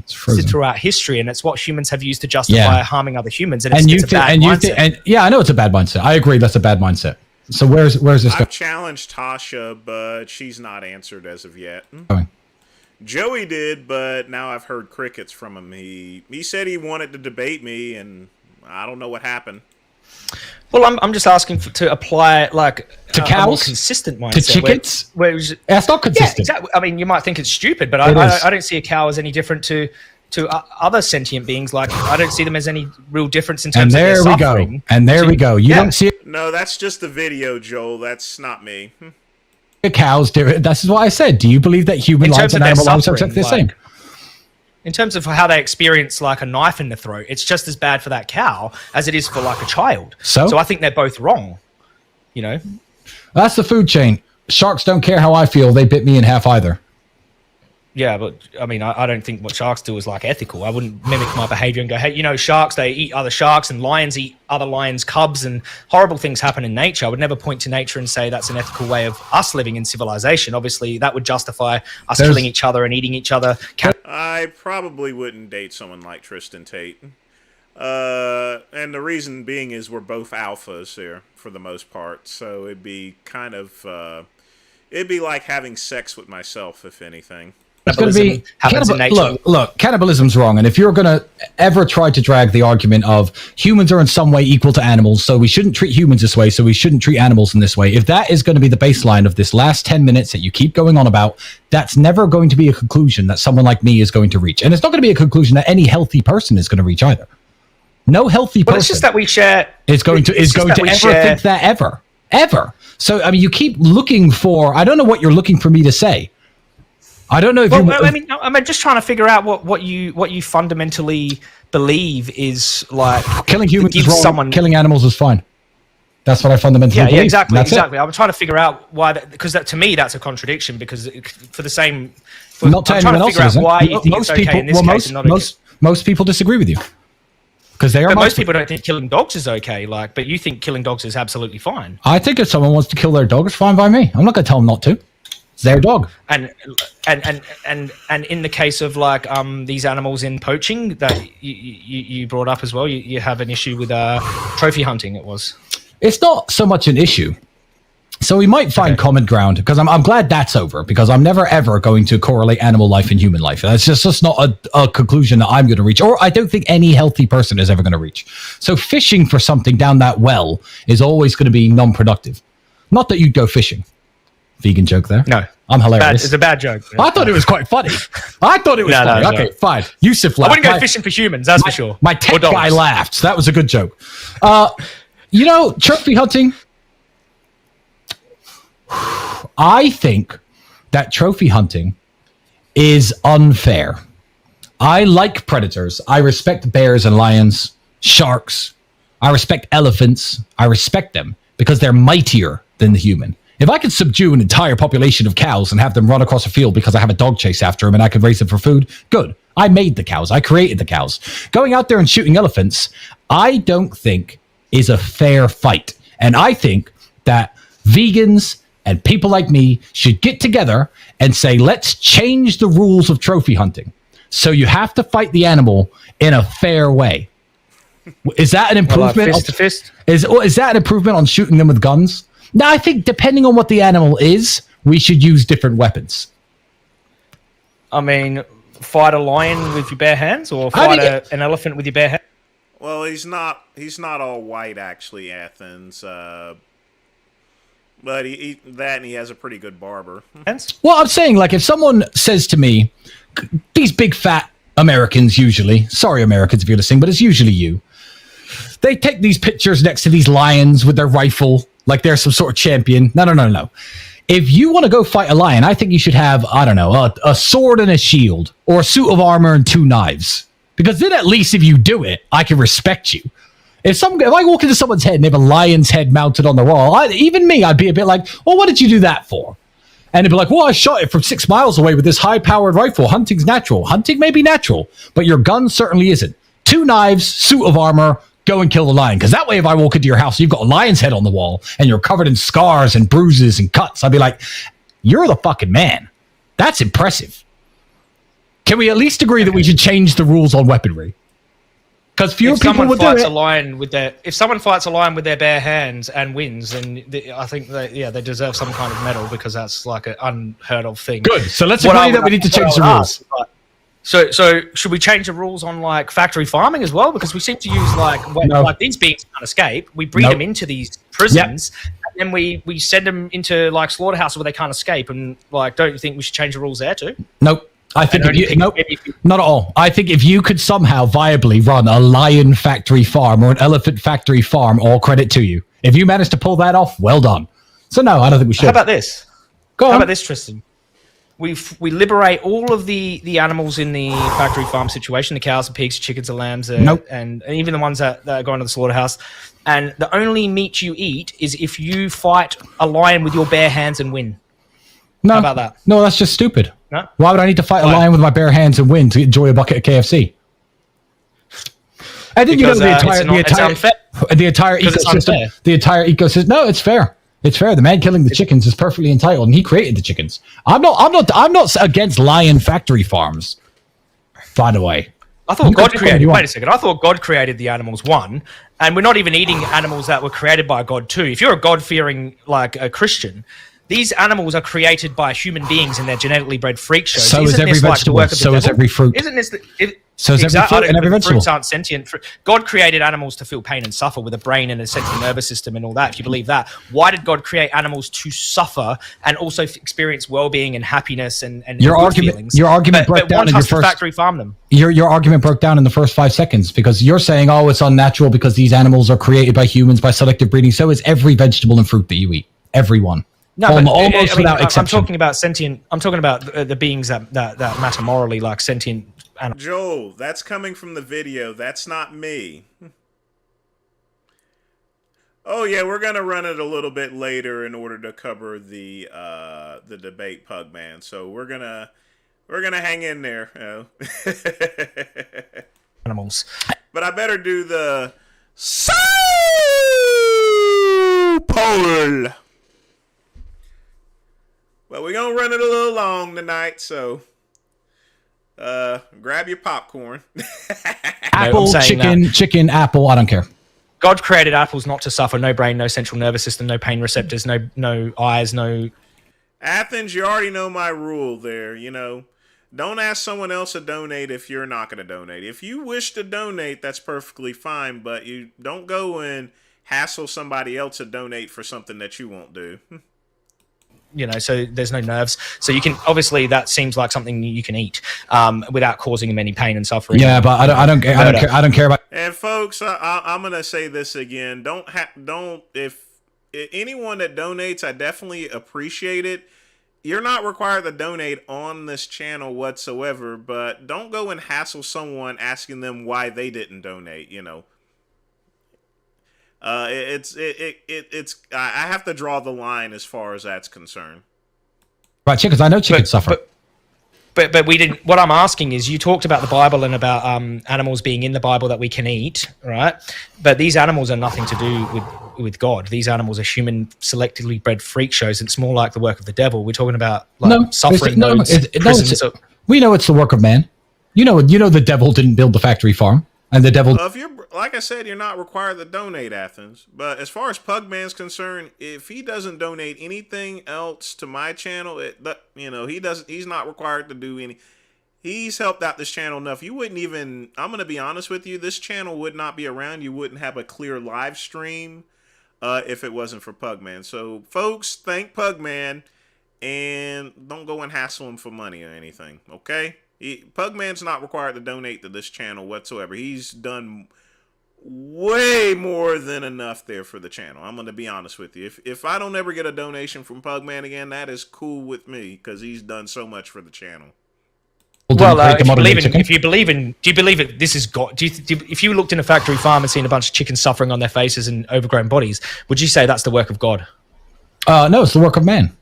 Throughout history, and it's what humans have used to justify harming other humans, and it's a bad mindset. I know it's a bad mindset. I agree, that's a bad mindset. So where's this I've challenged Tasha, but she's not answered as of yet. Joey did, but now I've heard crickets from him. He said he wanted to debate me, and I don't know what happened. Well, I'm just asking to apply to cows, a more consistent mindset. To chickens, that's not consistent. Yeah, exactly. I mean, you might think it's stupid, but I don't see a cow as any different to other sentient beings. Like, I don't see them as any real difference in terms of their suffering. And there we go. You don't see it. No, that's just the video, Joel. That's not me. Cows do it. This is what I said. Do you believe that human lives and animal lives are exactly the same? In terms of how they experience like a knife in the throat, it's just as bad for that cow as it is for like a child. So I think they're both wrong. That's the food chain. Sharks don't care how I feel. They bit me in half either. Yeah, but I mean, I don't think what sharks do is like ethical. I wouldn't mimic my behavior and go, hey, sharks, they eat other sharks, and lions eat other lions' cubs, and horrible things happen in nature. I would never point to nature and say that's an ethical way of us living in civilization. Obviously, that would justify us killing each other and eating each other. I probably wouldn't date someone like Tristan Tate. And the reason being is we're both alphas here for the most part. So it'd be kind of, it'd be like having sex with myself, if anything. It's going to be happens in nature. Look, cannibalism's wrong. And if you're going to ever try to drag the argument of humans are in some way equal to animals, so we shouldn't treat humans this way, so we shouldn't treat animals in this way, if that is going to be the baseline of this last 10 minutes that you keep going on about, that's never going to be a conclusion that someone like me is going to reach. And it's not going to be a conclusion that any healthy person is going to reach either. No healthy person. It's just that we share. Is going to ever think that ever. So I mean, you keep looking for. I don't know what you're looking for me to say. I don't know if I'm just trying to figure out what you fundamentally believe is like killing humans is wrong. Killing animals is fine. That's what I fundamentally believe. Yeah, exactly. I'm trying to figure out why because to me that's a contradiction because for the same. Not to anyone else. Why you think it's okay in this case and not most people disagree with you. Because most people don't think killing dogs is okay, but you think killing dogs is absolutely fine. I think if someone wants to kill their dog, it's fine by me. I'm not going to tell them not to. It's their dog. And in the case of these animals in poaching that you brought up as well, you have an issue with trophy hunting. It's not so much an issue. So we might find common ground because I'm glad that's over because I'm never ever going to correlate animal life and human life. That's just not a conclusion that I'm going to reach, or I don't think any healthy person is ever going to reach. So fishing for something down that well is always going to be non-productive. Not that you'd go fishing. Vegan joke there. No, I'm hilarious. It's a bad joke. I thought it was quite funny. Funny. Okay, fine. Yusuf laughed. I wouldn't go fishing for humans. That's for sure. My tech guy laughed. So that was a good joke. Trophy hunting. I think that trophy hunting is unfair. I like predators. I respect bears and lions, sharks. I respect elephants. I respect them because they're mightier than the human. If I could subdue an entire population of cows and have them run across a field because I have a dog chase after them and I could raise them for food, good. I made the cows. I created the cows. Going out there and shooting elephants, I don't think is a fair fight. And I think that vegans and people like me should get together and say, let's change the rules of trophy hunting. So you have to fight the animal in a fair way. Is that an improvement? Fist to fist? Is that an improvement on shooting them with guns? No, I think depending on what the animal is, we should use different weapons. I mean, fight a lion with your bare hands or fight an elephant with your bare hands? Well, he's not all white, actually, Athens. But he has a pretty good barber. Well, I'm saying, if someone says to me, these big fat Americans usually, sorry Americans if you're listening, but it's usually you. They take these pictures next to these lions with their rifle, like they're some sort of champion. No. If you want to go fight a lion, I think you should have, a sword and a shield, or a suit of armor and 2 knives. Because then at least if you do it, I can respect you. If I walk into someone's head and they have a lion's head mounted on the wall, I'd be a bit like, well, what did you do that for? And they'd be like, well, I shot it from 6 miles away with this high-powered rifle. Hunting's natural. Hunting may be natural, but your gun certainly isn't. 2 knives, suit of armor, go and kill the lion. Because that way, if I walk into your house, you've got a lion's head on the wall, and you're covered in scars and bruises and cuts, I'd be like, you're the fucking man. That's impressive. Can we at least agree that we should change the rules on weaponry? Because fewer people would do it. If someone fights a lion with their bare hands and wins, then I think they deserve some kind of medal because that's like an unheard of thing. Good. So let's agree that we need to change the rules. So should we change the rules on factory farming as well? Because we seem to use when these beings can't escape, we breed them into these prisons, and then we send them into slaughterhouses where they can't escape. And don't you think we should change the rules there too? Nope. I think not at all. I think if you could somehow viably run a lion factory farm or an elephant factory farm, all credit to you. If you manage to pull that off, well done. So no, I don't think we should. How about this? Go on. How about this, Tristan? We liberate all of the animals in the factory farm situation, the cows, the pigs, the chickens, the lambs, and even the ones that are going to the slaughterhouse. And the only meat you eat is if you fight a lion with your bare hands and win. No. How about that? No, that's just stupid. No? Why would I need to fight a lion with my bare hands and win to enjoy a bucket of KFC? I think because, the entire ecosystem. No, it's fair. It's fair. The man killing the chickens is perfectly entitled, and he created the chickens. I'm not against lion factory farms. By the way, I thought God created. Wait a second. I thought God created the animals, one, and we're not even eating animals that were created by God, two. If you're a God-fearing a Christian, These animals are created by human beings in their genetically bred freak shows. So is every vegetable. So is every fruit. Isn't this so is every fruit and every vegetable. Fruits aren't sentient. God created animals to feel pain and suffer with a brain and a central nervous system and all that. If you believe that, why did God create animals to suffer and also experience well-being and happiness and your good argument? feelings? Your argument broke but down want in your us to first. Factory farm them. Your argument broke down in the first 5 seconds because you're saying, oh, it's unnatural because these animals are created by humans by selective breeding. So is every vegetable and fruit that you eat. Everyone. No, almost without exception. I'm talking about sentient. I'm talking about the beings that matter morally, like sentient animals. Joel, that's coming from the video. That's not me. Oh yeah, we're gonna run it a little bit later in order to cover the debate, Pugman. So we're gonna hang in there. Animals. But I better do the poll. Well, we're going to run it a little long tonight, so grab your popcorn. Apple, chicken, apple, I don't care. God created apples not to suffer, no brain, no central nervous system, no pain receptors, no eyes, no... Athens, you already know my rule there, you know. Don't ask someone else to donate if you're not going to donate. If you wish to donate, that's perfectly fine, but you don't go and hassle somebody else to donate for something that you won't do. You know, so there's no nerves. So you can, obviously that seems like something you can eat without causing them any pain and suffering. Yeah, but I don't care about. And folks, I'm gonna say this again. If anyone that donates, I definitely appreciate it. You're not required to donate on this channel whatsoever, but don't go and hassle someone asking them why they didn't donate. You know. It's I have to draw the line as far as that's concerned. Right, chickens. I know chickens suffer. But we didn't. What I'm asking is, you talked about the Bible and about animals being in the Bible that we can eat, right? But these animals are nothing to do with God. These animals are human, selectively bred freak shows. It's more like the work of the devil. We're talking about suffering. We know it's the work of man. You know the devil didn't build the factory farm. And the devil. If you're, like I said, you're not required to donate, Athens. But as far as Pugman's concerned, if he doesn't donate anything else to my channel, he's not required to do any. He's helped out this channel enough. You wouldn't even. I'm gonna be honest with you. This channel would not be around. You wouldn't have a clear live stream if it wasn't for Pugman. So, folks, thank Pugman, and don't go and hassle him for money or anything. Okay. Pugman's not required to donate to this channel whatsoever. He's done way more than enough there for the channel. I'm going to be honest with you. If I don't ever get a donation from Pugman again, that is cool with me because he's done so much for the channel. Well, do you believe it? This is God. If you looked in a factory farm and seen a bunch of chickens suffering on their faces and overgrown bodies, would you say that's the work of God? No, it's the work of man.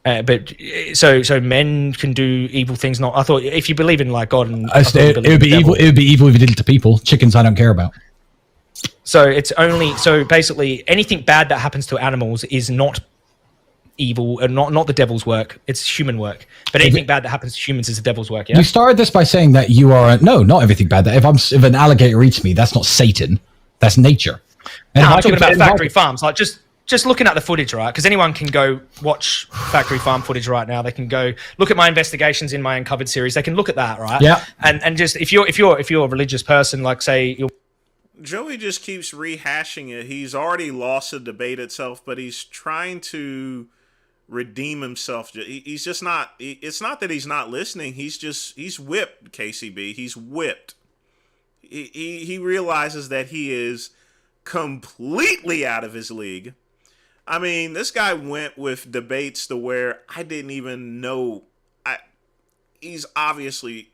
But so men can do evil things. Not, I thought if you believe in like God, and it would be evil. It would be evil if you did it to people. Chickens, I don't care about. So it's only basically anything bad that happens to animals is not evil and not the devil's work. It's human work. But anything bad that happens to humans is the devil's work. Yeah. You started this by saying that you are not everything bad. That if an alligator eats me, that's not Satan. That's nature. And I'm talking about factory farms, like just looking at the footage, right? Because anyone can go watch factory farm footage right now. They can go look at my investigations in my Uncovered series. They can look at that, right? Yeah. And just if you're a religious person, like say Joey just keeps rehashing it. He's already lost the debate itself, but he's trying to redeem himself. He's just not. It's not that he's not listening. He's whipped. KCB. He's whipped. He realizes that he is completely out of his league. I mean, this guy went with debates to where I didn't even know. He's obviously.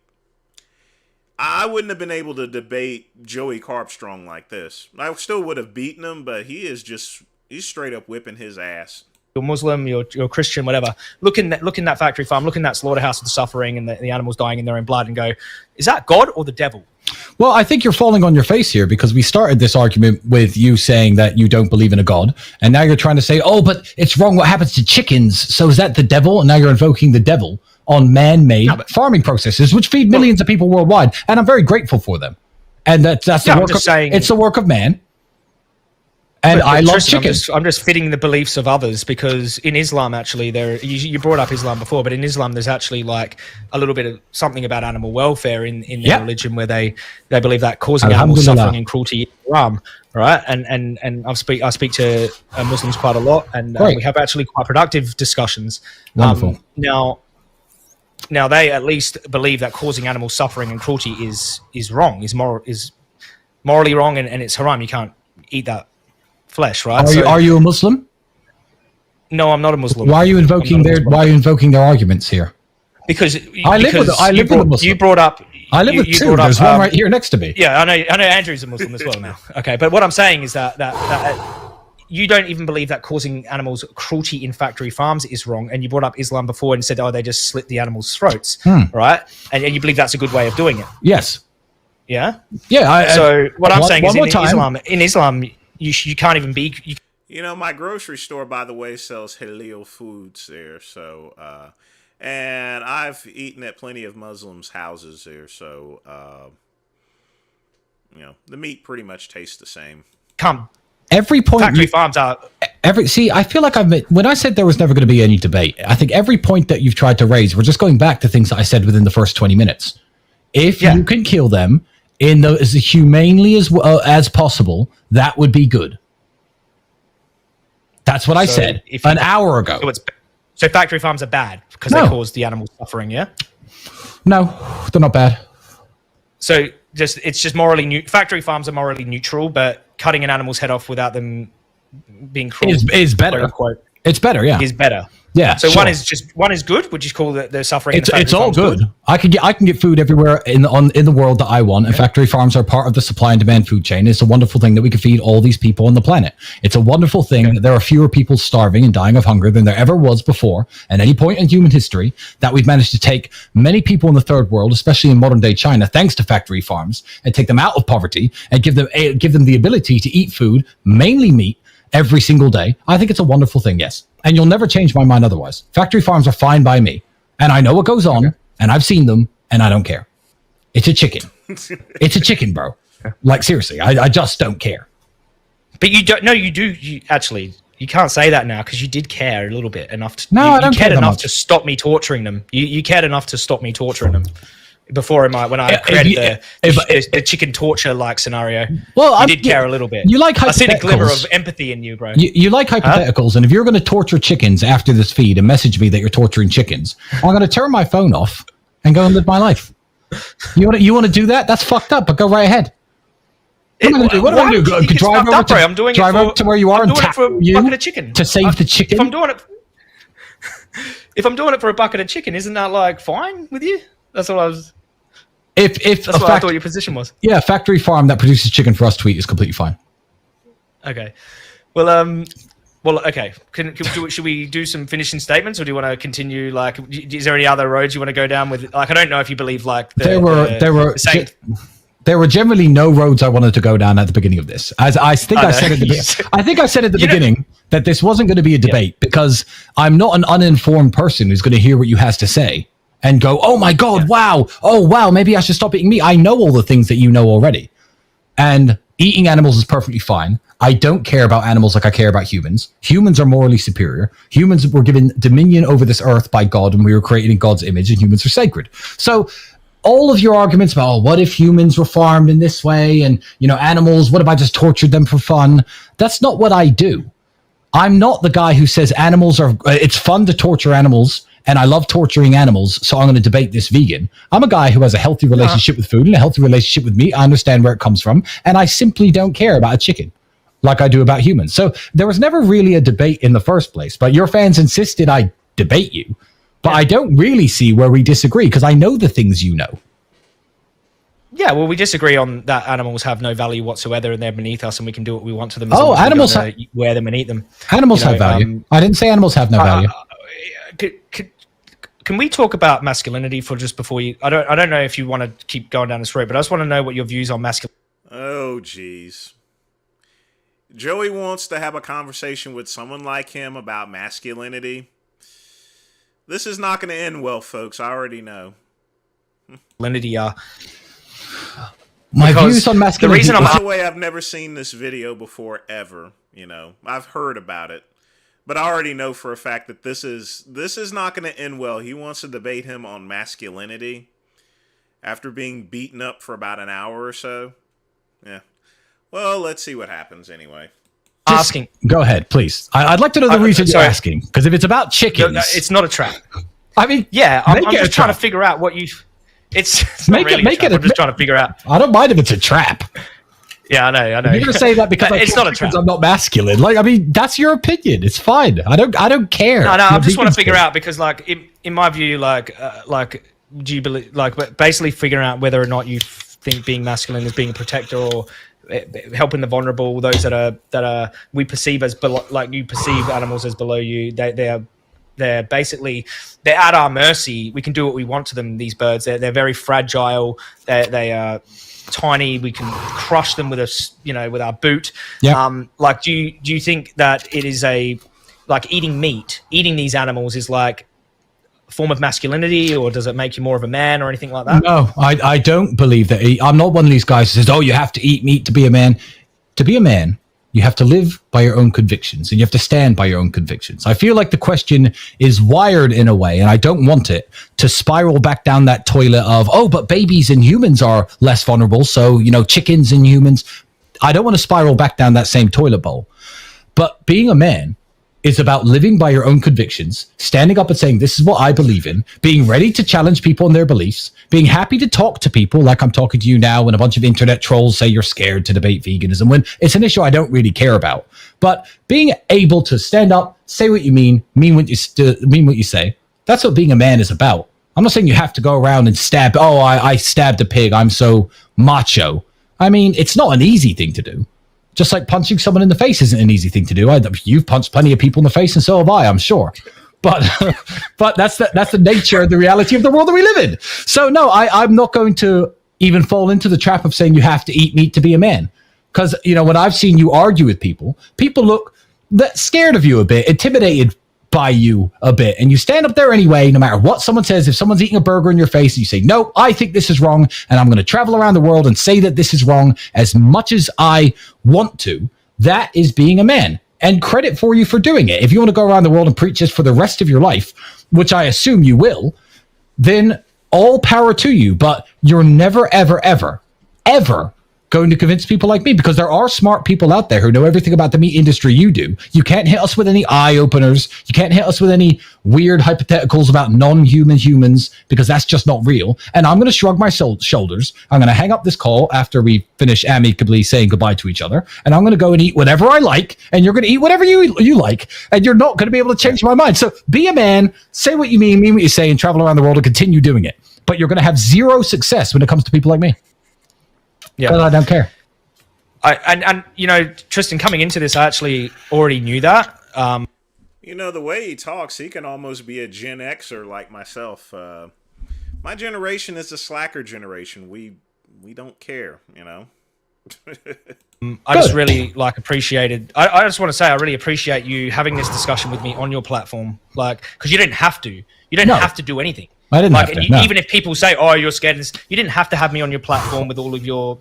I wouldn't have been able to debate Joey Carbstrong like this. I still would have beaten him, but he's straight up whipping his ass. You're Muslim, you're Christian, whatever. Look in that factory farm, look in that slaughterhouse of the suffering and the animals dying in their own blood, and go, is that God or the devil? Well, I think you're falling on your face here because we started this argument with you saying that you don't believe in a God, and now you're trying to say, oh, but it's wrong what happens to chickens, so is that the devil? And now you're invoking the devil on man-made farming processes, which feed millions of people worldwide, and I'm very grateful for them. And that's the work of, it's the work of man. And I love Tristan, chicken. I'm just fitting the beliefs of others, because in Islam, actually, you brought up Islam before, but in Islam, there's actually like a little bit of something about animal welfare in their religion, where they believe that causing animal suffering and cruelty is haram, right? And I speak to Muslims quite a lot, and we have actually quite productive discussions. Wonderful. Now they at least believe that causing animal suffering and cruelty is wrong, is morally wrong, and it's haram. You can't eat that flesh, right? Are you a Muslim? No, I'm not a Muslim. Why are you invoking their arguments here? Because I live with a Muslim. You brought up. I live with two. There's one right here next to me. Yeah, I know. Andrew's a Muslim as well now. Okay, but what I'm saying is that you don't even believe that causing animals cruelty in factory farms is wrong, and you brought up Islam before and said, they just slit the animals' throats, right? And you believe that's a good way of doing it. Yes. Yeah. Yeah. So what I'm saying is, in Islam, you can't even be. My grocery store, by the way, sells halal foods there. So, and I've eaten at plenty of Muslims' houses there. So, the meat pretty much tastes the same. Every point factory farms are I feel like when I said there was never going to be any debate, I think every point that you've tried to raise, we're just going back to things that I said within the first 20 minutes. If you can kill them as humanely as possible, that would be good. That's what I said an hour ago. So factory farms are bad because they cause the animals suffering, yeah? No, they're not bad. So it's just morally factory farms are morally neutral, but cutting an animal's head off without them being cruel is better. Quote, it's better, yeah. Is better. Yeah. So one is good, which is called the suffering. It's all good. I can get food everywhere in the world that I want, and factory farms are part of the supply and demand food chain. It's a wonderful thing that we can feed all these people on the planet. It's a wonderful thing that there are fewer people starving and dying of hunger than there ever was before at any point in human history, that we've managed to take many people in the third world, especially in modern day China, thanks to factory farms, and take them out of poverty and give them the ability to eat food, mainly meat, every single day. I think it's a wonderful thing, yes. And you'll never change my mind otherwise. Factory farms are fine by me. And I know what goes on, and I've seen them, and I don't care. It's a chicken. It's a chicken, bro. Like, seriously, I just don't care. But you don't. No, you do. You can't say that now, because you did care a little bit enough. I don't you cared enough to stop me torturing them. You cared enough to stop me torturing them. Before when I created the chicken torture like scenario, you did care a little bit. You like hypotheticals. I see the glimmer of empathy in you, bro. You like hypotheticals, and if you're going to torture chickens after this feed and message me that you're torturing chickens, I'm going to turn my phone off and go and live my life. You want to do that? That's fucked up, but go right ahead. What am I going to do? Drive over to where you are and tackle you bucket of chicken to save the chicken? If I'm doing it for a bucket of chicken, isn't that like fine with you? That's what I was. That's what I thought your position was. Yeah, a factory farm that produces chicken for us to eat is completely fine. Okay. Well, okay. Should we do some finishing statements, or do you want to continue? Like, is there any other roads you want to go down with? Like, I don't know if you believe like there were generally no roads I wanted to go down at the beginning of this. I think I said at the beginning that this wasn't going to be a debate because I'm not an uninformed person who's going to hear what you has to say and go, oh my God, wow. Oh, wow. Maybe I should stop eating meat. I know all the things that you know already. And eating animals is perfectly fine. I don't care about animals like I care about humans. Humans are morally superior. Humans were given dominion over this earth by God, and we were created in God's image, and humans are sacred. So all of your arguments about, what if humans were farmed in this way? And, animals, what if I just tortured them for fun? That's not what I do. I'm not the guy who says it's fun to torture animals, and I love torturing animals, so I'm going to debate this vegan. I'm a guy who has a healthy relationship with food and a healthy relationship with meat. I understand where it comes from, and I simply don't care about a chicken like I do about humans. So there was never really a debate in the first place, but your fans insisted I debate you. But I don't really see where we disagree, because I know the things you know. Yeah, well, we disagree on that animals have no value whatsoever, and they're beneath us, and we can do what we want to them. Animals wear them and eat them. Animals have value. I didn't say animals have no value. Can we talk about masculinity for just before you? I don't know if you want to keep going down this road, but I just want to know what your views on masculinity. Oh, geez. Joey wants to have a conversation with someone like him about masculinity. This is not going to end well, folks. I already know. Masculinity My Because views on the masculinity. reason By the way, I've never seen this video before ever. You know, I've heard about it, but I already know for a fact that this is not going to end well. He wants to debate him on masculinity after being beaten up for about an hour or so. Yeah. Well, let's see what happens anyway. asking. Go ahead, please. I'd like to know the reason you're asking, because if it's about chickens, No, it's not a trap. I mean, Yeah, I'm make it just a trying to trap. figure out what you. It's not really a trap. I'm just trying to figure out. I don't mind if it's a trap. Yeah, I know. You're gonna say that because it's not a trap. I'm not masculine. Like, I mean, that's your opinion. It's fine. I don't care. No, I just want to Vegans figure care. out because, like, in my view, do you believe, but basically figuring out whether or not you think being masculine is being a protector or helping the vulnerable, those that are we perceive as like you perceive animals as below you. They're basically they're at our mercy. We can do what we want to them. These birds, they're very fragile. They are tiny. We can crush them with with our boot. Yeah. Like, do you think that it is like eating these animals is like a form of masculinity, or does it make you more of a man or anything like that? No, I don't believe that. I'm not one of these guys who says, "Oh, you have to eat meat to be a man." To be a man, you have to live by your own convictions, and you have to stand by your own convictions. I feel like the question is wired in a way, and I don't want it to spiral back down that toilet of, "Oh, but babies and humans are less vulnerable, so chickens and humans." I don't want to spiral back down that same toilet bowl. But being a man is about living by your own convictions, standing up and saying, "This is what I believe in," being ready to challenge people in their beliefs, being happy to talk to people like I'm talking to you now when a bunch of internet trolls say you're scared to debate veganism, when it's an issue I don't really care about. But being able to stand up, say what you mean what you say, that's what being a man is about. I'm not saying you have to go around and stab, I stabbed a pig, I'm so macho. I mean, it's not an easy thing to do. Just like punching someone in the face isn't an easy thing to do. You've punched plenty of people in the face, and so have I, I'm sure. But that's the nature, the reality of the world that we live in. So no, I'm not going to even fall into the trap of saying you have to eat meat to be a man. Because when I've seen you argue with people look scared of you a bit, intimidated by you a bit, and you stand up there anyway, no matter what someone says. If someone's eating a burger in your face and you say, "No, I think this is wrong, and I'm going to travel around the world and say that this is wrong as much as I want to," that is being a man. And credit for you for doing it. If you want to go around the world and preach this for the rest of your life, which I assume you will, then all power to you. But you're never, ever, ever, ever going to convince people like me, because there are smart people out there who know everything about the meat industry you do. You can't hit us with any eye openers. You can't hit us with any weird hypotheticals about non-human humans, because that's just not real. And I'm going to shrug my shoulders. I'm going to hang up this call after we finish amicably saying goodbye to each other, and I'm going to go and eat whatever I like, and you're going to eat whatever you like, and you're not going to be able to change my mind. So be a man, say what you mean what you say, and travel around the world and continue doing it. But you're going to have zero success when it comes to people like me. Yeah, but I don't care. Tristan, coming into this, I actually already knew that. The way he talks, he can almost be a Gen Xer like myself. My generation is the slacker generation. We don't care, I just really appreciated. I just want to say I really appreciate you having this discussion with me on your platform, because you didn't have to. You didn't have to do anything. I didn't have to. No. Even if people say, "Oh, you're scared," you didn't have to have me on your platform with all of your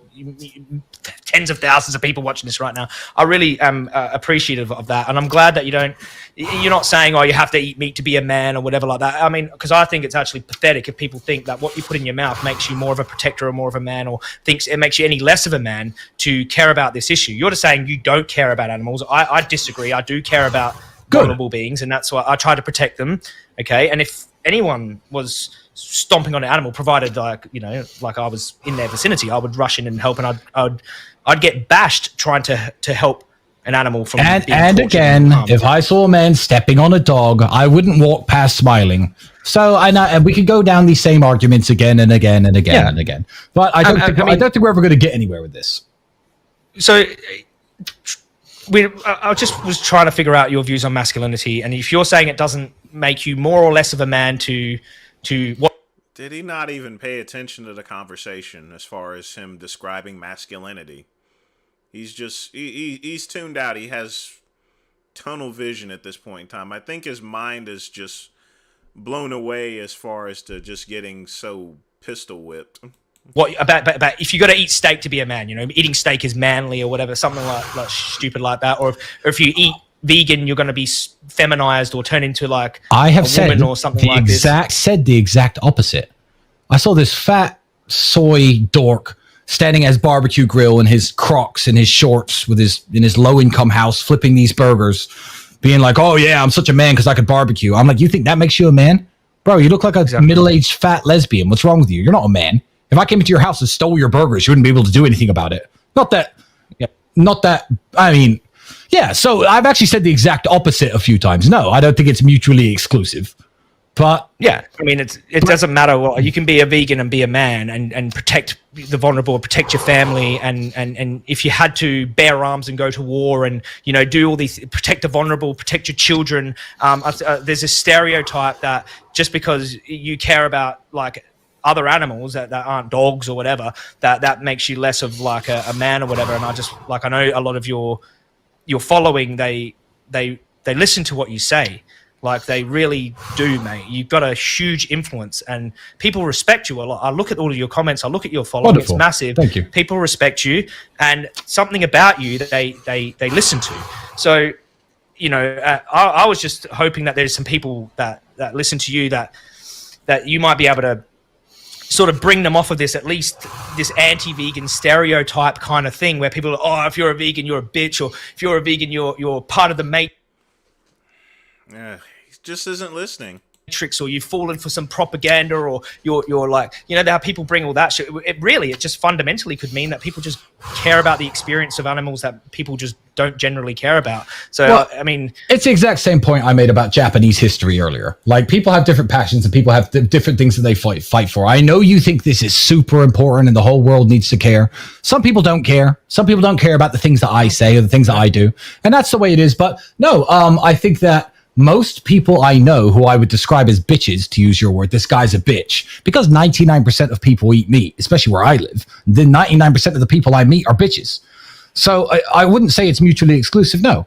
tens of thousands of people watching this right now. I really am appreciative of that, and I'm glad that you're not saying, "Oh, you have to eat meat to be a man" or whatever like that. I mean, because I think it's actually pathetic if people think that what you put in your mouth makes you more of a protector or more of a man, or thinks it makes you any less of a man to care about this issue. You're just saying you don't care about animals. I disagree. I do care about vulnerable beings, and that's why I try to protect them. Okay, and if anyone was stomping on an animal, provided I was in their vicinity, I would rush in and help, and I'd get bashed trying to help an animal from being and again, if I saw a man stepping on a dog, I wouldn't walk past smiling. So and we could go down these same arguments again and again and again and again. But I don't think we're ever going to get anywhere with this. So I just was trying to figure out your views on masculinity, and if you're saying it doesn't make you more or less of a man to what? Did he not even pay attention to the conversation as far as him describing masculinity? He's just he's tuned out. He has tunnel vision at this point in time. I think his mind is just blown away as far as to just getting so pistol whipped. what about if you got to eat steak to be a man, eating steak is manly or whatever, something like stupid like that, or if you eat vegan, you're going to be feminized or turn into like I have a woman or something like this. Said the exact opposite. I saw this fat soy dork standing at his barbecue grill in his Crocs and his shorts in his low income house, flipping these burgers, being like, "Oh yeah, I'm such a man because I could barbecue." I'm like, "You think that makes you a man, bro? You look like a middle-aged fat lesbian. What's wrong with you? You're not a man. If I came into your house and stole your burgers, you wouldn't be able to do anything about it. Not that. I mean." Yeah, so I've actually said the exact opposite a few times. No, I don't think it's mutually exclusive. But yeah, I mean, it doesn't matter what you can be a vegan and be a man and protect the vulnerable, protect your family, and if you had to bear arms and go to war and do all these, protect the vulnerable, protect your children. There's a stereotype that just because you care about like other animals that aren't dogs or whatever, that makes you less of like a man or whatever. And I know a lot of your following, they listen to what you say. Like they really do, mate. You've got a huge influence and people respect you a lot. I look at all of your comments. I look at your following. Wonderful. It's massive. Thank you. People respect you and something about you that they listen to. So, I was just hoping that there's some people that listen to you that you might be able to sort of bring them off of this, at least this anti-vegan stereotype kind of thing where people are, if you're a vegan, you're a bitch, or if you're a vegan, you're part of the matrix. Yeah, he just isn't listening. Or you've fallen for some propaganda, or you're like, how people bring all that shit. It just fundamentally could mean that people just care about the experience of animals that people just don't generally care about. So, I mean, it's the exact same point I made about Japanese history earlier. Like, people have different passions and people have different things that they fight for. I know you think this is super important and the whole world needs to care. Some people don't care. Some people don't care about the things that I say or the things that I do. And that's the way it is. But no, I think that most people I know who I would describe as bitches, to use your word, this guy's a bitch, because 99% of people eat meat, especially where I live. Then 99% of the people I meet are bitches. So I wouldn't say it's mutually exclusive, no.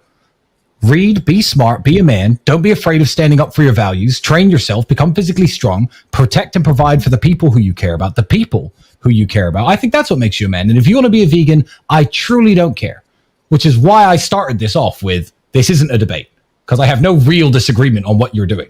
Read, be smart, be a man. Don't be afraid of standing up for your values. Train yourself, become physically strong, protect and provide for the people who you care about, the people who you care about. I think that's what makes you a man. And if you want to be a vegan, I truly don't care, which is why I started this off with, this isn't a debate. Because I have no real disagreement on what you're doing.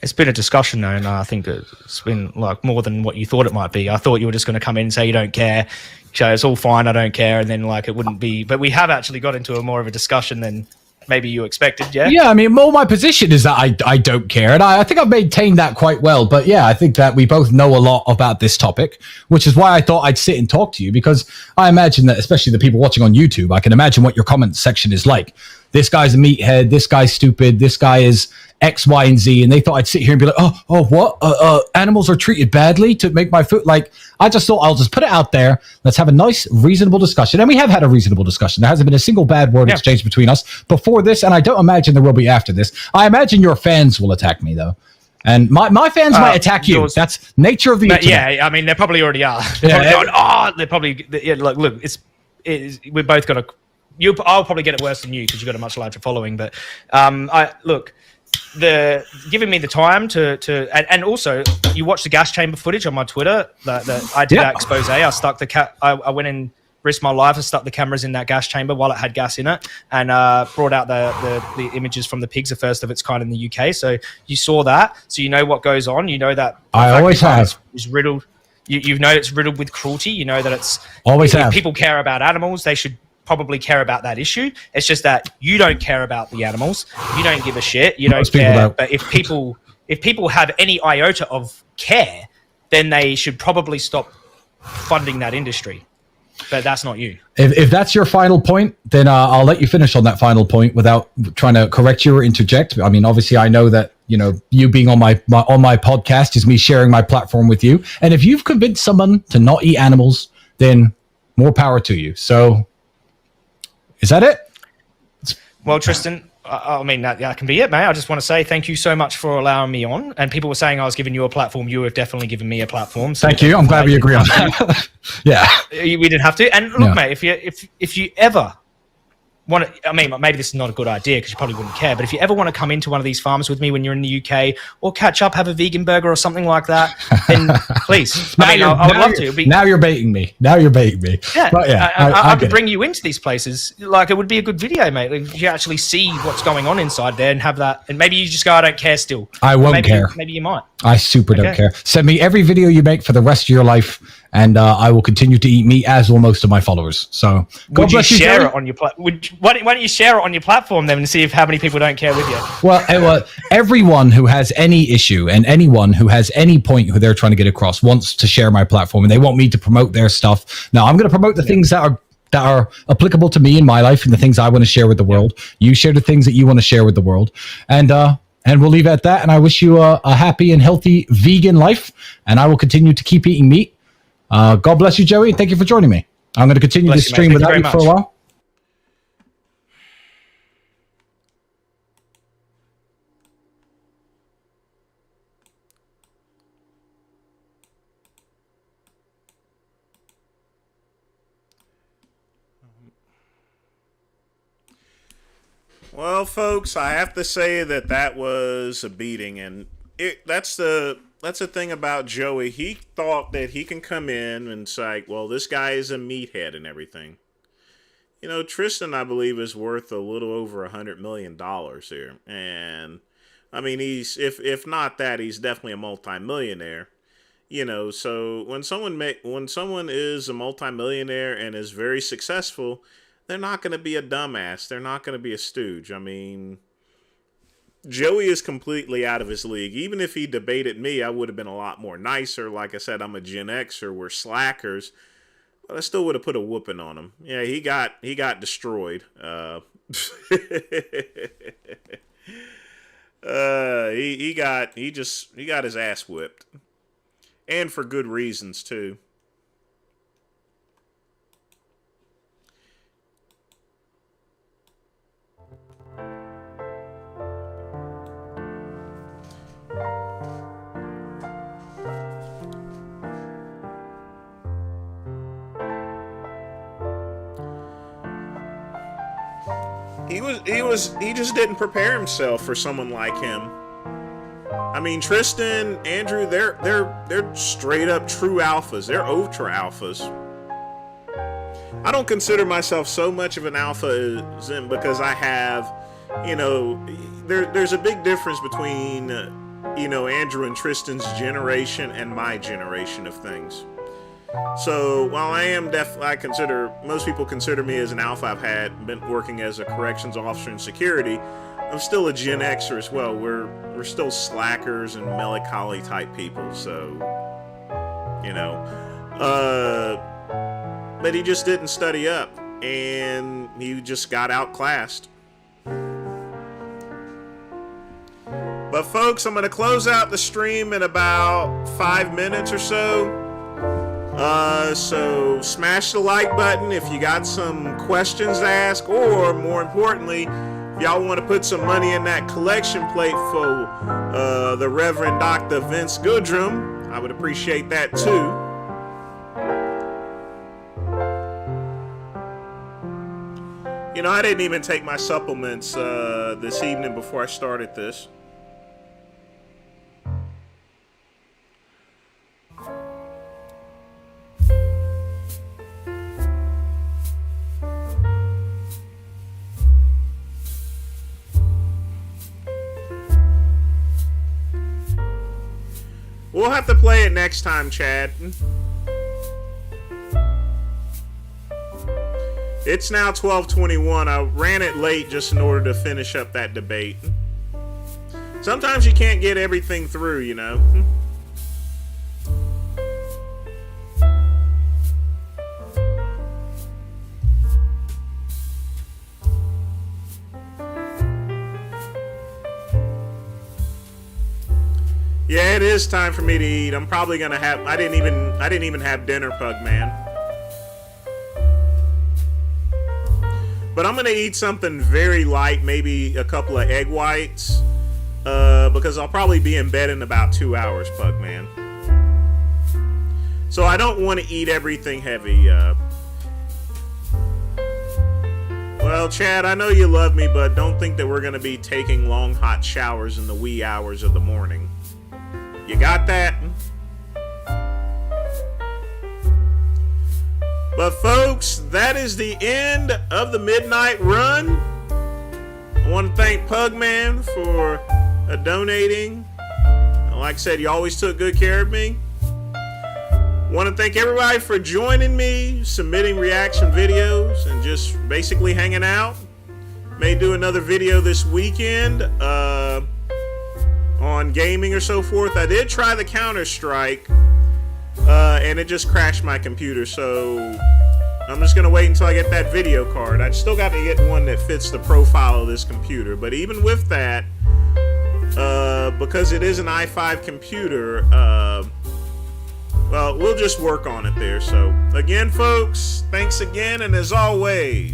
It's been a discussion, though, and I think it's been like more than what you thought it might be. I thought you were just going to come in and say you don't care, so it's all fine, I don't care, and then like it wouldn't be. But we have actually got into a more of a discussion than maybe you expected, yeah? Yeah, I mean, my position is that I don't care, and I think I've maintained that quite well. But yeah, I think that we both know a lot about this topic, which is why I thought I'd sit and talk to you, because I imagine that, especially the people watching on YouTube, I can imagine what your comment section is like. This guy's a meathead, this guy's stupid, this guy is X, Y, and Z, and they thought I'd sit here and be like, what? Animals are treated badly to make my food? Like, I just thought I'll just put it out there. Let's have a nice, reasonable discussion. And we have had a reasonable discussion. There hasn't been a single bad word exchanged between us before this, and I don't imagine there will be after this. I imagine your fans will attack me, though. And my fans might attack you. That's nature of the internet. Yeah, I mean, they probably already are. They're probably look, we're both going to... I'll probably get it worse than you because you've got a much larger following. But giving me the time to and also you watched the gas chamber footage on my Twitter that I did that expose. I stuck I went and risked my life and stuck the cameras in that gas chamber while it had gas in it, and brought out the images from the pigs, the first of its kind in the UK. So you saw that, so you know what goes on. You know that I always have is riddled. You know it's riddled with cruelty. You know that it's always if have. People care about animals. They should probably care about that issue. It's just that you don't care about the animals. You don't give a shit. You don't care. But if people have any iota of care, then they should probably stop funding that industry. But that's not you. If that's your final point, then I'll let you finish on that final point without trying to correct you or interject. I mean, obviously, I know that you being on my podcast is me sharing my platform with you. And if you've convinced someone to not eat animals, then more power to you. So. Is that it? Well, Tristan, I mean, that can be it, mate. I just want to say thank you so much for allowing me on. And people were saying I was giving you a platform. You have definitely given me a platform. So thank you. I'm glad we agree on that. Yeah. We didn't have to. And look, mate, if you ever I mean, maybe this is not a good idea because you probably wouldn't care, but if you ever want to come into one of these farms with me when you're in the UK or catch up, have a vegan burger or something like that, then please. I would love to. Now you're baiting me. Yeah, but yeah, I could bring you into these places. Like, it would be a good video, mate. Like, if you actually see what's going on inside there and have that, and maybe you just go, I don't care still. I won't care. Maybe you might. I super don't care. Send me every video you make for the rest of your life, and I will continue to eat meat, as will most of my followers. So, would you share it on your why don't you share it on your platform then and see if how many people don't care with you? Well, everyone who has any issue and anyone who has any point who they're trying to get across wants to share my platform, and they want me to promote their stuff. Now, I'm going to promote the things that are applicable to me in my life and the things I want to share with the world. You share the things that you want to share with the world, and we'll leave it at that. And I wish you a happy and healthy vegan life, and I will continue to keep eating meat. God bless you, Joey. Thank you for joining me. I'm going to continue this stream without you for a while. Well, folks, I have to say that was a beating, and that's the thing about Joey. He thought that he can come in and say, well, this guy is a meathead and everything. You know, Tristan, I believe, is worth a little over $100 million here, and I mean, he's if not that, he's definitely a multimillionaire. You know, so when someone is a multimillionaire and is very successful, they're not going to be a dumbass. They're not going to be a stooge. I mean, Joey is completely out of his league. Even if he debated me, I would have been a lot more nicer. Like I said, I'm a Gen Xer. We're slackers. But I still would have put a whooping on him. Yeah, he got destroyed. He got his ass whipped. And for good reasons, too. He just didn't prepare himself for someone like him. I mean, Tristan, Andrew, they're straight up true alphas. They're ultra alphas. I don't consider myself so much of an alpha because I have, you know, there's a big difference between, you know, Andrew and Tristan's generation and my generation of things. So while I am most people consider me as an alpha. I've been working as a corrections officer in security. I'm still a Gen Xer as well. We're still slackers and melancholy type people. So, you know, but he just didn't study up, and he just got outclassed. But folks, I'm going to close out the stream in about 5 minutes or so. So smash the like button if you got some questions to ask, or more importantly, if y'all want to put some money in that collection plate for the Reverend Dr. Vince Goodrum, I would appreciate that too. You know, I didn't even take my supplements this evening before I started this. We'll have to play it next time, Chad. It's now 12:21. I ran it late just in order to finish up that debate. Sometimes you can't get everything through, you know. Yeah, it is time for me to eat. I'm probably gonna have. I didn't even have dinner, Pug Man. But I'm gonna eat something very light, maybe a couple of egg whites, because I'll probably be in bed in about 2 hours, Pug Man. So I don't want to eat everything heavy. Well, Well, Chad, I know you love me, but don't think that we're going to be taking long, hot showers in the wee hours of the morning. You got that? But folks, that is the end of the midnight run. I want to thank Pugman for donating. Like I said, you always took good care of me. Want to thank everybody for joining me, submitting reaction videos, and just basically hanging out. May do another video this weekend on gaming or so forth. I did try the Counter-Strike, and it just crashed my computer, so I'm just going to wait until I get that video card. I still got to get one that fits the profile of this computer, but even with that, because it is an i5 computer, well, we'll just work on it there. So, again, folks, thanks again, and as always,